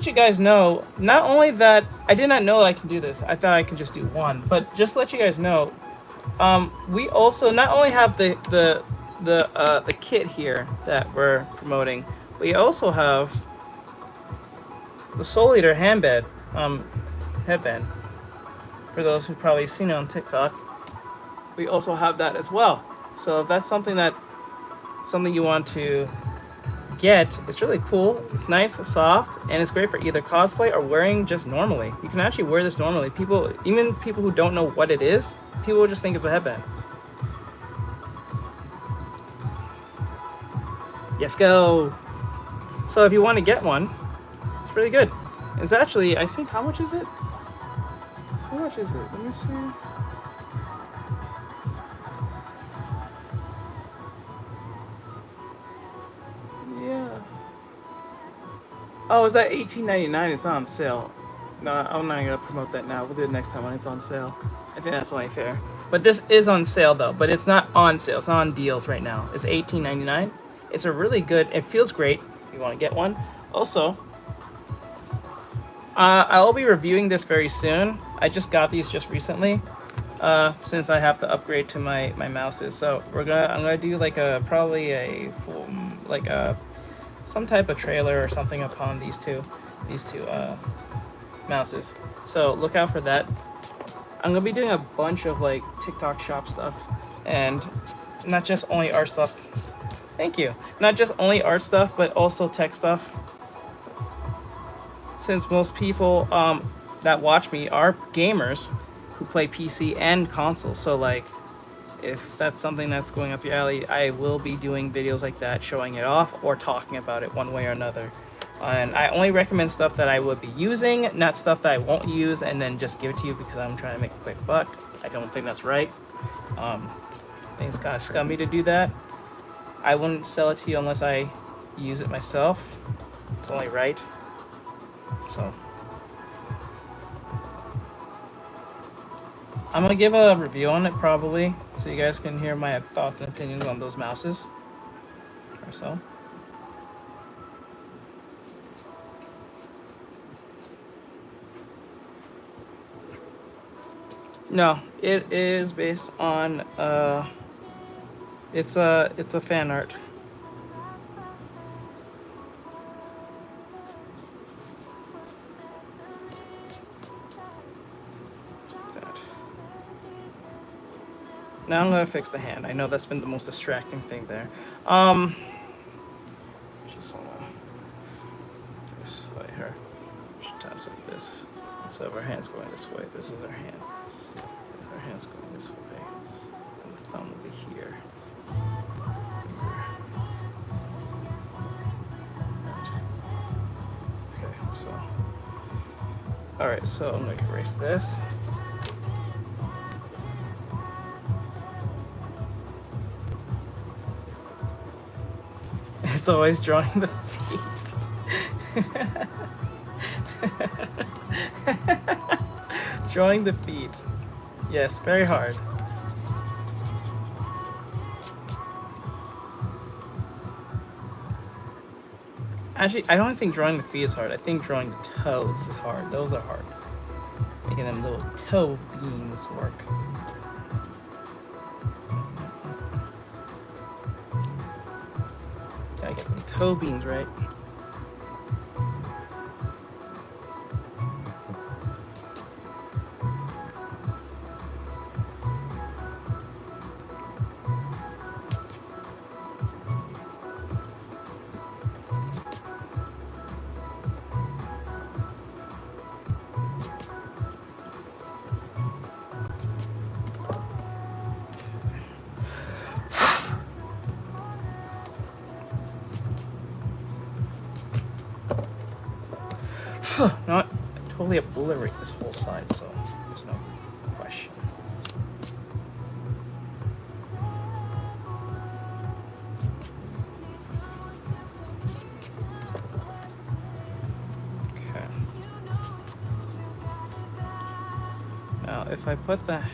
you guys know, not only that I did not know I can do this. I thought I could just do one, but just to let you guys know, we also not only have the kit here that we're promoting, we also have the Soul Eater headband. For those who've probably seen it on TikTok, we also have that as well. So if that's something you want to get, it's really cool. It's nice, soft, and it's great for either cosplay or wearing just normally. You can actually wear this normally. Even people who don't know what it is, people will just think it's a headband. Yes, go. So if you want to get one, it's really good. It's actually, I think, how much is it? How much is it? Let me see. Yeah. Oh, is that $18.99? It's not on sale. No, I'm not gonna promote that now. We'll do it next time when it's on sale. I think that's only fair. But this is on sale though. But it's not on sale. It's not on deals right now. It's $18.99. It's a really good. It feels great. If you want to get one. Also, I'll be reviewing this very soon. I just got these just recently, since I have to upgrade to my mouses. So I'm gonna do like probably a full some type of trailer or something upon these two mouses. So look out for that. I'm gonna be doing a bunch of like TikTok shop stuff, and not just only art stuff. Thank you. Not just only art stuff, but also tech stuff. Since most people that watch me are gamers who play PC and console, so like if that's something that's going up your alley, I will be doing videos like that, showing it off or talking about it one way or another. And I only recommend stuff that I would be using, not stuff that I won't use and then just give it to you because I'm trying to make a quick buck. I don't think that's right. I think it's kind of scummy to do that. I wouldn't sell it to you unless I use it myself. It's only right. So I'm gonna give a review on it probably, so you guys can hear my thoughts and opinions on those mouses or so. No, it is based on It's a fan art. That. Now I'm gonna fix the hand. I know that's been the most distracting thing there. Just wanna this way here. Should toss like this. So if our hand's going this way, this is our hand. If our hand's going this way, then the thumb will be here. Okay, so. Alright, so I'm gonna erase this. It's always drawing the feet. Drawing the feet. Yes, very hard. Actually, I don't think drawing the feet is hard. I think drawing the toes is hard. Those are hard. Making them little toe beans work. Gotta get the toe beans right. No, I totally obliterate this whole side, so there's no question. Okay. Now, if I put the hand.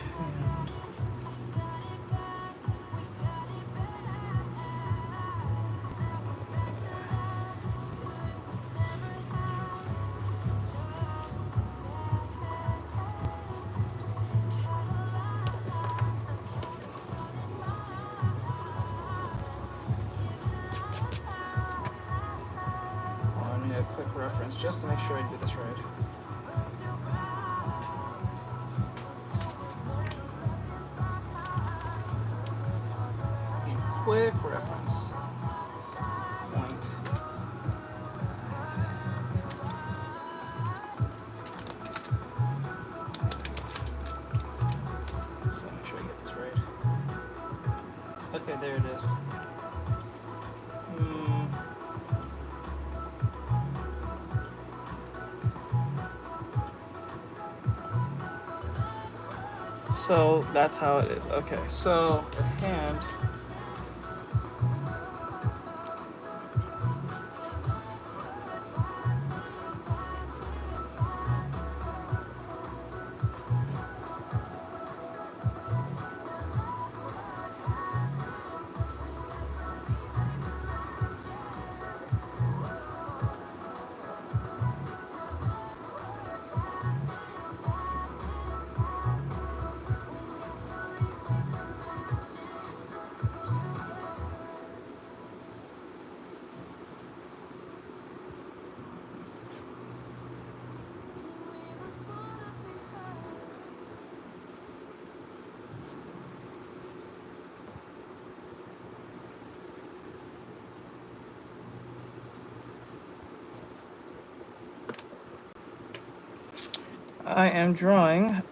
A quick reference just to make sure I do this right. A quick reference point. So make sure I get this right. Okay, there it is. So that's how it is. Okay, so the hand. I am drawing.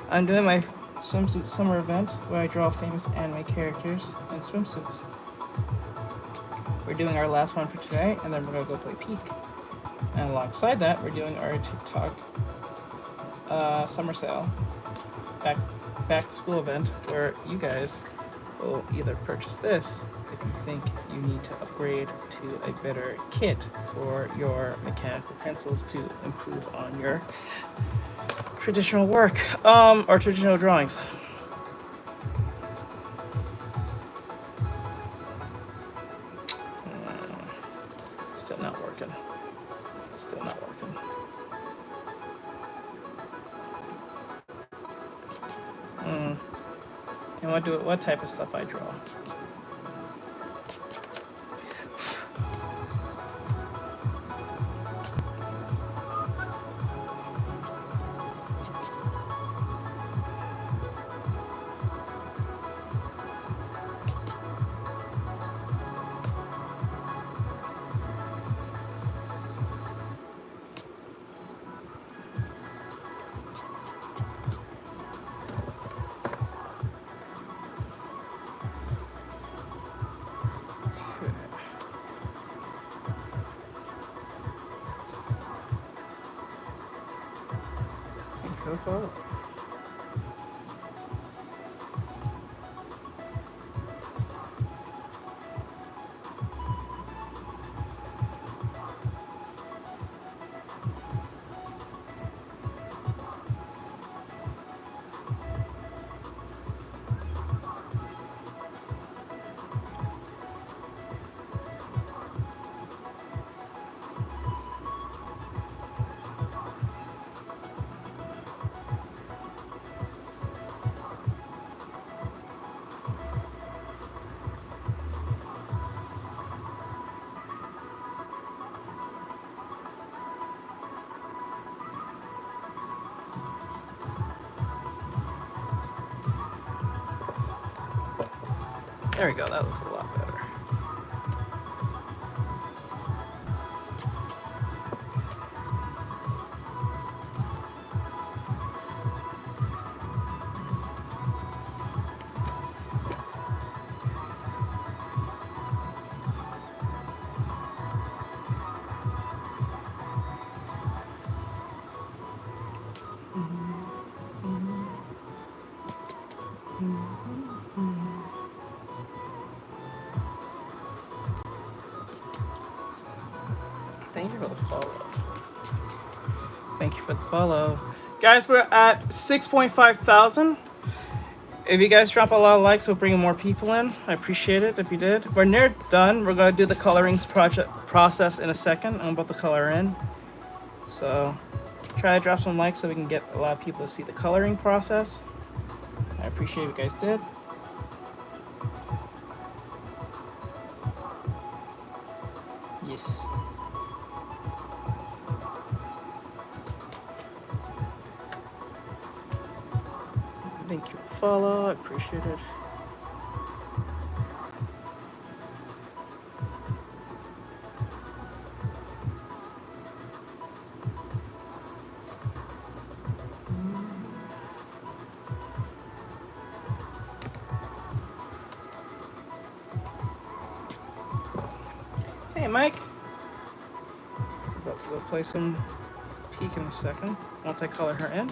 I'm doing my swimsuit summer event where I draw famous anime characters in swimsuits. We're doing our last one for today, and then we're gonna go play Peak. And alongside that, we're doing our TikTok summer sale, back to school event where you guys will either purchase this if you think you need to upgrade to a better kit for your mechanical pencils to improve on your traditional work, or traditional drawings. Still not working. Still not working. And what type of stuff I draw. Go. There we go, that looked a lot better. Thank you for the follow. Thank you for the follow. Guys, we're at 6.5 thousand. If you guys drop a lot of likes, we'll bring more people in. I appreciate it if you did. We're near done. We're going to do the colorings process in a second. I'm about to color in. So try to drop some likes so we can get a lot of people to see the coloring process. I appreciate what you guys did. Yes. Thank you for the follow. I appreciate it. Hey, Mike. About to go play some Peek in a second once I color her in.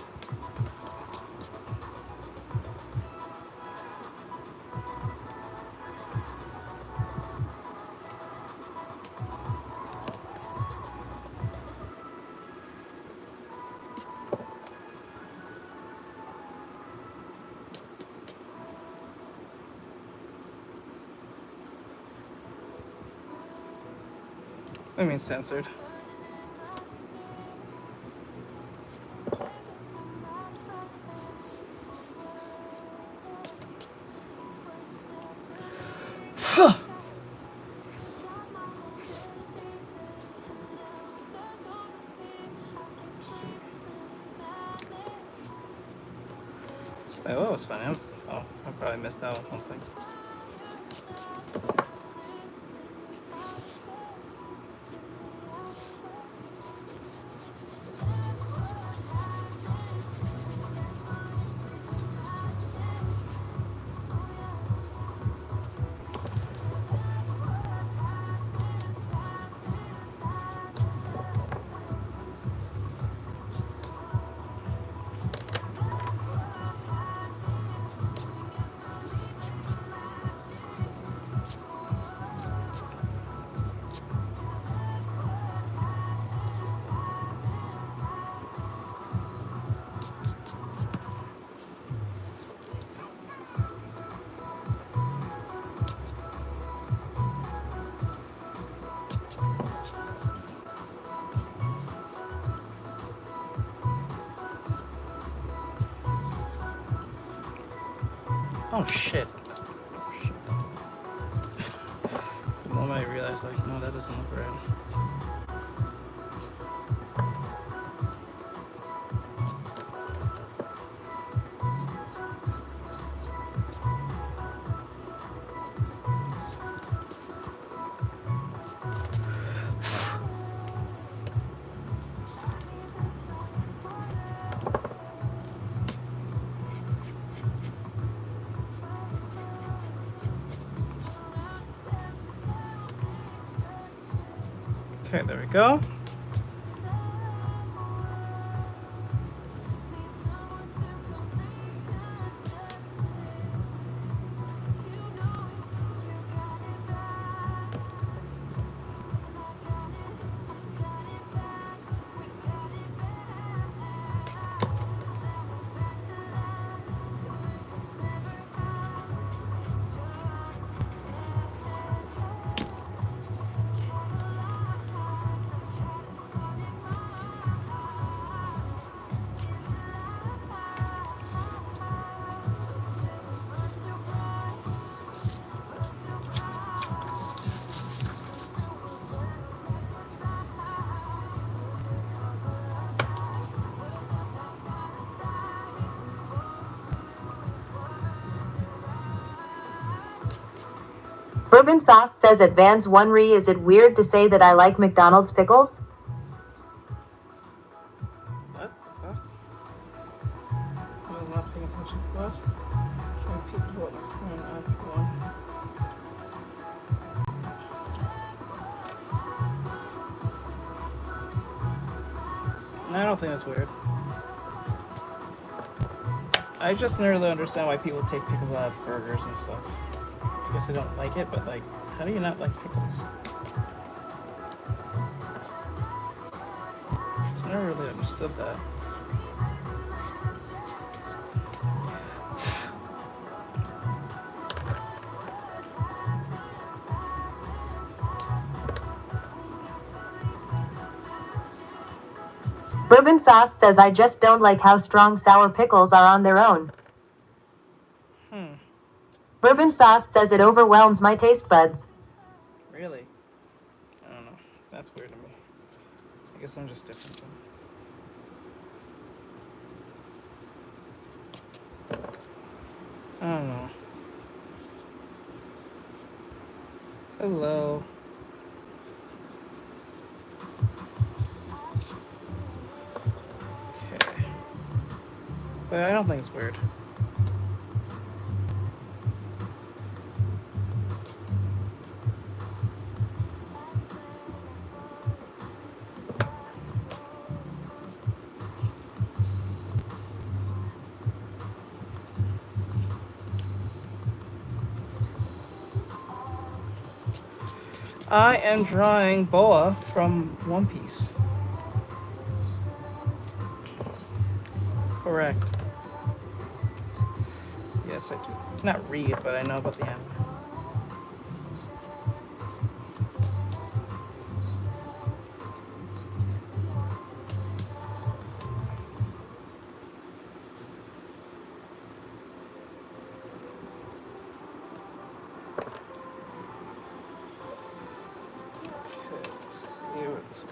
I mean censored. Wait, what was funny? Oh, I probably missed out on something. Oh shit. The moment I realized, like, no, that doesn't look right. Okay, there we go. Bourbon Sauce says at Vans One Re, is it weird to say that I like McDonald's pickles? What the fuck? I was not paying attention to what? Trying to peek what my phone on. I don't think that's weird. I just never really understand why people take pickles out of burgers and stuff. I guess they don't like it, but like, how do you not like pickles? I never really understood that. Bourbon Sauce says I just don't like how strong sour pickles are on their own. Bourbon Sauce says it overwhelms my taste buds. Really? I don't know. That's weird to me. I guess I'm just different then. I don't know. Hello. Okay. But I don't think it's weird. I am drawing Boa from One Piece. Correct. Yes, I do. Not read, but I know about the anime.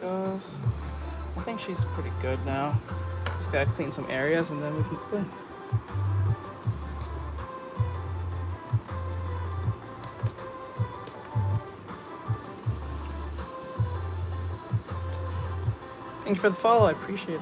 Goes. I think she's pretty good now. Just gotta clean some areas and then we can clean. Thank you for the follow, I appreciate it.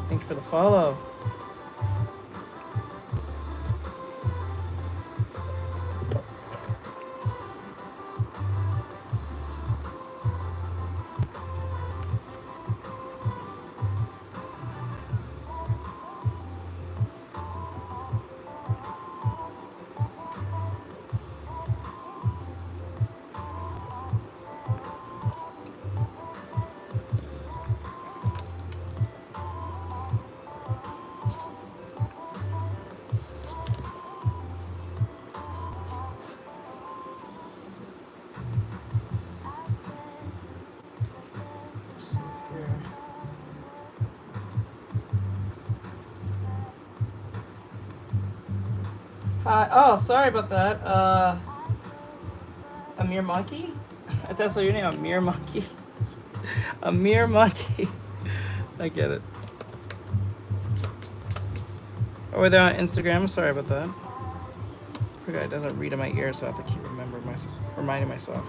Thank you for the follow. Oh, sorry about that. A mere monkey? That's what your name, a mere monkey. A mere monkey. I get it. Oh, they're on Instagram. Sorry about that. Forgot it doesn't read in my ear, so I have to keep reminding myself.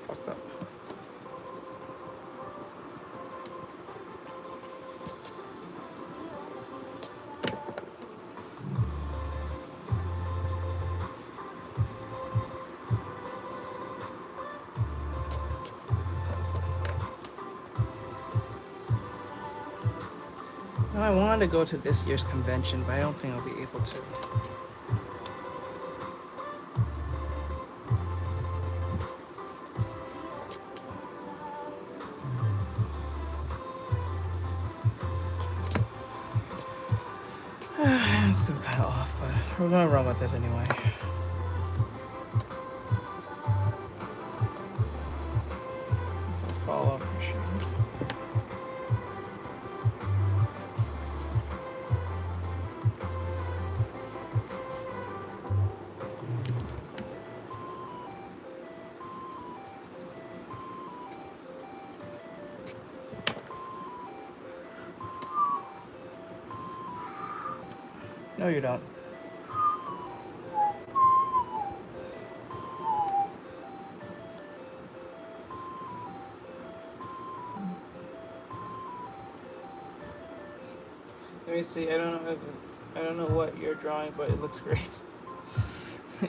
Fucked up. No, I wanted to go to this year's convention, but I don't think I'll be able to. It's still kind of off, but we're gonna run with it anyway. If I fall off, for sure. No, you don't. Let me see. I don't know what you're drawing, but it looks great.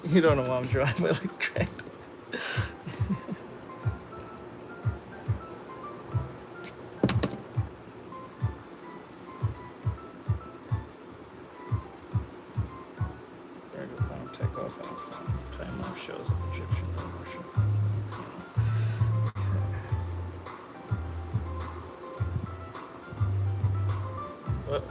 You don't know what I'm drawing, but it looks great. Time off shows of Egyptian worship. What?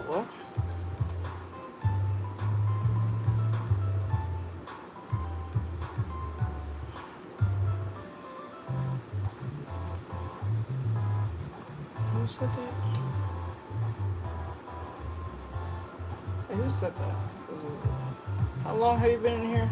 Who said that? Who said that? How long have you been in here?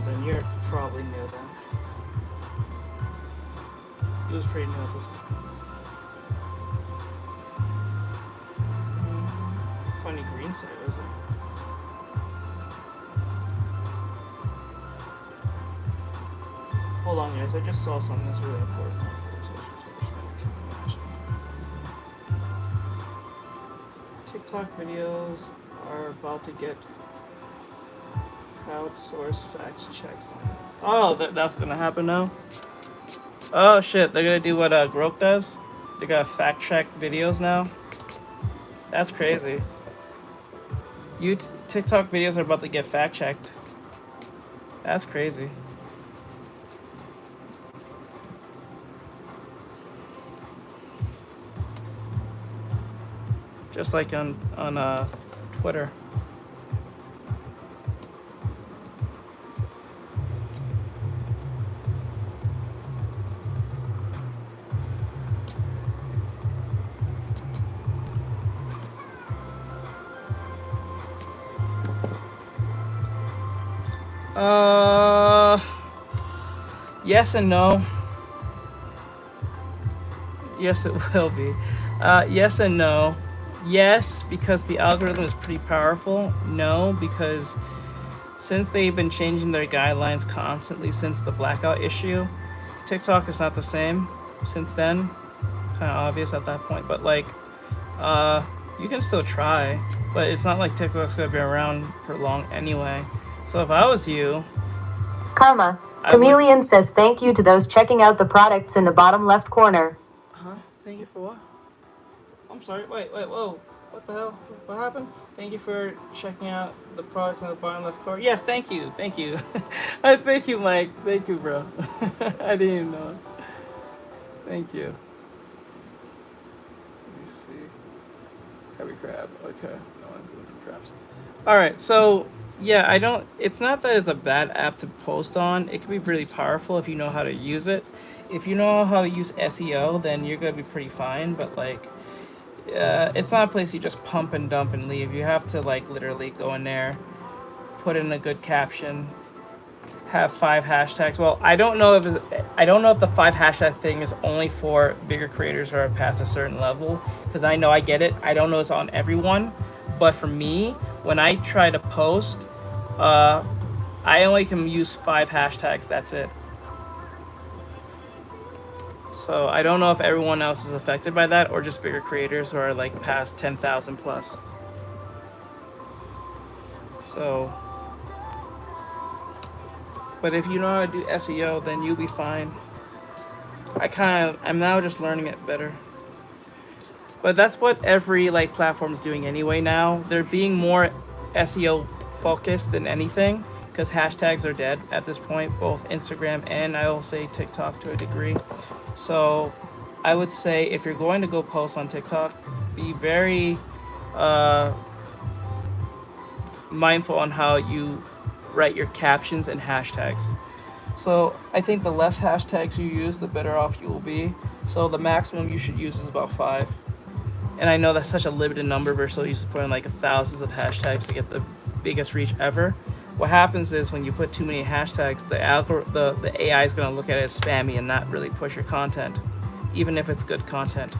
Then you're probably new then. He was pretty new at this point. Funny green side, isn't it? Hold on, guys. I just saw something that's really important. TikTok videos are about to get crowdsourced fact checks. Oh, that's gonna happen now? Oh shit, they're gonna do what Grok does? They gotta fact check videos now? That's crazy. TikTok videos are about to get fact checked. That's crazy. Just like on Twitter. Yes and no. Yes, it will be. Yes and no. Yes, because the algorithm is pretty powerful. No, because since they've been changing their guidelines constantly since the blackout issue, TikTok is not the same since then. Kind of obvious at that point, but like, you can still try, but it's not like TikTok's gonna be around for long anyway. So if I was you, Karma, Chameleon says thank you to those checking out the products in the bottom left corner. Huh? Thank you for what? I'm sorry. Wait. Whoa. What the hell? What happened? Thank you for checking out the products in the bottom left corner. Yes, thank you. Thank you. Thank you, Mike. Thank you, bro. I didn't even know. Thank you. Let me see. Heavy crab. Okay. No one's into crabs. Alright, so yeah, I don't. It's not that it's a bad app to post on. It can be really powerful if you know how to use it. If you know how to use SEO, then you're gonna be pretty fine. But like, it's not a place you just pump and dump and leave. You have to like literally go in there, put in a good caption, have 5 hashtags. Well, I don't know if the 5 hashtag thing is only for bigger creators who are past a certain level. Because I know I get it. I don't know it's on everyone, but for me, when I try to post, I only can use 5 hashtags. That's it. So I don't know if everyone else is affected by that or just bigger creators who are like past 10,000 plus. So, but if you know how to do SEO, then you'll be fine. I'm now just learning it better. But that's what every like platform's doing anyway now. They're being more SEO focused than anything because hashtags are dead at this point, both Instagram and I will say TikTok to a degree. So I would say if you're going to go post on TikTok, be very mindful on how you write your captions and hashtags. So I think the less hashtags you use, the better off you will be. So the maximum you should use is about 5. And I know that's such a limited number. We're so used to putting like thousands of hashtags to get the biggest reach ever. What happens is when you put too many hashtags, the AI is going to look at it as spammy and not really push your content, even if it's good content.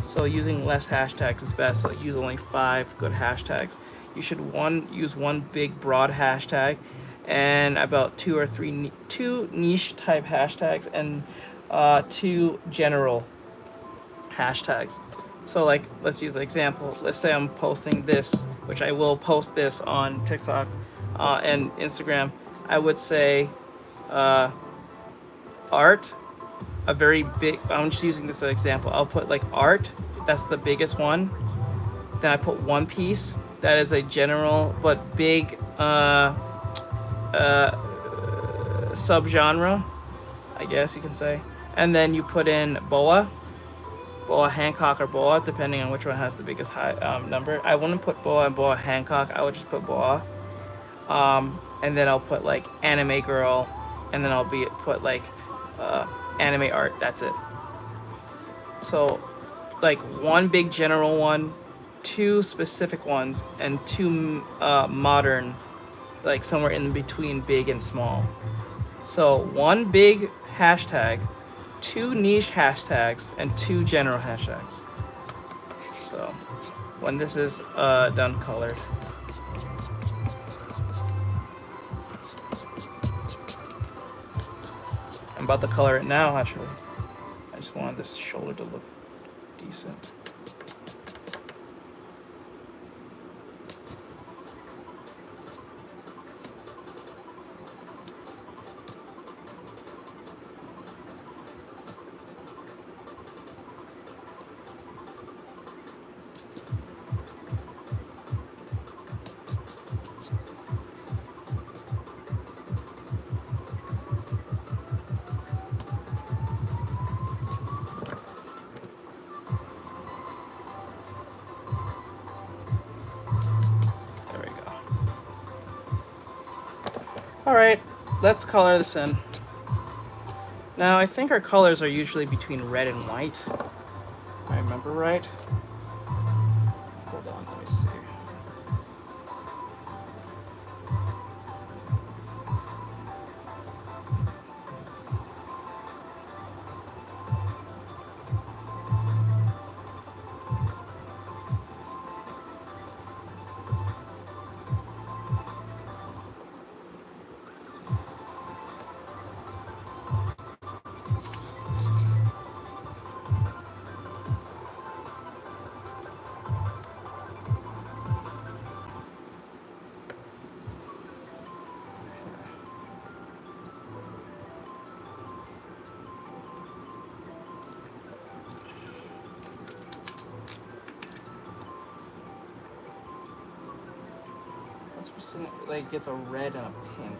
So using less hashtags is best. So use only 5 good hashtags. You should use one big broad hashtag and about 2 or 3 two niche type hashtags and 2 general hashtags. So like, let's use an example. Let's say I'm posting this, which I will post this on TikTok and Instagram. I would say art, a very big, I'm just using this as an example. I'll put like art, that's the biggest one. Then I put One Piece, that is a general but big subgenre, I guess you can say. And then you put in Boa Hancock or Boa, depending on which one has the biggest number. I wouldn't put Boa and Boa Hancock. I would just put Boa. And then I'll put like anime girl, and then I'll put like anime art. That's it. So like one big general one, 2 specific ones, and 2 modern, like somewhere in between big and small. So 1 big hashtag, 2 niche hashtags, and 2 general hashtags. So when this is done colored, I'm about to color it now actually. I just wanted this shoulder to look decent. Alright, let's color this in. Now, I think our colors are usually between red and white, if I remember right. Hold on, let me see. What's percent like gets a red and a pink?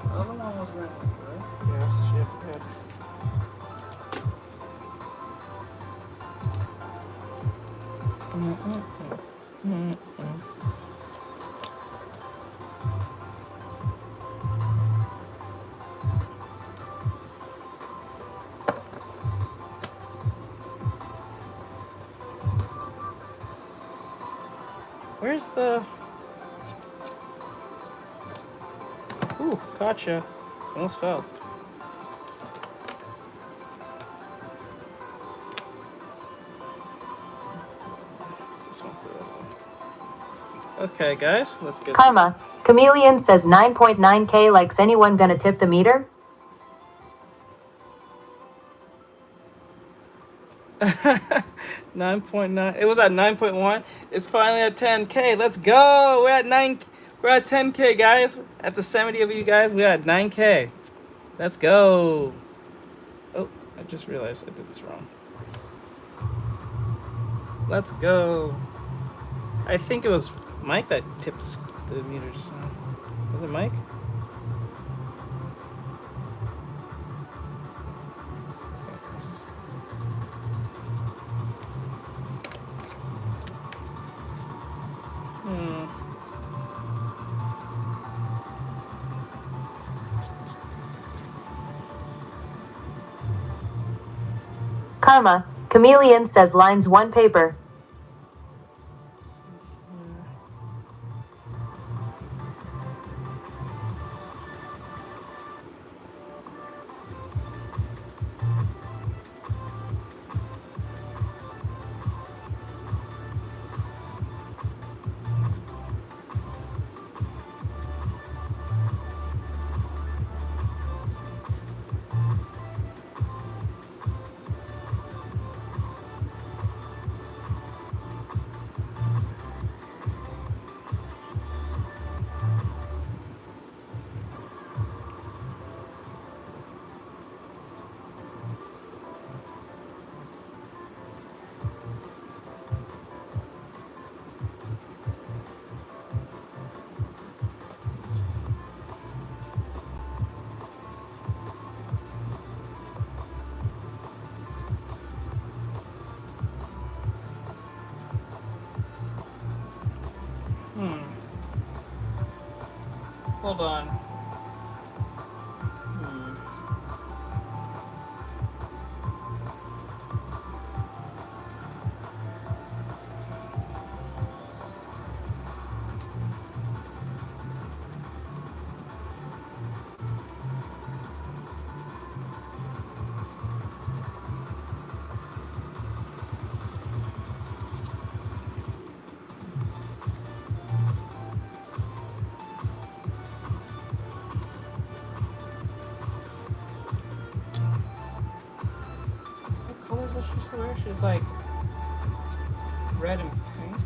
The other one was red, right? Yes, shit, good. Where's the... Ooh, gotcha. Almost fell. This one's the other one. Okay, guys, let's get... Karma. Chameleon says 9.9K. Likes anyone gonna tip the meter? 9.9. It was at 9.1. It's finally at 10K. Let's go. We're at 9. We're at 10K, guys. At the 70 of you guys, we're at 9K. Let's go. Oh, I just realized I did this wrong. Let's go. I think it was Mike that tipped the meter just now. Was it Mike? Karma. Chameleon says lines 1 paper. Hold on. What colors does she wear? She's like red and pink.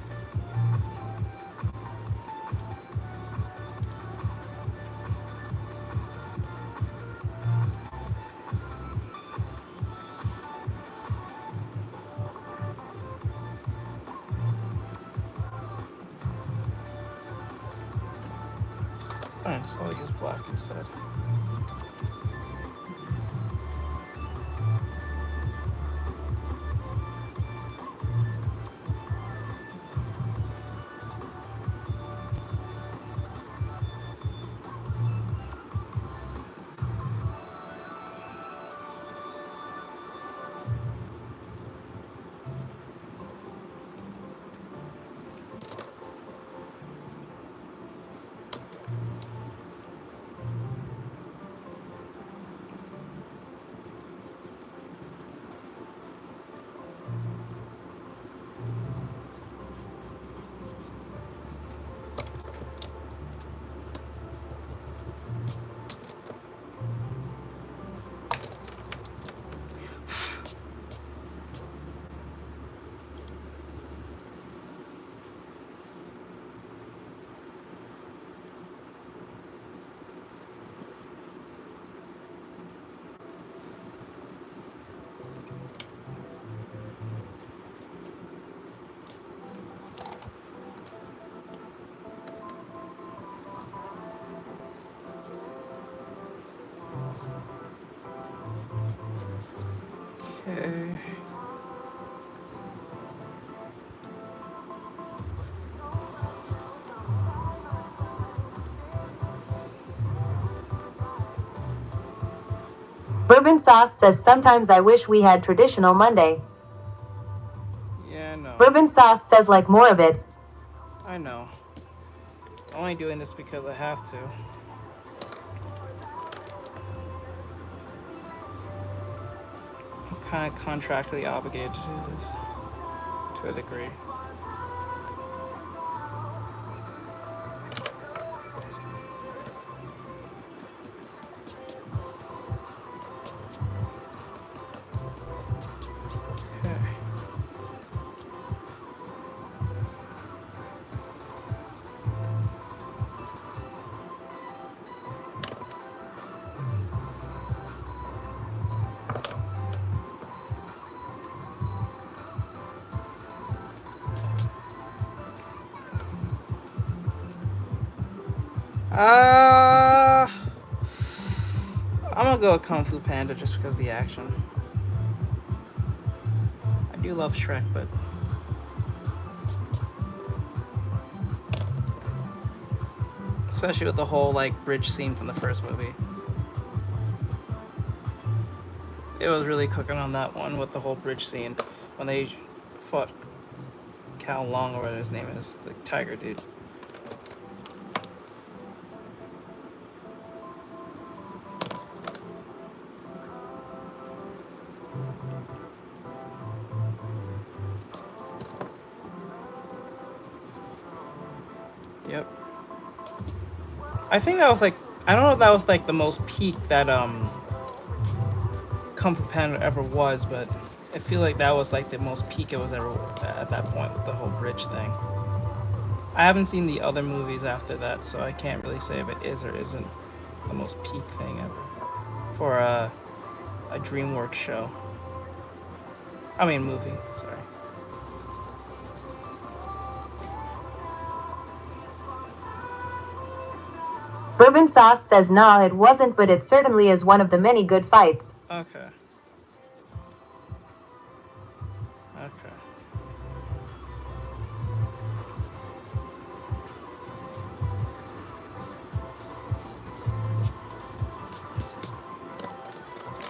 Fine, so I'll use black instead. Okay. Bourbon Sauce says sometimes I wish we had traditional Monday. Yeah, no. Bourbon Sauce says like more of it. I know. I'm only doing this because I have to. I'm kind of contractually obligated to do this. To a degree. Okay. I'm gonna go with Kung Fu Panda just because of the action. I do love Shrek, but especially with the whole like bridge scene from the first movie. It was really cooking on that one with the whole bridge scene when they fought Cao Long or whatever his name is, the tiger dude. Yep. I think that was like, I don't know if that was like the most peak that Kung Fu Panda ever was, but I feel like that was like the most peak it was ever at that point with the whole bridge thing. I haven't seen the other movies after that, so I can't really say if it is or isn't the most peak thing ever for a DreamWorks show. I mean movie, sorry. Bourbon Sauce says no, it wasn't, but it certainly is one of the many good fights. Okay. Okay.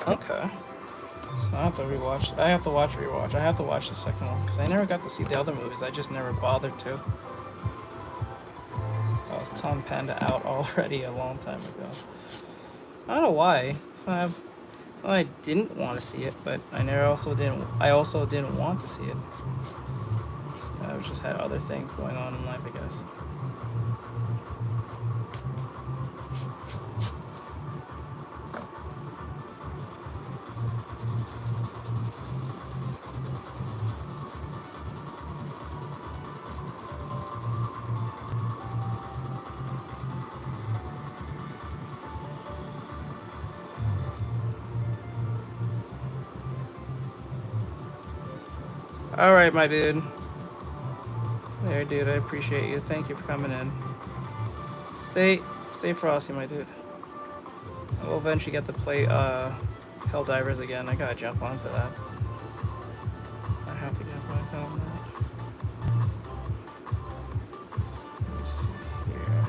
Okay. So I have to rewatch. I have to watch rewatch. I have to watch the second one because I never got to see the other movies. I just never bothered to. I was Kung Panda out already a long time ago. I don't know why. I didn't want to see it, but I also didn't want to see it. So I just had other things going on in life, I guess. All right, my dude. There, dude. I appreciate you. Thank you for coming in. Stay frosty, my dude. I will eventually get to play Helldivers again. I gotta jump onto that. I have to get back on that. Let me see here.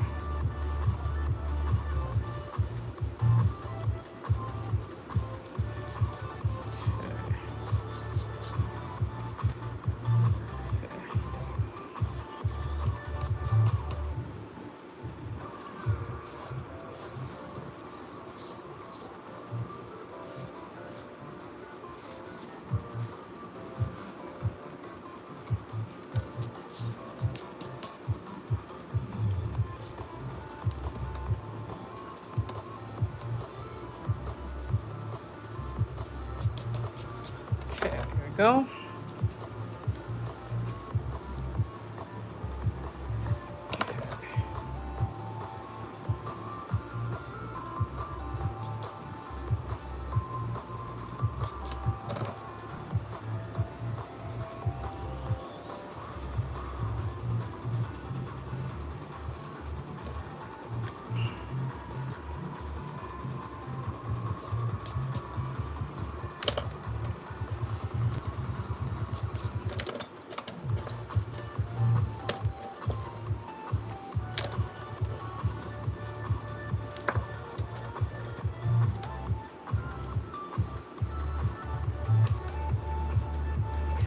Okay, here we go.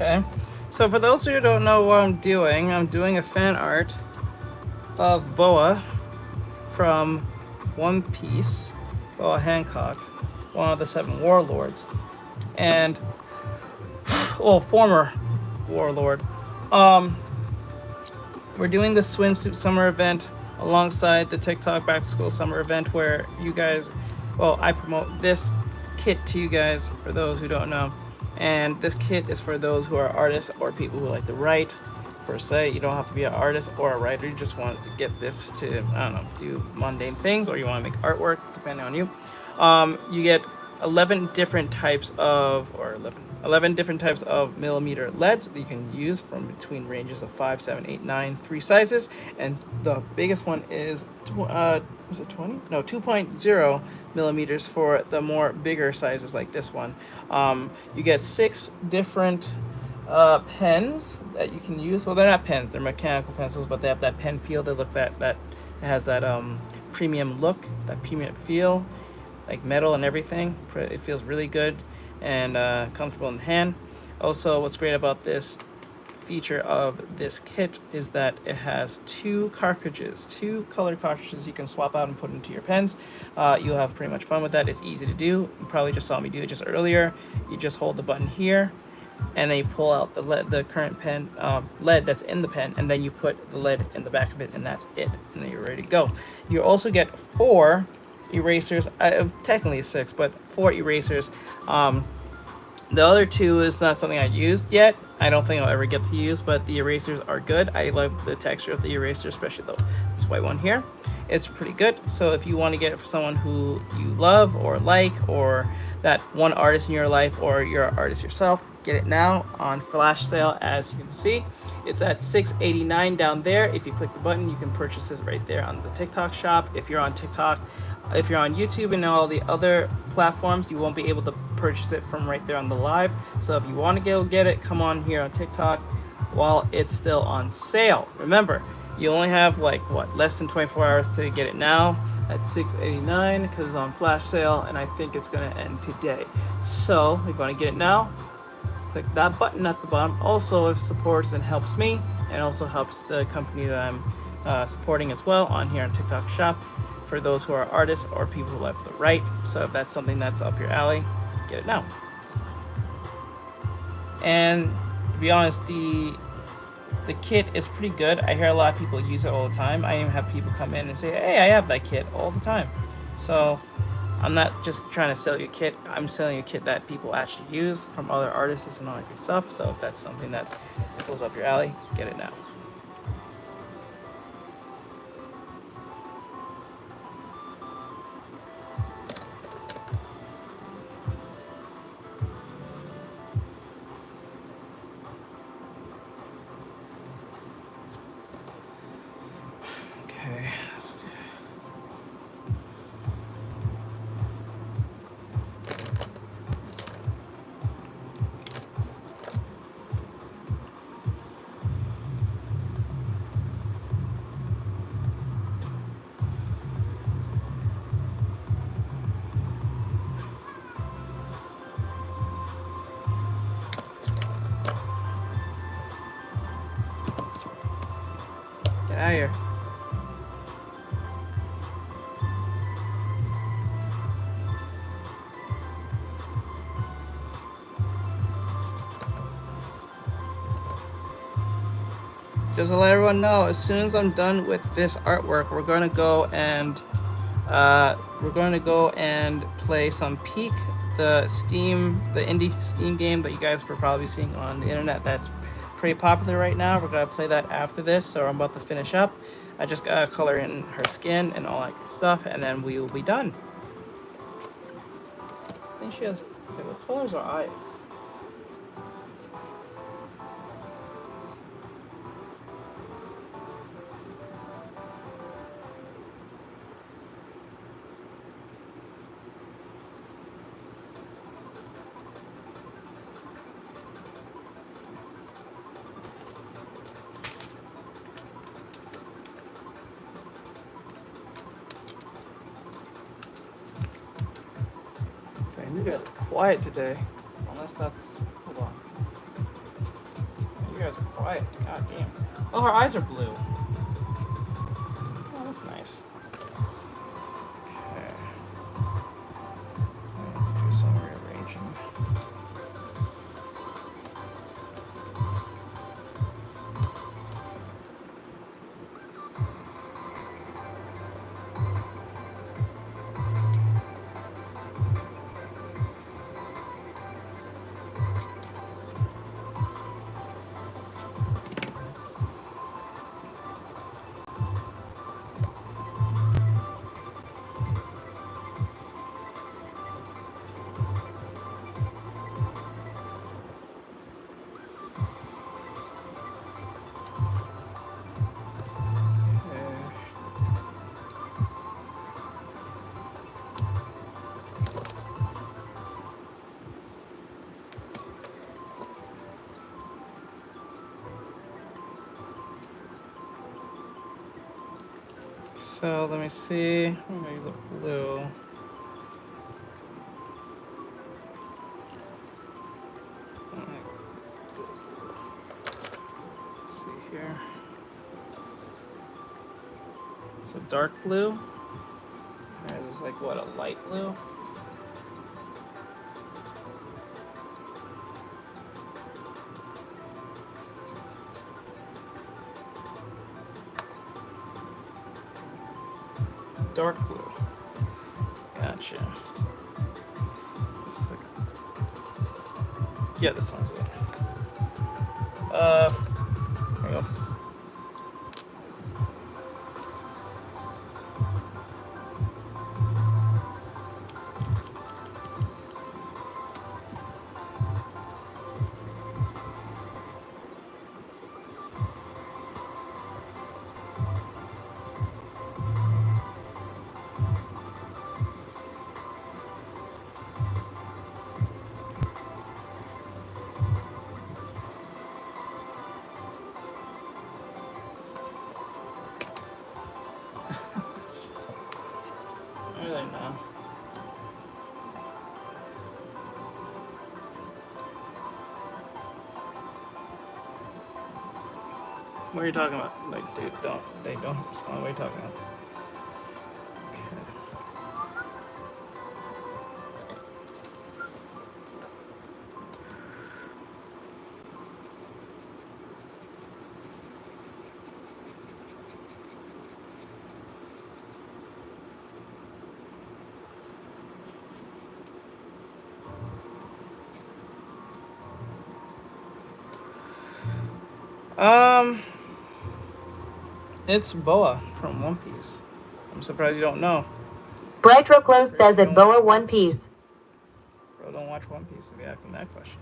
Okay. So for those who don't know what I'm doing a fan art of Boa from One Piece, Boa Hancock, one of the 7 warlords, and well, former warlord. We're doing the swimsuit summer event alongside the TikTok back to school summer event where you guys, well, I promote this kit to you guys for those who don't know. And this kit is for those who are artists or people who like to write. Per se, you don't have to be an artist or a writer. You just want to get this to, I don't know, do mundane things, or you want to make artwork, depending on you. You get 11 different types of, or 11 different types of millimeter LEDs that you can use from between ranges of 5, 7, 8, 9, 3 sizes. And the biggest one is, was it 20? No, 2.0 millimeters for the more bigger sizes like this one. You get 6 different pens that you can use. Well, they're not pens, they're mechanical pencils, but they have that pen feel. They look that it has that premium look, that premium feel, like metal and everything. It feels really good and comfortable in the hand. Also, what's great about this feature of this kit is that it has 2 cartridges, 2 color cartridges you can swap out and put into your pens. You'll have pretty much fun with that. It's easy to do. You probably just saw me do it just earlier. You just hold the button here, and then you pull out the current pen lead that's in the pen, and then you put the lead in the back of it, and that's it, and then you're ready to go. You also get 4 erasers, technically 6, but 4 erasers. The other 2 is not something I used yet. I don't think I'll ever get to use, but the erasers are good. I love the texture of the eraser, especially this white one here. It's pretty good. So if you want to get it for someone who you love or like, or that one artist in your life, or you're an artist yourself, get it now on flash sale. As you can see, it's at $6.89 down there. If you click the button, you can purchase it right there on the TikTok shop. If you're on TikTok, if you're on YouTube and all the other platforms, you won't be able to purchase it from right there on the live. So if you want to go get it, come on here on TikTok while it's still on sale. Remember, you only have like less than 24 hours to get it now at $6.89 because it's on flash sale, and I think it's going to end today. So if you want to get it now, click that button at the bottom. Also, it supports and helps me, and also helps the company that I'm supporting as well on here on TikTok shop, for those who are artists or people who like to write. So if that's something that's up your alley, get it now. And to be honest, the kit is pretty good. I hear a lot of people use it all the time. I even have people come in and say, hey, I have that kit all the time. So I'm not just trying to sell you a kit. I'm selling you a kit that people actually use from other artists and all that good stuff. So if that's something that goes up your alley, get it now. Okay, let's do it. Get out of here. Just to let everyone know, as soon as I'm done with this artwork, we're going to go and play some Peak, the indie Steam game that you guys were probably seeing on the internet. That's pretty popular right now. We're gonna play that after this, so I'm about to finish up. I just gotta color in her skin and all that good stuff, and then we will be done. I think she has. Okay, what colors are eyes? Okay, we got quiet today, unless that's. Hold on. You guys are quiet. God damn. Oh, her eyes are blue. Oh, that's nice. Okay. Let's do some rearranging. So let me see. I'm gonna use a blue. Let's see here. It's a dark blue. This is like what, a light blue? Dark blue. Gotcha. This is like yeah, this one's it. There you go. Really no. What are you talking about? Like, dude, they don't respond. What are you talking about? It's Boa from One Piece. I'm surprised you don't know. Brightro Close says at Boa One Piece. Bro, don't watch One Piece if you're asking that question.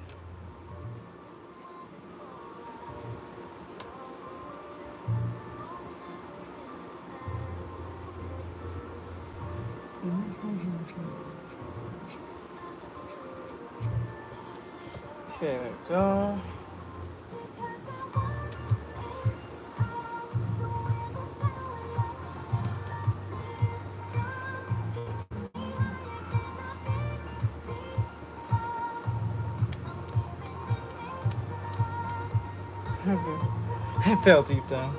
Okay, there we go. I fell deep down.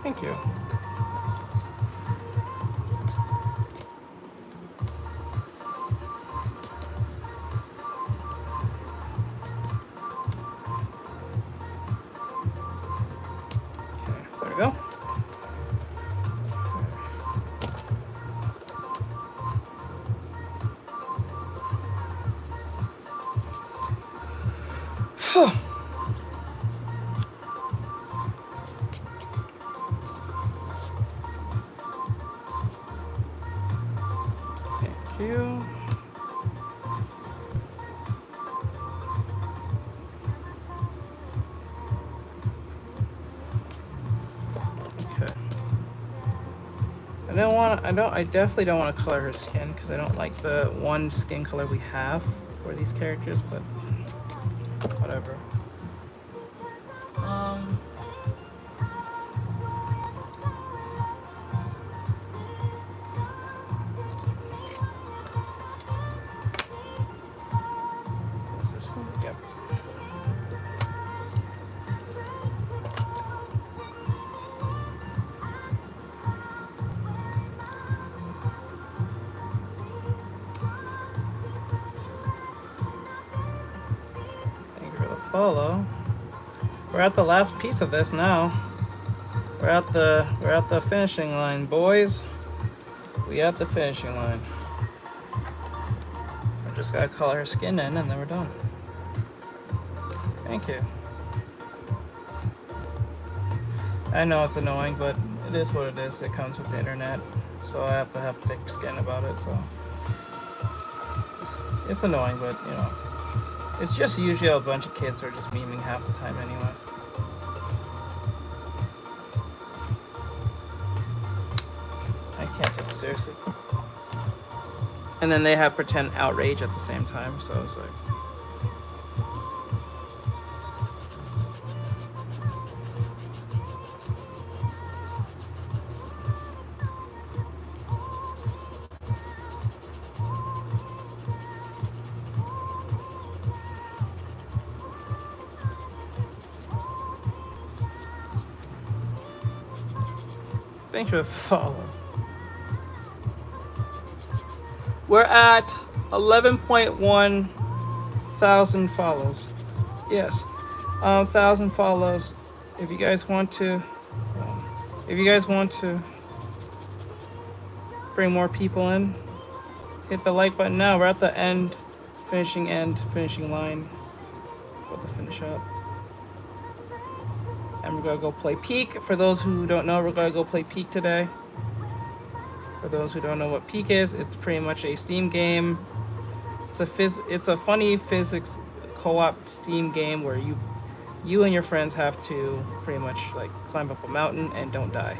Thank you. Okay, there we go. Thank you. Okay. I definitely don't want to color her skin because I don't like the one skin color we have for these characters, but whatever. follow. We're at the last piece of this now. We're at the finishing line, boys. We at the finishing line. We just gotta color her skin in, and then we're done. Thank you. I know it's annoying, but it is what it is. It comes with the internet, so I have to have thick skin about it. So it's annoying, but you know, it's just usually a bunch of kids are just memeing half the time anyway. I can't take it seriously. And then they have pretend outrage at the same time, so it's like. Thanks for the follow. We're at 11.1 thousand follows. Yes, 1,000 follows. If you guys want to bring more people in, hit the like button now. We're at the finishing line. About to finish up. And we're gonna go play Peak. For those who don't know, we're gonna go play Peak today. For those who don't know what Peak is, it's pretty much a Steam game. It's a funny physics co-op Steam game where you and your friends have to pretty much like climb up a mountain and don't die.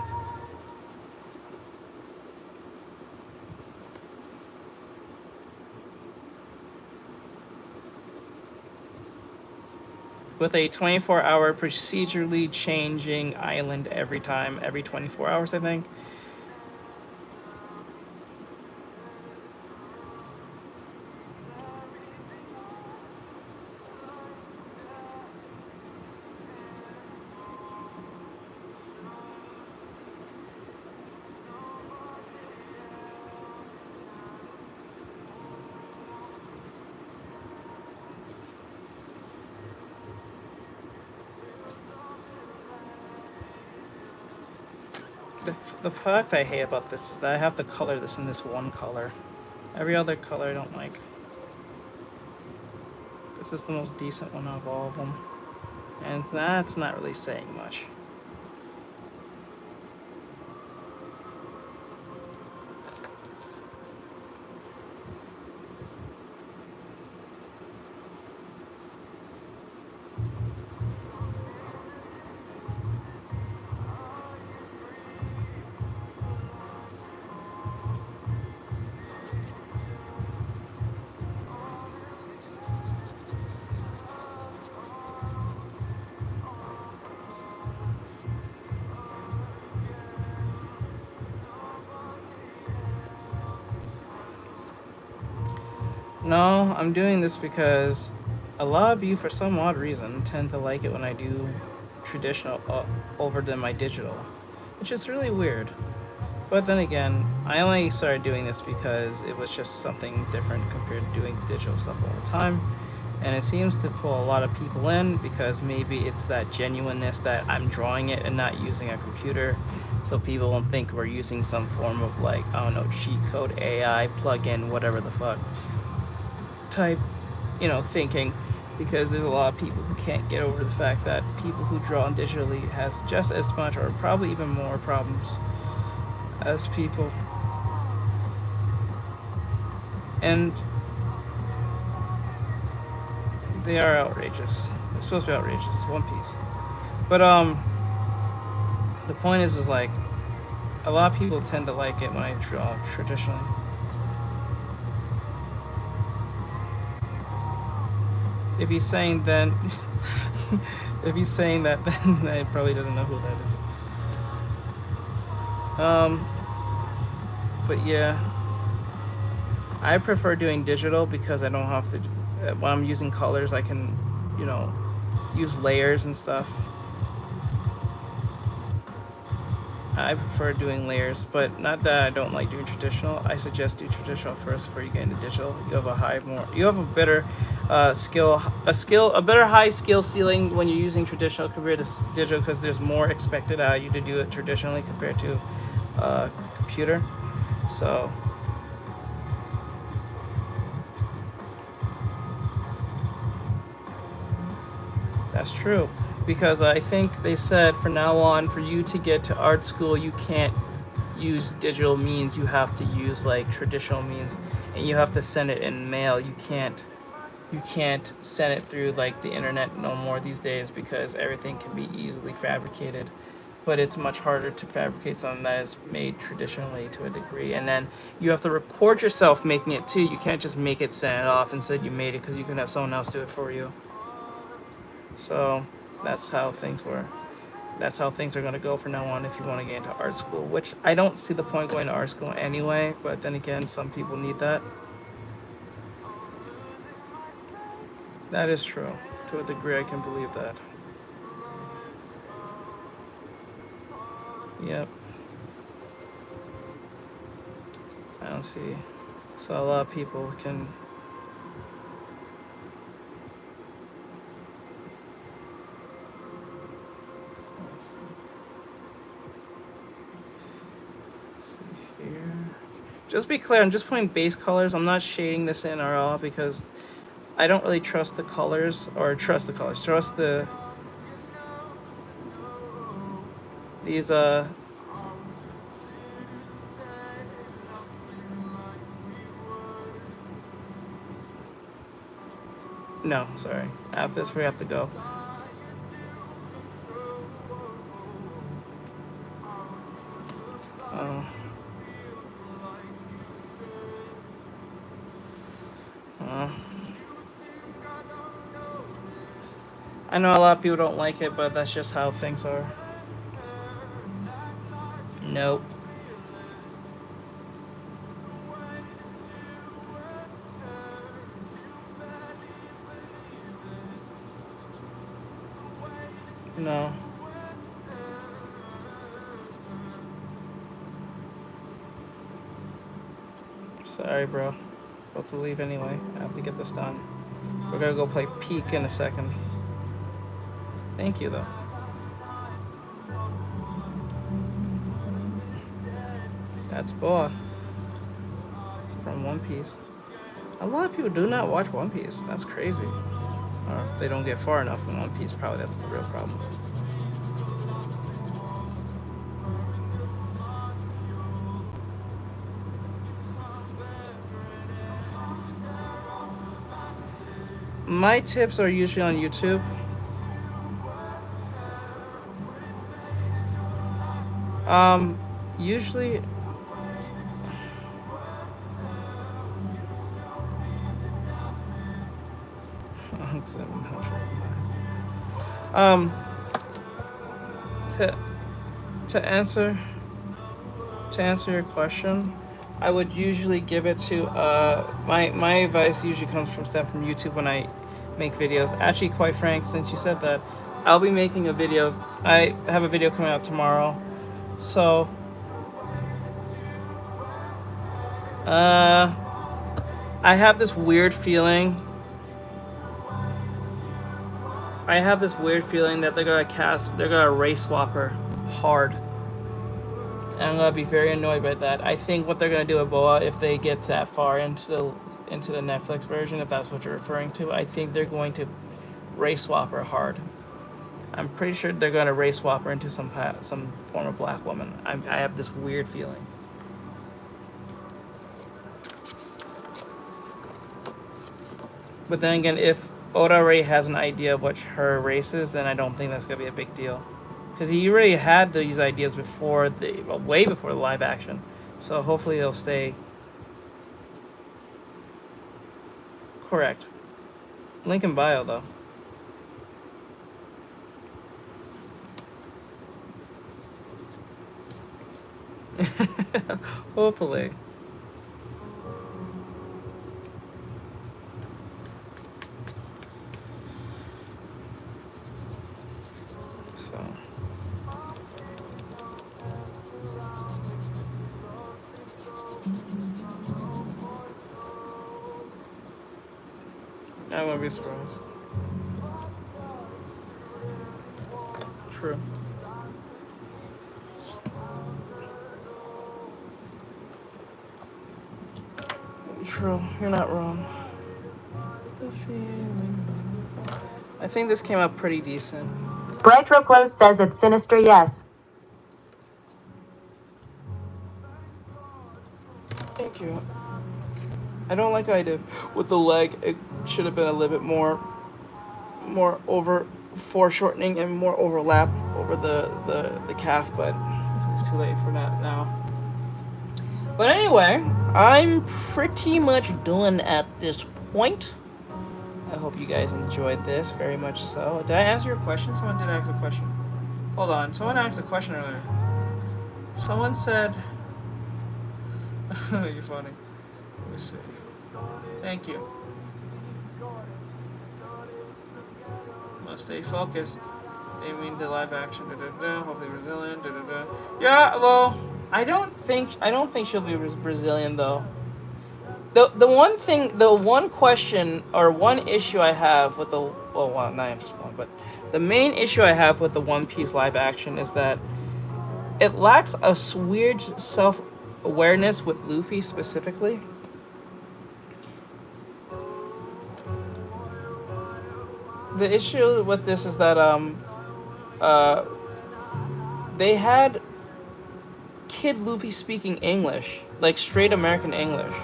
With a 24-hour procedurally changing island every 24 hours, I think. The fact I hate about this is that I have to color this in this one color. Every other color I don't like. This is the most decent one of all of them. And that's not really saying much. No, I'm doing this because a lot of you, for some odd reason, tend to like it when I do traditional over than my digital, which is really weird. But then again, I only started doing this because it was just something different compared to doing digital stuff all the time. And it seems to pull a lot of people in because maybe it's that genuineness that I'm drawing it and not using a computer. So people won't think we're using some form of like, I don't know, cheat code, AI, plugin, whatever the fuck type, thinking, because there's a lot of people who can't get over the fact that people who draw digitally has just as much or probably even more problems as people. And they are outrageous. They're supposed to be outrageous. It's One Piece. But the point is like a lot of people tend to like it when I draw traditionally. If he's saying that, then he probably doesn't know who that is. But yeah, I prefer doing digital because I don't have to. When I'm using colors, I can, use layers and stuff. I prefer doing layers, but not that I don't like doing traditional. I suggest do traditional first before you get into digital. You have a better a better high skill ceiling when you're using traditional compared to digital, because there's more expected out of you to do it traditionally compared to computer. So that's true, because I think they said for now on, for you to get to art school, you can't use digital means. You have to use like traditional means, and you have to send it in mail. You can't send it through like the internet no more these days, because everything can be easily fabricated. But it's much harder to fabricate something that is made traditionally to a degree, and then you have to record yourself making it too. You can't just make it, send it off, and said you made it, because you can have someone else do it for you. So that's how things were. That's how things are going to go from now on if you want to get into art school, which I don't see the point going to art school anyway, but then again, some people need that. That is true. To a degree, I can believe that. Yep. I don't see. So a lot of people can. Here. Just be clear, I'm just putting base colors. I'm not shading this in at all, because I don't really trust the colors, or trust the colors. Trust these no, sorry. After this we have to go. Uh, uh, I know a lot of people don't like it, but that's just how things are. Nope. No. Sorry, bro. About to leave anyway. I have to get this done. We're gonna go play Peak in a second. Thank you, though. That's Boa from One Piece. A lot of people do not watch One Piece. That's crazy. Or if they don't get far enough in One Piece, probably that's the real problem. My tips are usually on YouTube. Usually. um, to to answer your question, I would usually give it to my advice usually comes from YouTube when I make videos. Actually, quite frank, since you said that, I'll be making a video. I have a video coming out tomorrow, so I have this weird feeling. That they're gonna race swap her hard. And I'm gonna be very annoyed by that. I think what they're gonna do with Boa, if they get that far into the Netflix version, if that's what you're referring to, I think they're going to race swap her hard. I'm pretty sure they're gonna race swap her into some form of black woman. I have this weird feeling. But then again, if Oda already has an idea of what her race is, then I don't think that's gonna be a big deal. Because he already had these ideas way before the live action. So hopefully they'll stay correct. Link in bio, though. Hopefully. So. I won't be surprised. True. True. You're not wrong. The feeling. I think this came out pretty decent. Brightro Close says it's sinister, yes. Thank you. I don't like how I did with the leg. It should have been a little bit more over foreshortening and more overlap over the calf, but it's too late for that now. But anyway, I'm pretty much done at this point. I hope you guys enjoyed this very much so. Did I answer your question? Someone did ask a question. Hold on. Someone asked a question earlier. Someone said... You're funny. Let me see. Thank you. Must stay focused. They mean the live action. Hopefully Brazilian. Yeah, well, I don't think she'll be Brazilian though. The one question or one issue I have with not just one, but the main issue I have with the One Piece live action is that it lacks a weird self-awareness with Luffy specifically. The issue with this is that they had Kid Luffy speaking English, like straight American English.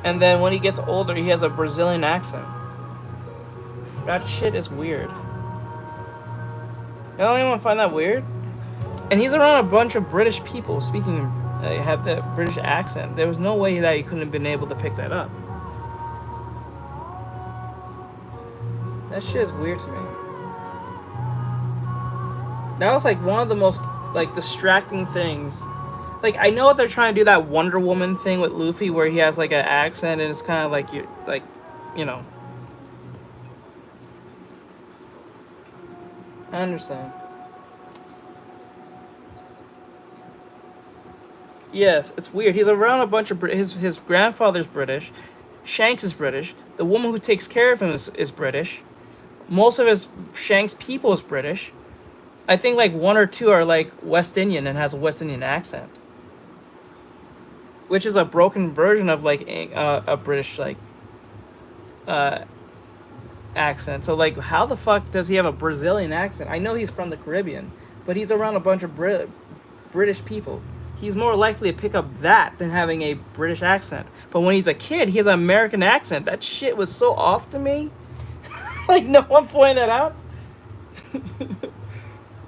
And then when he gets older, he has a Brazilian accent. That shit is weird. You don't even find that weird? And he's around a bunch of British people speaking, have the British accent. There was no way that he couldn't have been able to pick that up. That shit is weird to me. That was like one of the most like distracting things. Like, I know that they're trying to do that Wonder Woman thing with Luffy where he has like an accent and it's kind of like you know. I understand. Yes, it's weird. He's around a bunch of his grandfather's British, Shanks is British, the woman who takes care of him is British. Most of his Shanks people is British. I think like one or two are like West Indian and has a West Indian accent. Which is a broken version of like a British like accent. So like, how the fuck does he have a Brazilian accent? I know he's from the Caribbean, but he's around a bunch of British people. He's more likely to pick up that than having a British accent. But when he's a kid, he has an American accent. That shit was so off to me. Like, no one pointed that out.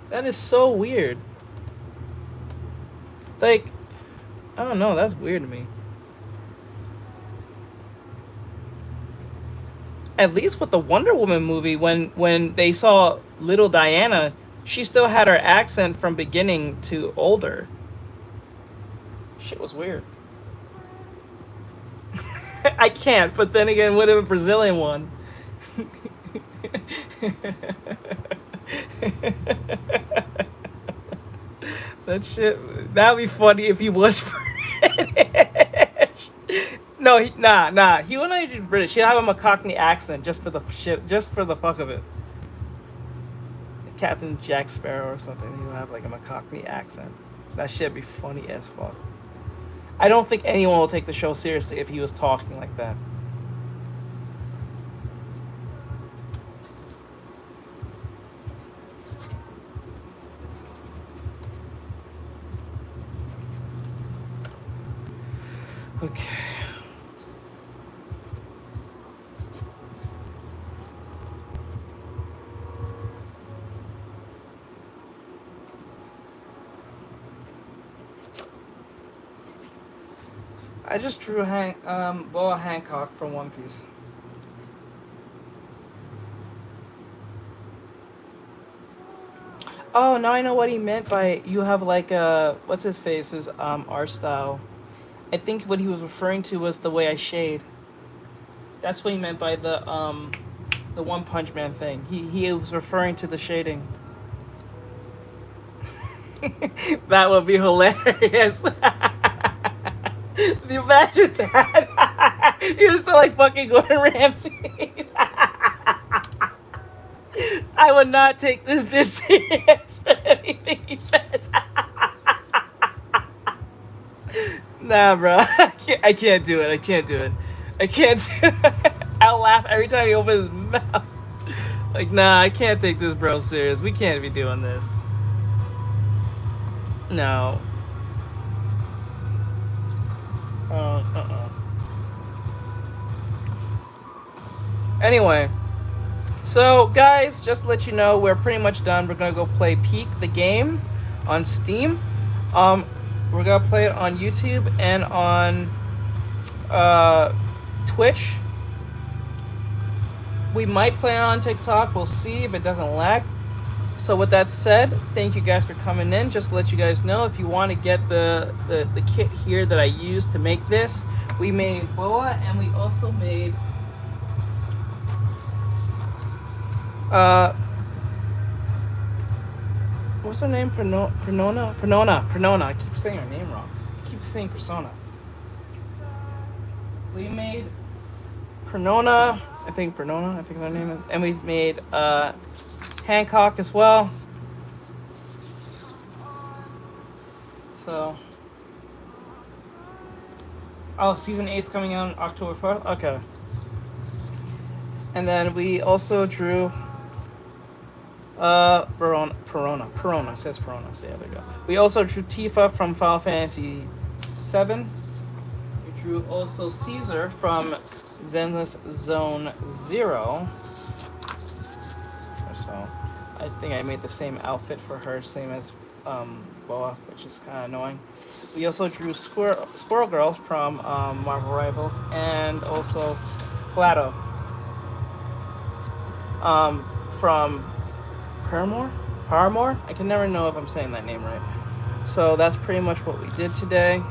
That is so weird. Like, I don't know, that's weird to me. At least with the Wonder Woman movie, when they saw little Diana, she still had her accent from beginning to older. Shit was weird. I can't, but then again, what if a Brazilian one? That shit, that'd be funny if he was British. No, nah. He wouldn't be British. He'd have a Cockney accent just for the shit, just for the fuck of it. Captain Jack Sparrow or something. He would have like a Cockney accent. That shit'd be funny as fuck. I don't think anyone will take the show seriously if he was talking like that. Okay. I just drew Boa Hancock from One Piece. Oh, now I know what he meant by you have like what's his face's art style. I think what he was referring to was the way I shade. That's what he meant by the One Punch Man thing. He was referring to the shading. That would be hilarious. Imagine that. He was still like fucking Gordon Ramsay. I would not take this bitch serious for anything he says. Nah, bro. I can't do it. I can't do it. I can't do it. I'll laugh every time he opens his mouth. Like, nah, I can't take this bro serious. We can't be doing this. No. Uh-uh. Anyway, so guys, just to let you know, we're pretty much done. We're gonna go play Peak the game on Steam. We're gonna play it on YouTube and on Twitch. We might play it on TikTok. We'll see if it doesn't lag. So with that said, thank you guys for coming in. Just to let you guys know, if you want to get the kit here that I used to make this, we made Boa, and we also made what's her name? Perona. I keep saying her name wrong. I keep saying Persona. We made Perona. I think her name is. And we made Hancock as well. So, season 8's coming out on October 4th? Okay. And then we also drew Perona. It says Perona. So there we go. We also drew Tifa from Final Fantasy 7. We drew also Caesar from Zenless Zone 0. So I think I made the same outfit for her, same as Boa, which is kind of annoying. We also drew Squirrel Girl from Marvel Rivals, and also Plato from Paramore? I can never know if I'm saying that name right. So that's pretty much what we did today.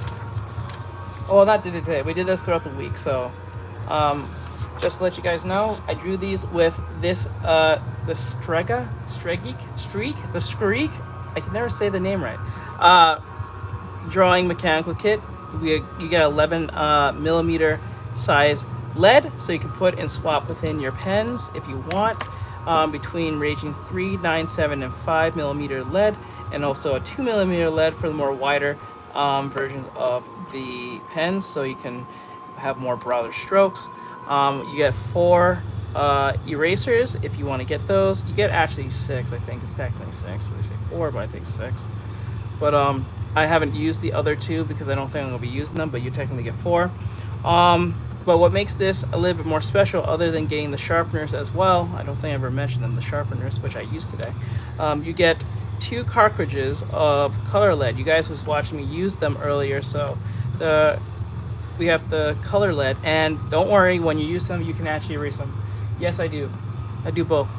Well, not did it today. We did this throughout the week. So just to let you guys know, I drew these with this the Streak. I can never say the name right. Drawing mechanical kit. You get 11 millimeter size lead, so you can put and swap within your pens if you want. Between ranging 3, 9, 7, and 5 millimeter lead, and also a 2 millimeter lead for the more wider versions of the pens, so you can have more broader strokes. You get 4 erasers if you want to get those. You get actually 6, I think it's technically 6. So they say 4, but I think 6. But I haven't used the other 2 because I don't think I'm going to be using them, but you technically get 4. But what makes this a little bit more special, other than getting the sharpeners as well, I don't think I ever mentioned them, the sharpeners, which I used today. You get 2 cartridges of color lead. You guys was watching me use them earlier, so we have the color lead, and don't worry, when you use them, you can actually erase them. Yes, I do. I do both.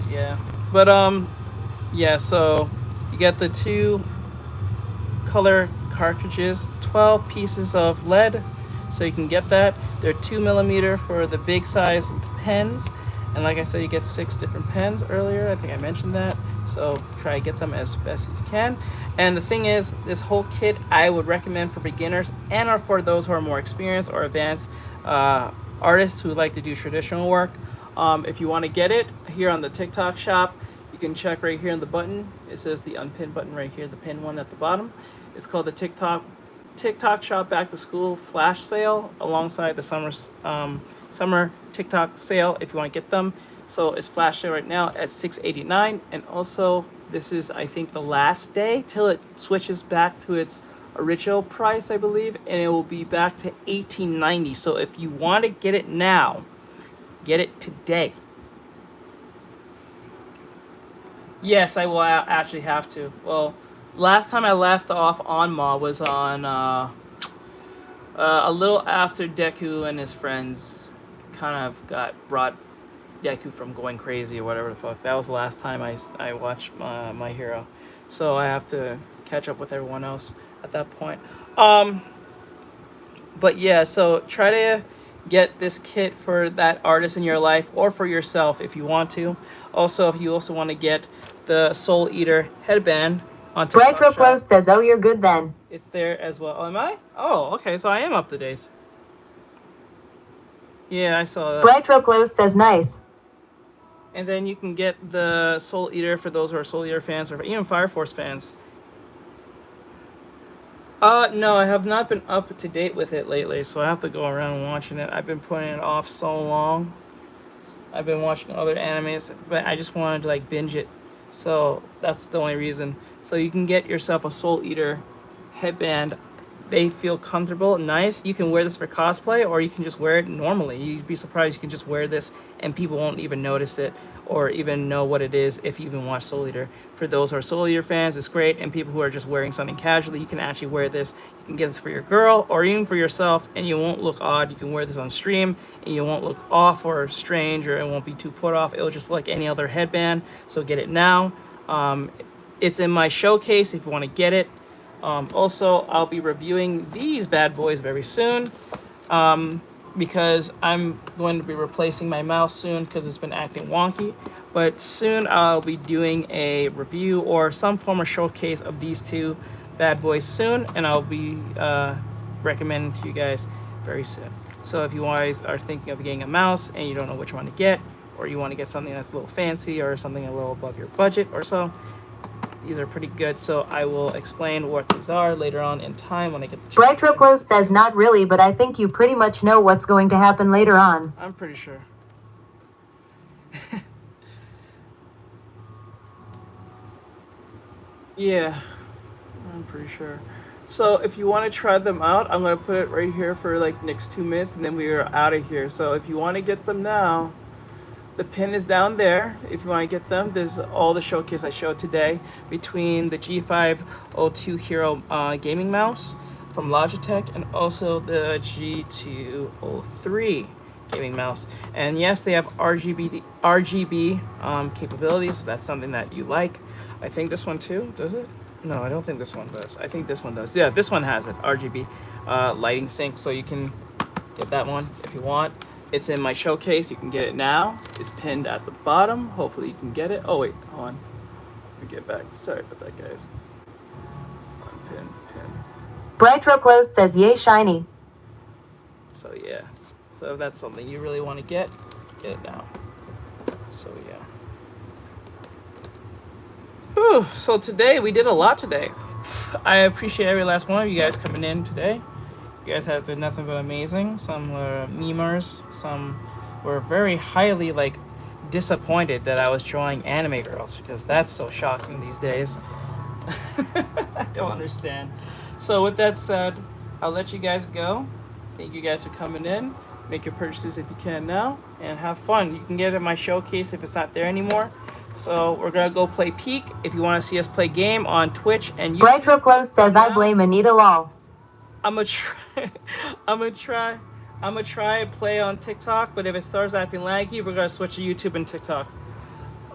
Yeah. But yeah, so you get the 2 color cartridges, 12 pieces of lead, so you can get that. They're 2 millimeter for the big size pens, and like I said, you get 6 different pens earlier. I think I mentioned that, so try to get them as best as you can. And the thing is, this whole kit I would recommend for beginners and or for those who are more experienced or advanced artists who like to do traditional work. If you want to get it here on the TikTok shop, you can check right here on the button. It says the unpin button right here, the pin one at the bottom. It's called the TikTok Shop Back to School Flash Sale, alongside the summer TikTok sale if you want to get them. So it's flash sale right now at $6.89, and also this is, I think, the last day till it switches back to its original price, I believe, and it will be back to $18.90. So if you want to get it now, get it today. Yes, I will actually have to. Well, last time I left off on Ma was on a little after Deku and his friends kind of brought Deku from going crazy or whatever the fuck. That was the last time I watched My Hero. So I have to catch up with everyone else at that point. But yeah, so try to get this kit for that artist in your life or for yourself if you want to. Also, if you also want to get the Soul Eater headband on TikTok Retro Pro shop, says, oh, you're good then. it's there as well. Oh, am I? Oh, okay, so I am up to date. Yeah, I saw that. Bright Roclos says nice. And then you can get the Soul Eater for those who are Soul Eater fans or even Fire Force fans. No, I have not been up to date with it lately, so I have to go around watching it. I've been putting it off so long. I've been watching other animes, but I just wanted to like binge it. So that's the only reason. So you can get yourself a Soul Eater headband. They feel comfortable, nice. You can wear this for cosplay, or you can just wear it normally. You'd be surprised you can just wear this and people won't even notice it or even know what it is if you even watch Soul Eater. For those who are Soul Eater fans, it's great. And people who are just wearing something casually, you can actually wear this. You can get this for your girl or even for yourself, and you won't look odd. You can wear this on stream, and you won't look off or strange, or it won't be too put off. It'll just look like any other headband. So get it now. It's in my showcase if you want to get it. Also, I'll be reviewing these bad boys very soon because I'm going to be replacing my mouse soon because it's been acting wonky. But soon I'll be doing a review or some form of showcase of these two bad boys soon, and I'll be recommending to you guys very soon. So if you guys are thinking of getting a mouse and you don't know which one to get, or you want to get something that's a little fancy or something a little above your budget or so, these are pretty good, so I will explain what these are later on in time when I get the Bright Roclos says not really, but I think you pretty much know what's going to happen later on. I'm pretty sure. Yeah, I'm pretty sure. So if you want to try them out, I'm going to put it right here for like next 2 minutes, and then we are out of here. So if you want to get them now, the pin is down there. If you want to get them, there's all the showcase I showed today between the G502 Hero gaming mouse from Logitech and also the G203 gaming mouse. And yes, they have RGB capabilities. If that's something that you like. I think this one too, does it? No, I don't think this one does. I think this one does. Yeah, this one has it, RGB lighting sync, so you can get that one if you want. It's in my showcase. You can get it now. It's pinned at the bottom. Hopefully you can get it. Oh, wait. Hold on. Let me get back. Sorry about that, guys. Pin. Bright Roclos says yay shiny. So, yeah. So if that's something you really want to get it now. So, yeah. Whew. So today, we did a lot today. I appreciate every last one of you guys coming in today. You guys have been nothing but amazing. Some were memers. Some were very highly disappointed that I was drawing anime girls, because that's so shocking these days. I don't understand. So with that said, I'll let you guys go. Thank you guys for coming in. Make your purchases if you can now, and have fun. You can get it in my showcase if it's not there anymore. So we're gonna go play Peak. If you want to see us play game on Twitch and YouTube. Bright Roclos says I blame Anita Lol. I'm gonna try and play on TikTok, but if it starts acting laggy, we're gonna switch to YouTube and TikTok.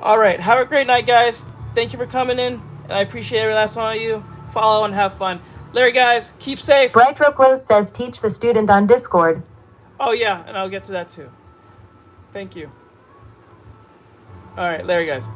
All right, have a great night, guys. Thank you for coming in, and I appreciate every last one of you. Follow and have fun. Larry, guys, keep safe. Bright Roclos says teach the student on Discord. Oh yeah, and I'll get to that too. Thank you. All right, Larry, guys.